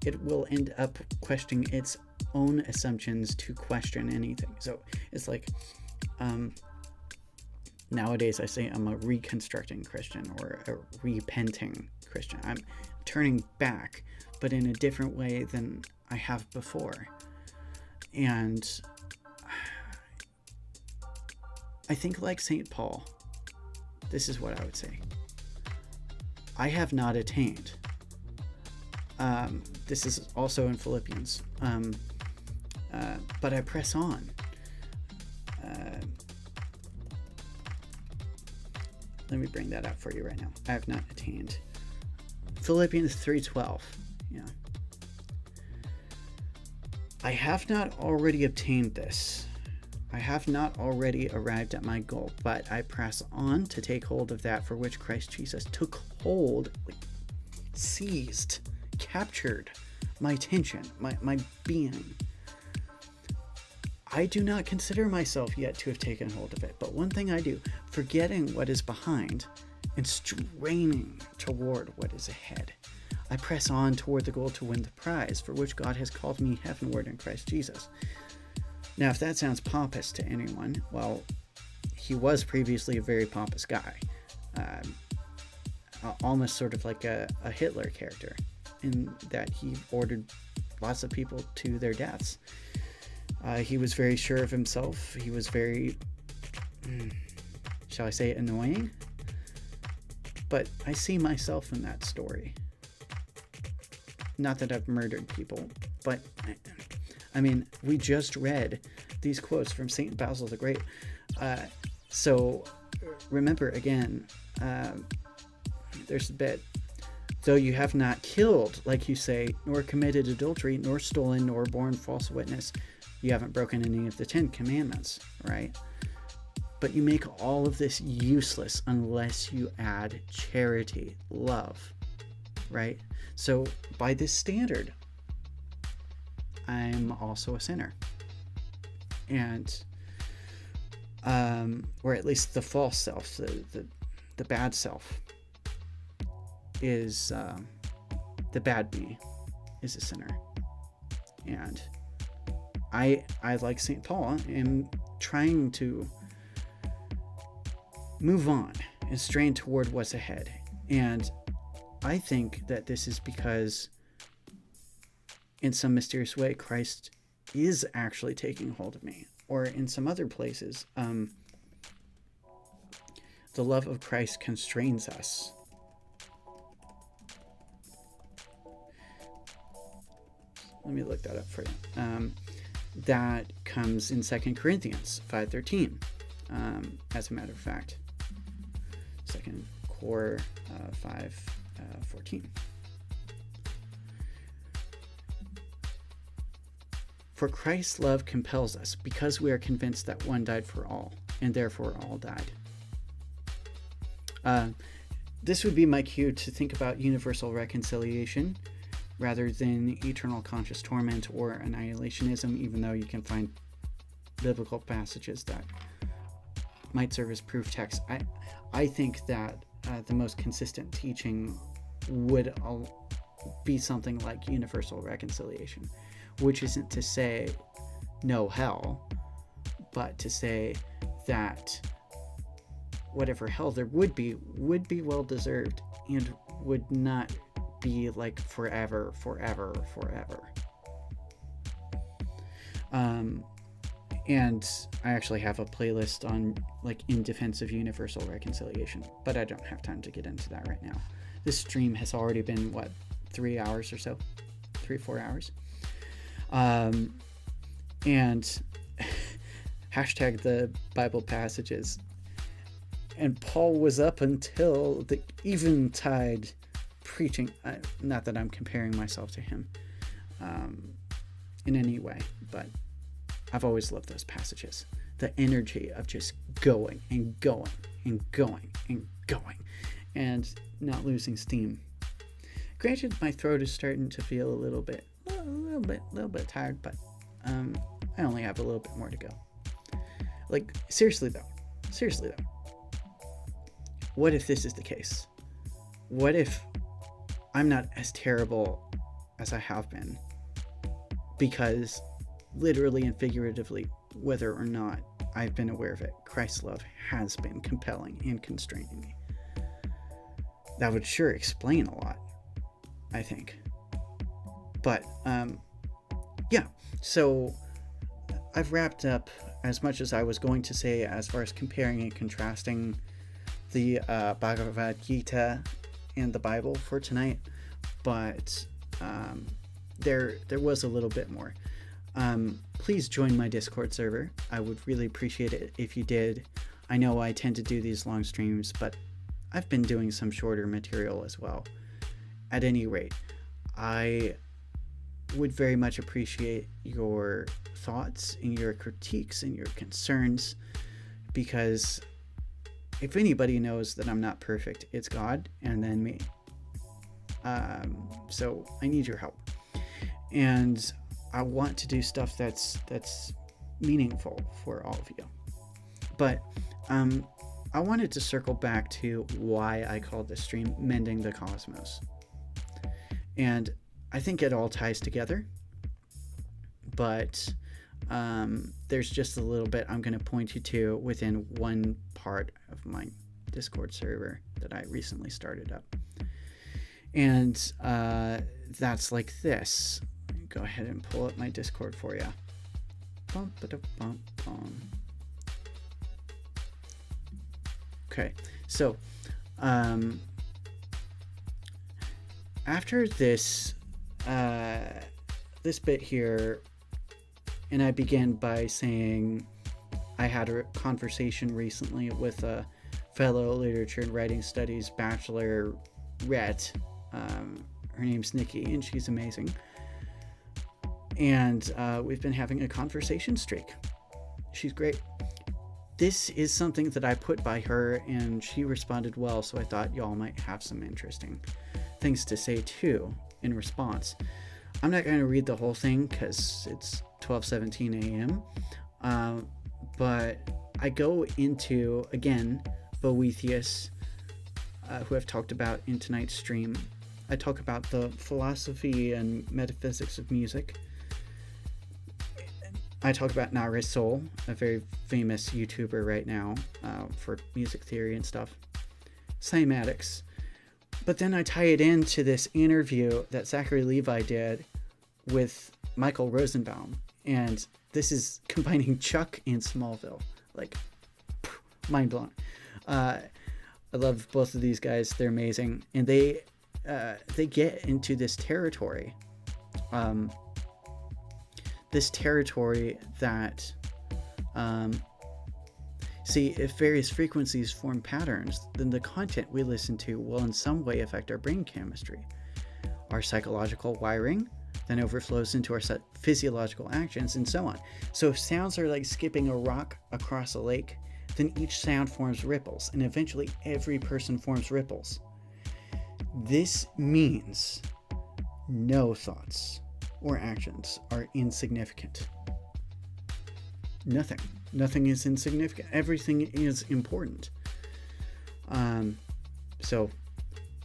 it will end up questioning its own assumptions to question anything. So it's like, nowadays I say I'm a reconstructing Christian or a repenting Christian. I'm turning back, but in a different way than I have before. And I think, like St. Paul, this is what I would say. I have not attained. This is also in Philippians. But I press on. Let me bring that up for you right now. I have not attained. Philippians 3:12. Yeah. I have not already obtained this. I have not already arrived at my goal, but I press on to take hold of that for which Christ Jesus took hold, seized, captured my attention, my being. I do not consider myself yet to have taken hold of it, but one thing I do, forgetting what is behind and straining toward what is ahead, I press on toward the goal to win the prize for which God has called me heavenward in Christ Jesus. Now, if that sounds pompous to anyone, well, he was previously a very pompous guy, almost sort of like a Hitler character, in that he ordered lots of people to their deaths. He was very sure of himself. He was very, shall I say, annoying? But I see myself in that story. Not that I've murdered people, but I mean, we just read these quotes from St. Basil the Great. So remember again, there's a bit, though you have not killed, like you say, nor committed adultery, nor stolen, nor borne false witness, you haven't broken any of the 10 commandments, right? But you make all of this useless unless you add charity, love, right? So by this standard, I'm also a sinner. And, or at least the false self, the bad self is, the bad me is a sinner. And I like St. Paul, am trying to move on and strain toward what's ahead. And I think that this is because in some mysterious way, Christ is actually taking hold of me. Or in some other places, the love of Christ constrains us. Let me look that up for you. That comes in 2 Corinthians 5:13, as a matter of fact. 2 Cor 5:14. For Christ's love compels us, because we are convinced that one died for all, and therefore all died. This would be my cue to think about universal reconciliation rather than eternal conscious torment or annihilationism, even though you can find biblical passages that might serve as proof text. I think that the most consistent teaching would be something like universal reconciliation, which isn't to say no hell, but to say that whatever hell there would be well deserved and would not be like forever. And I actually have a playlist on like in defense of universal reconciliation, but I don't have time to get into that right now. This stream has already been 3 hours or so, 3-4 hours. And hashtag the Bible passages. And Paul was up until the eventide preaching. Not that I'm comparing myself to him in any way, but I've always loved those passages. The energy of just going and going and going and going and not losing steam. Granted, my throat is starting to feel a little bit tired, but I only have a little bit more to go. Like, seriously though, what if this is the case? What if I'm not as terrible as I have been? Because literally and figuratively, whether or not I've been aware of it, Christ's love has been compelling and constraining me. That would sure explain a lot, I think. But, yeah, so I've wrapped up as much as I was going to say as far as comparing and contrasting the Bhagavad Gita and the Bible for tonight, but there was a little bit more. Please join my Discord server. I would really appreciate it if you did. I know I tend to do these long streams, but I've been doing some shorter material as well. At any rate, I would very much appreciate your thoughts and your critiques and your concerns, because if anybody knows that I'm not perfect, it's God and then me. So I need your help. And I want to do stuff that's meaningful for all of you. But I wanted to circle back to why I called this stream Mending the Cosmos. And I think it all ties together. But there's just a little bit I'm going to point you to within one part of my Discord server that I recently started up. And that's like this. Go ahead and pull up my Discord for you. Okay, so after this this bit here, and I begin by saying I had a conversation recently with a fellow literature and writing studies bachelor Rhett. Her name's Nikki, and she's amazing. And we've been having a conversation streak. She's great. This is something that I put by her, and she responded well, so I thought y'all might have some interesting things to say too in response. I'm not going to read the whole thing because it's 12:17 a.m. But I go into, again, Boethius, who I've talked about in tonight's stream. I talk about the philosophy and metaphysics of music. I talk about Narisol, a very famous YouTuber right now for music theory and stuff. Cymatics. But then I tie it into this interview that Zachary Levi did with Michael Rosenbaum. And this is combining Chuck and Smallville. Like, mind blown. I love both of these guys. They're amazing. And they get into this territory. This territory that, see, if various frequencies form patterns, then the content we listen to will in some way affect our brain chemistry. Our psychological wiring then overflows into our physiological actions and so on. So if sounds are like skipping a rock across a lake, then each sound forms ripples, and eventually every person forms ripples. This means no thoughts or actions are insignificant. Nothing is insignificant. Everything is important. So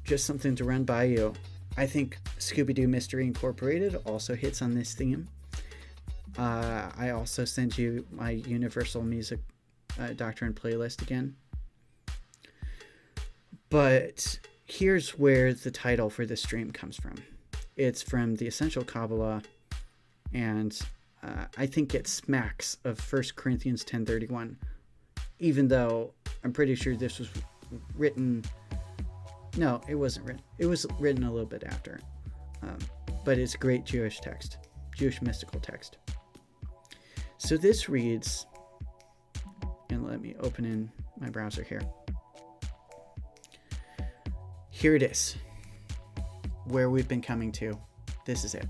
just something to run by you. I think Scooby-Doo Mystery Incorporated also hits on this theme. I also sent you my Universal Music Doctrine playlist again. But here's where the title for this stream comes from. It's from the Essential Kabbalah, and I think it smacks of 1 Corinthians 10:31, even though I'm pretty sure this was written. No, it wasn't written. It was written a little bit after, but it's a great Jewish text, Jewish mystical text. So this reads, and let me open in my browser here. Here it is. Where we've been coming to. This is it.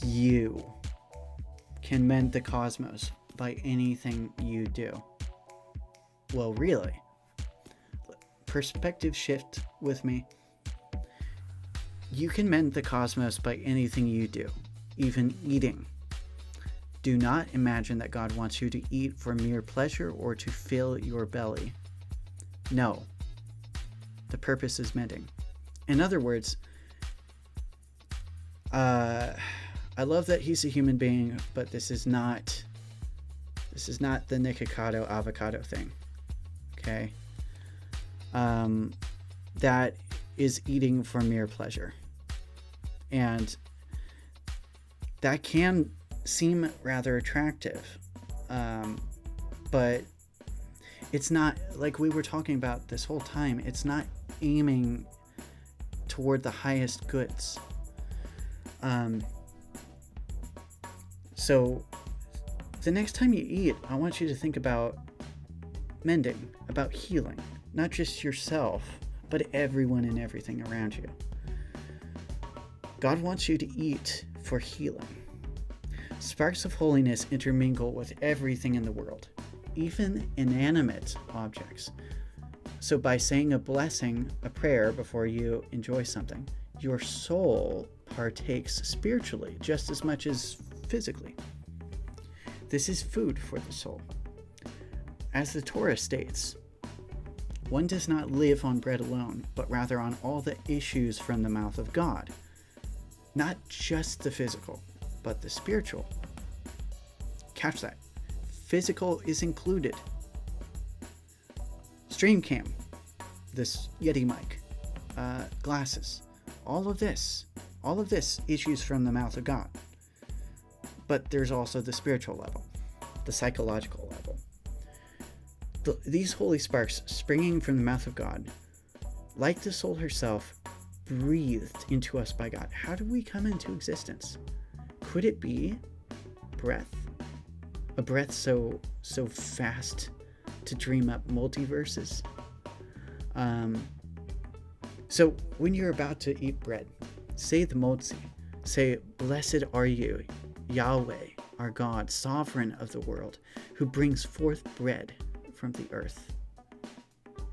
You can mend the cosmos by anything you do. Well, really. Perspective shift with me. You can mend the cosmos by anything you do, even eating. Do not imagine that God wants you to eat for mere pleasure or to fill your belly. No. The purpose is mending. In other words, I love that he's a human being, but this is not the Nikocado avocado thing. Okay? That is eating for mere pleasure. And that can seem rather attractive. But it's not, like we were talking about this whole time, it's not aiming toward the highest goods. So the next time you eat, I want you to think about mending, about healing, not just yourself, but everyone and everything around you. God wants you to eat for healing. Sparks of holiness intermingle with everything in the world, even inanimate objects. So by saying a blessing, a prayer before you enjoy something, your soul partakes spiritually just as much as physically. This is food for the soul. As the Torah states, one does not live on bread alone, but rather on all the issues from the mouth of God. Not just the physical, but the spiritual. Catch that. Physical is included. Streamcam, this Yeti mic, glasses, all of this issues from the mouth of God. But there's also the spiritual level, the psychological level. These holy sparks springing from the mouth of God, like the soul herself, breathed into us by God. How do we come into existence? Could it be breath? A breath so fast to dream up multiverses? So when you're about to eat bread, say the motzi. Say, "Blessed are you, Yahweh, our God, sovereign of the world, who brings forth bread from the earth."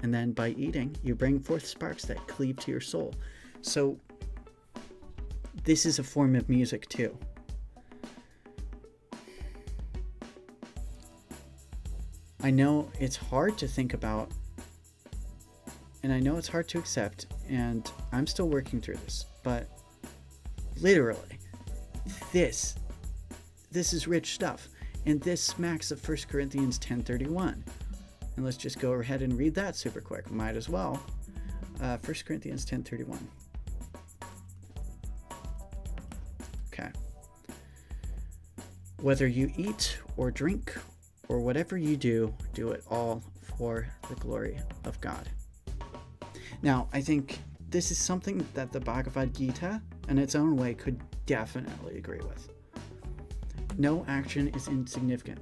And then by eating, you bring forth sparks that cleave to your soul. So this is a form of music too. I know it's hard to think about, and I know it's hard to accept, and I'm still working through this, but literally, this is rich stuff, and this smacks of 1 Corinthians 10:31. And let's just go ahead and read that super quick. Might as well. 1 Corinthians 10:31. Okay. "Whether you eat or drink or whatever you do, do it all for the glory of God." Now, I think this is something that the Bhagavad Gita, in its own way, could definitely agree with. No action is insignificant.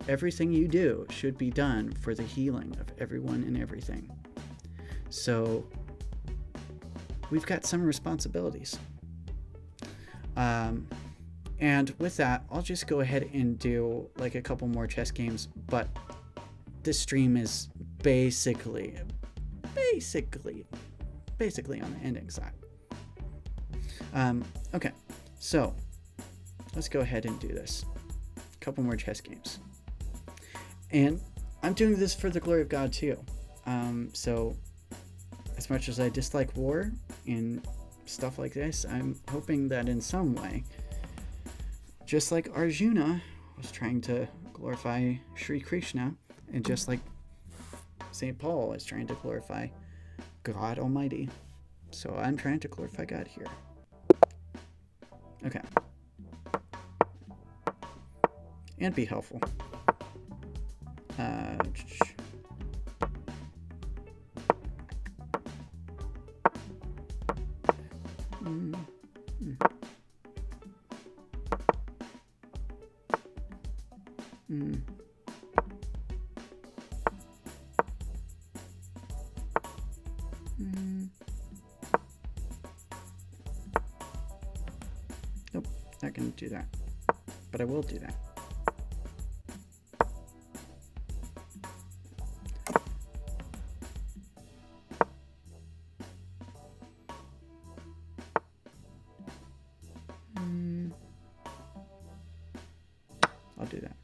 Everything you do should be done for the healing of everyone and everything. So we've got some responsibilities. And with that, I'll just go ahead and do like a couple more chess games, but this stream is basically on the ending side. Okay, so let's go ahead and do this. A couple more chess games. And I'm doing this for the glory of God too. So as much as I dislike war and stuff like this, I'm hoping that in some way, just like Arjuna was trying to glorify Sri Krishna, and just like St. Paul is trying to glorify God Almighty, so I'm trying to glorify God here. Okay. And be helpful. Nope, not going to do that, but I will do that. I'll do that.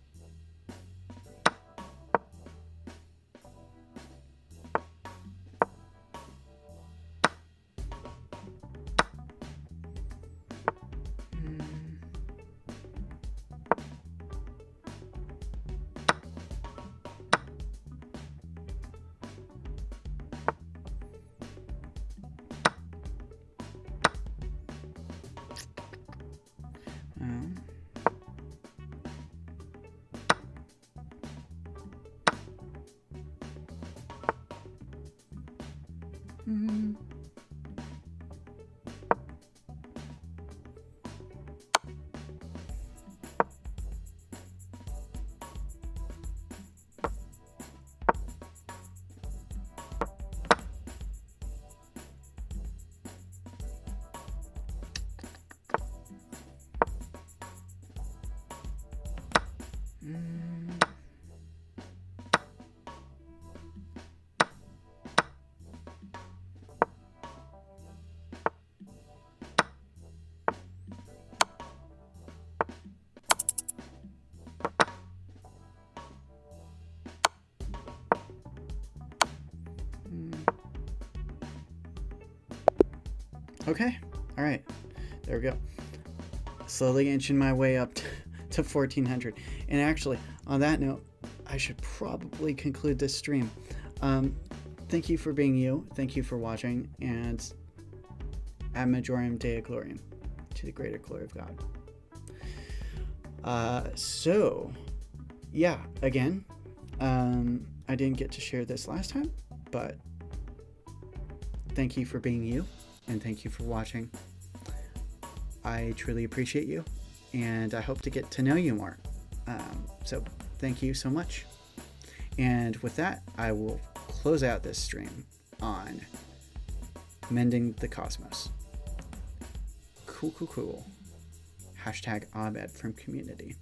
Okay, all right, there we go. Slowly inching my way up to 1400. And actually, on that note, I should probably conclude this stream. Thank you for being you. Thank you for watching. And ad majorem Dei gloriam, to the greater glory of God. So, yeah, again, I didn't get to share this last time, but thank you for being you, and thank you for watching. I truly appreciate you, and I hope to get to know you more. So thank you so much. And with that, I will close out this stream on Mending the Cosmos. Cool. Hashtag Abed from community.